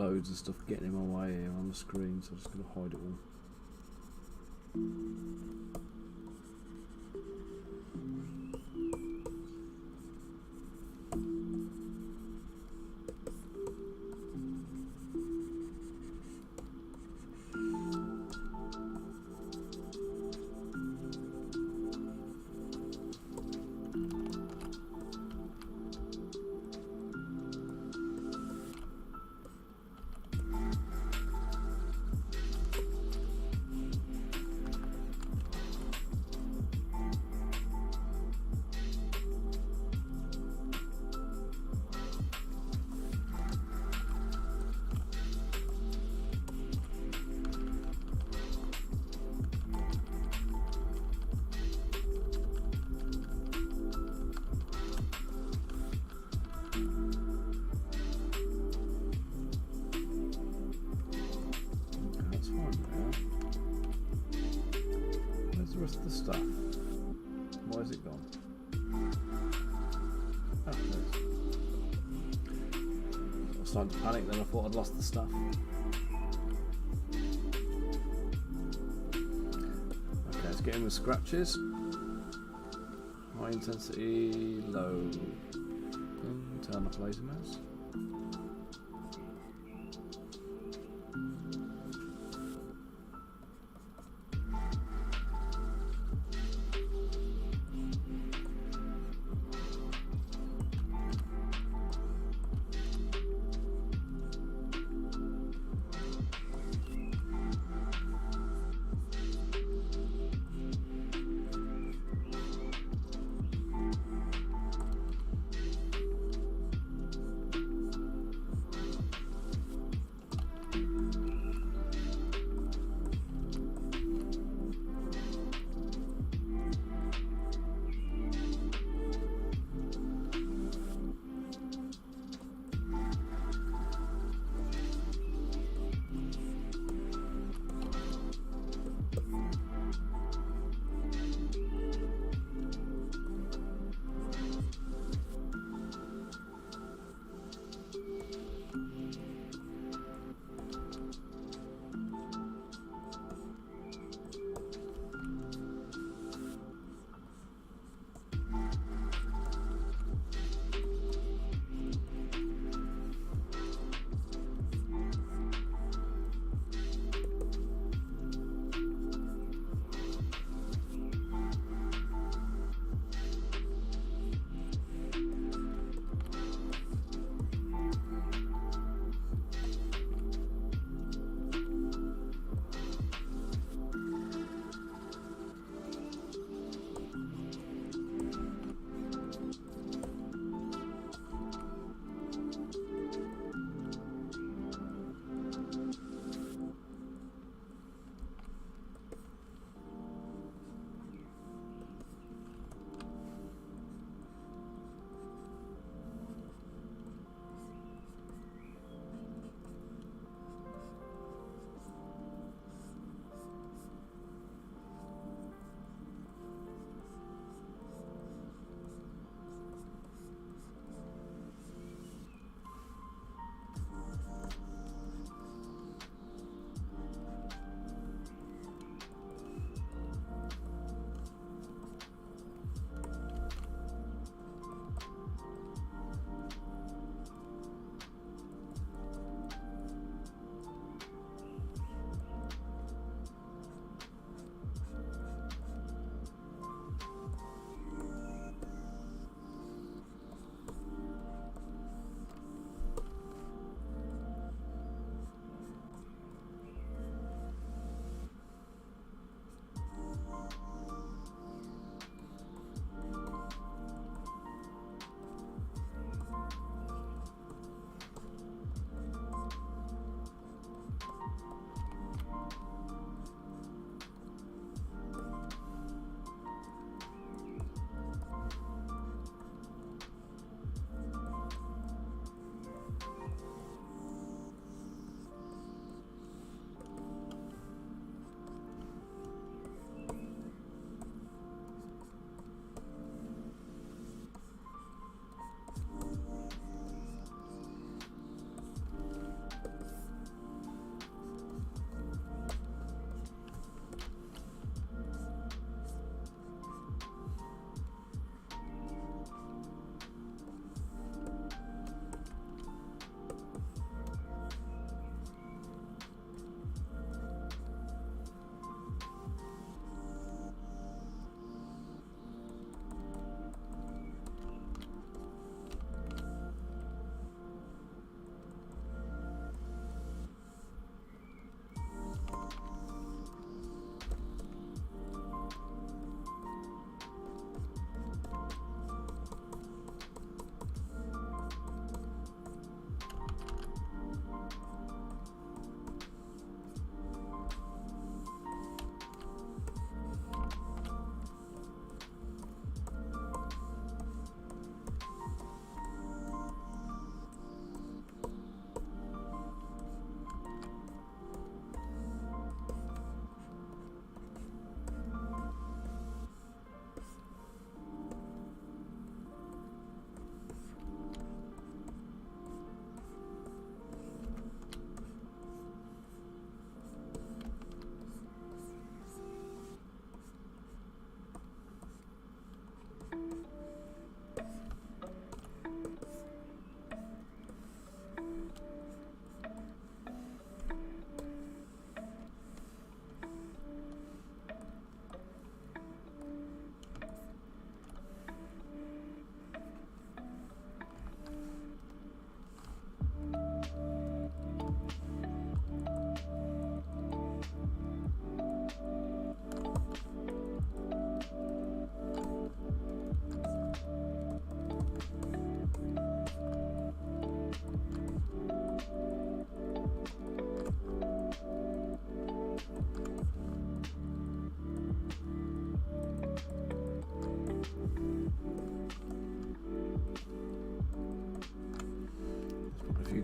loads of stuff getting in my way here on the screen, so I'm just going to hide it all. Where's the stuff? Why has it gone? Oh, there it is. I was starting to panic then, I thought I'd lost the stuff. Okay, let's get in with scratches. High intensity, low. Turn off laser mouse.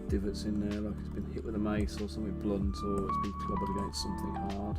divots in there, like it's been hit with a mace or something blunt, or it's been clobbered against something hard.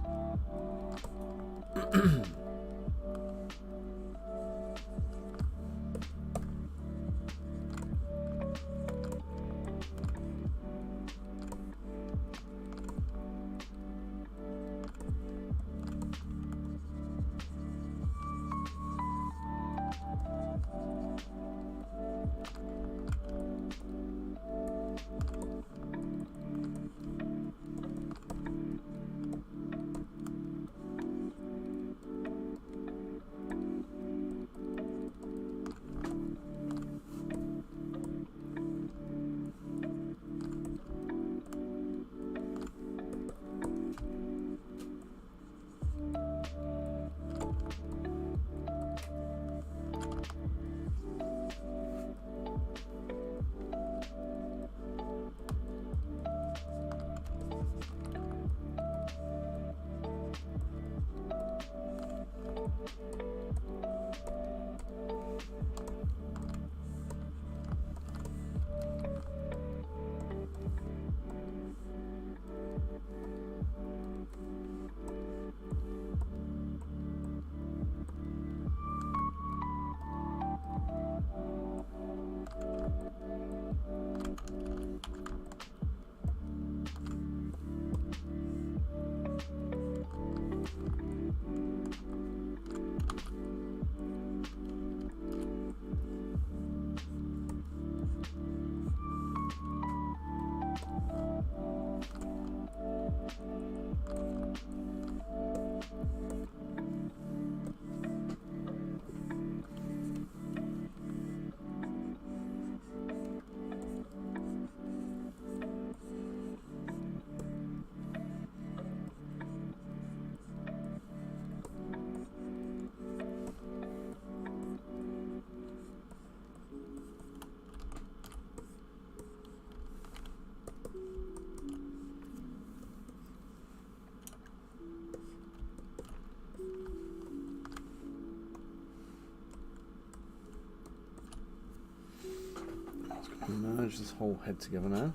Merge this whole head together now.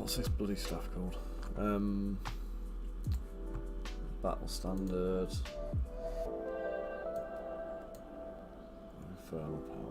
What's this bloody stuff called? Battle standard. Infernal power.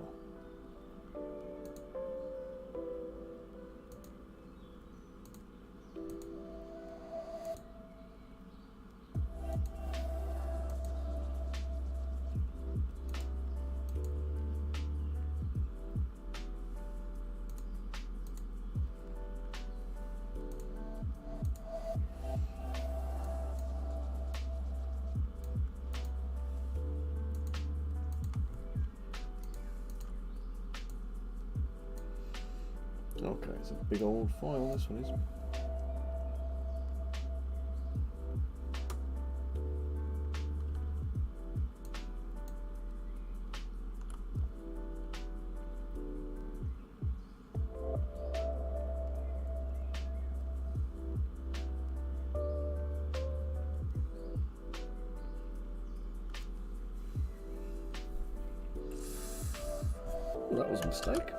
Okay, it's a big old file, this one is. Well, that was a mistake.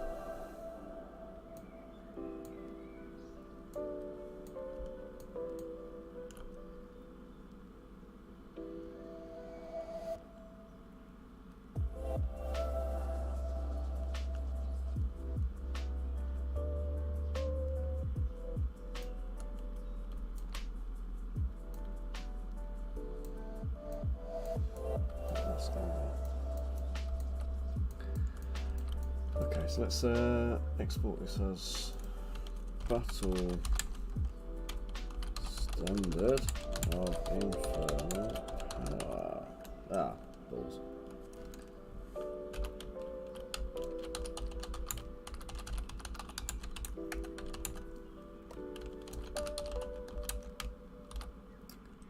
Okay, so let's export this as battle standard of infernal power. Balls.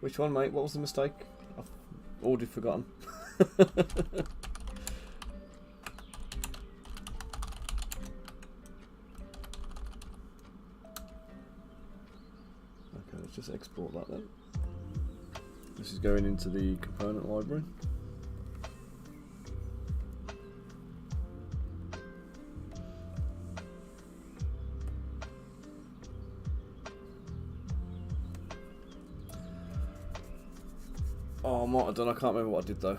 Which one, mate? What was the mistake? I've already forgotten. Okay, let's just export that then. This is going into the component library. Oh, I might have done. I can't remember what I did though.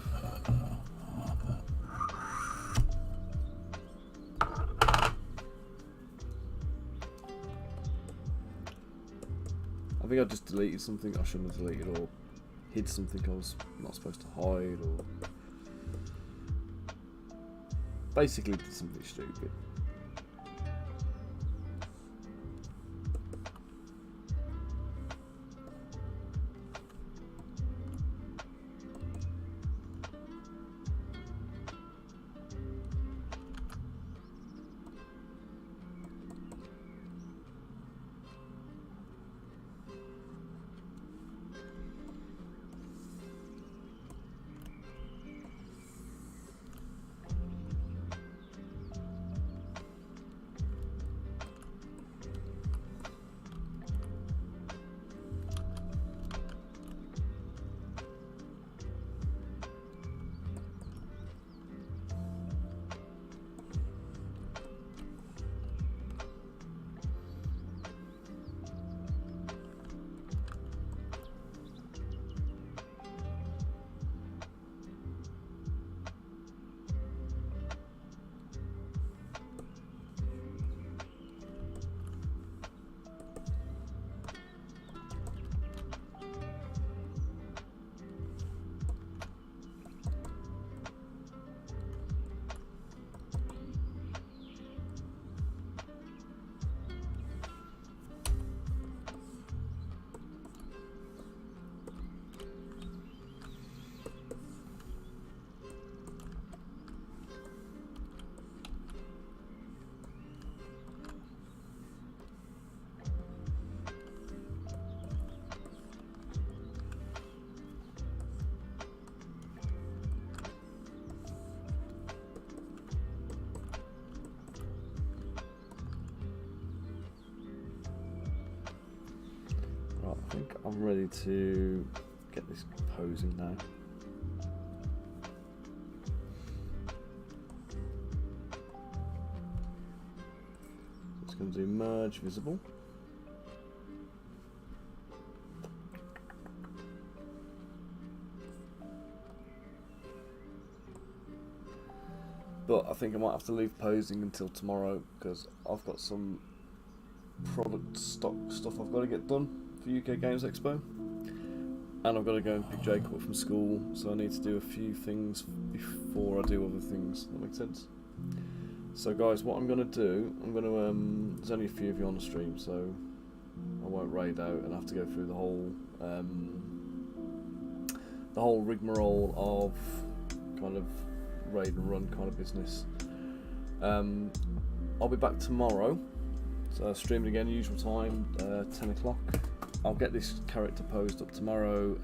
I think I just deleted something I shouldn't have deleted, or hid something I was not supposed to hide, or basically did something stupid. I think I'm ready to get this posing now. It's going to do merge visible. but I think I might have to leave posing until tomorrow because I've got some product stock stuff I've got to get done for UK Games Expo, and I've got to go and pick Jacob up from school, so I need to do a few things before I do other things. That makes sense? So guys, what I'm going to do, there's only a few of you on the stream, so I won't raid out and have to go through the whole rigmarole of kind of raid and run kind of business. I'll be back tomorrow, so streaming again, usual time, 10 o'clock. I'll get this character posed up tomorrow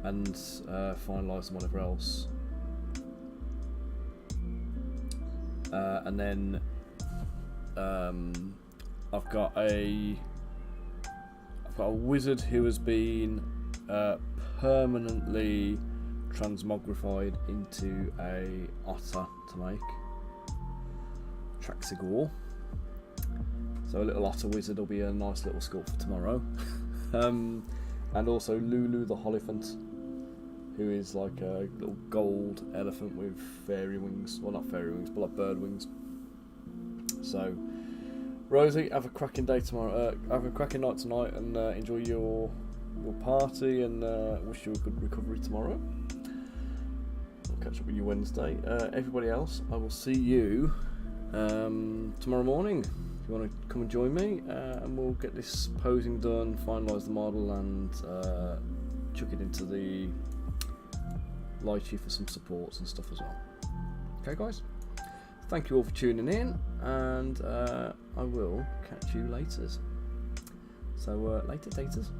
and finalise and whatever else. And then I've got a wizard who has been permanently transmogrified into a otter to make Traxigor. So a little otter wizard will be a nice little sculpt for tomorrow. And also Lulu the Holophant, who is like a little gold elephant with fairy wings. Well, not fairy wings, but like bird wings. So, Rosie, have a cracking day tomorrow. Have a cracking night tonight, and enjoy your party. And wish you a good recovery tomorrow. I'll catch up with you Wednesday. Everybody else, I will see you tomorrow morning. If you want to come and join me, and we'll get this posing done, finalise the model, and chuck it into the Lychee for some supports and stuff as well. Okay guys, thank you all for tuning in, and I will catch you later. So later taters.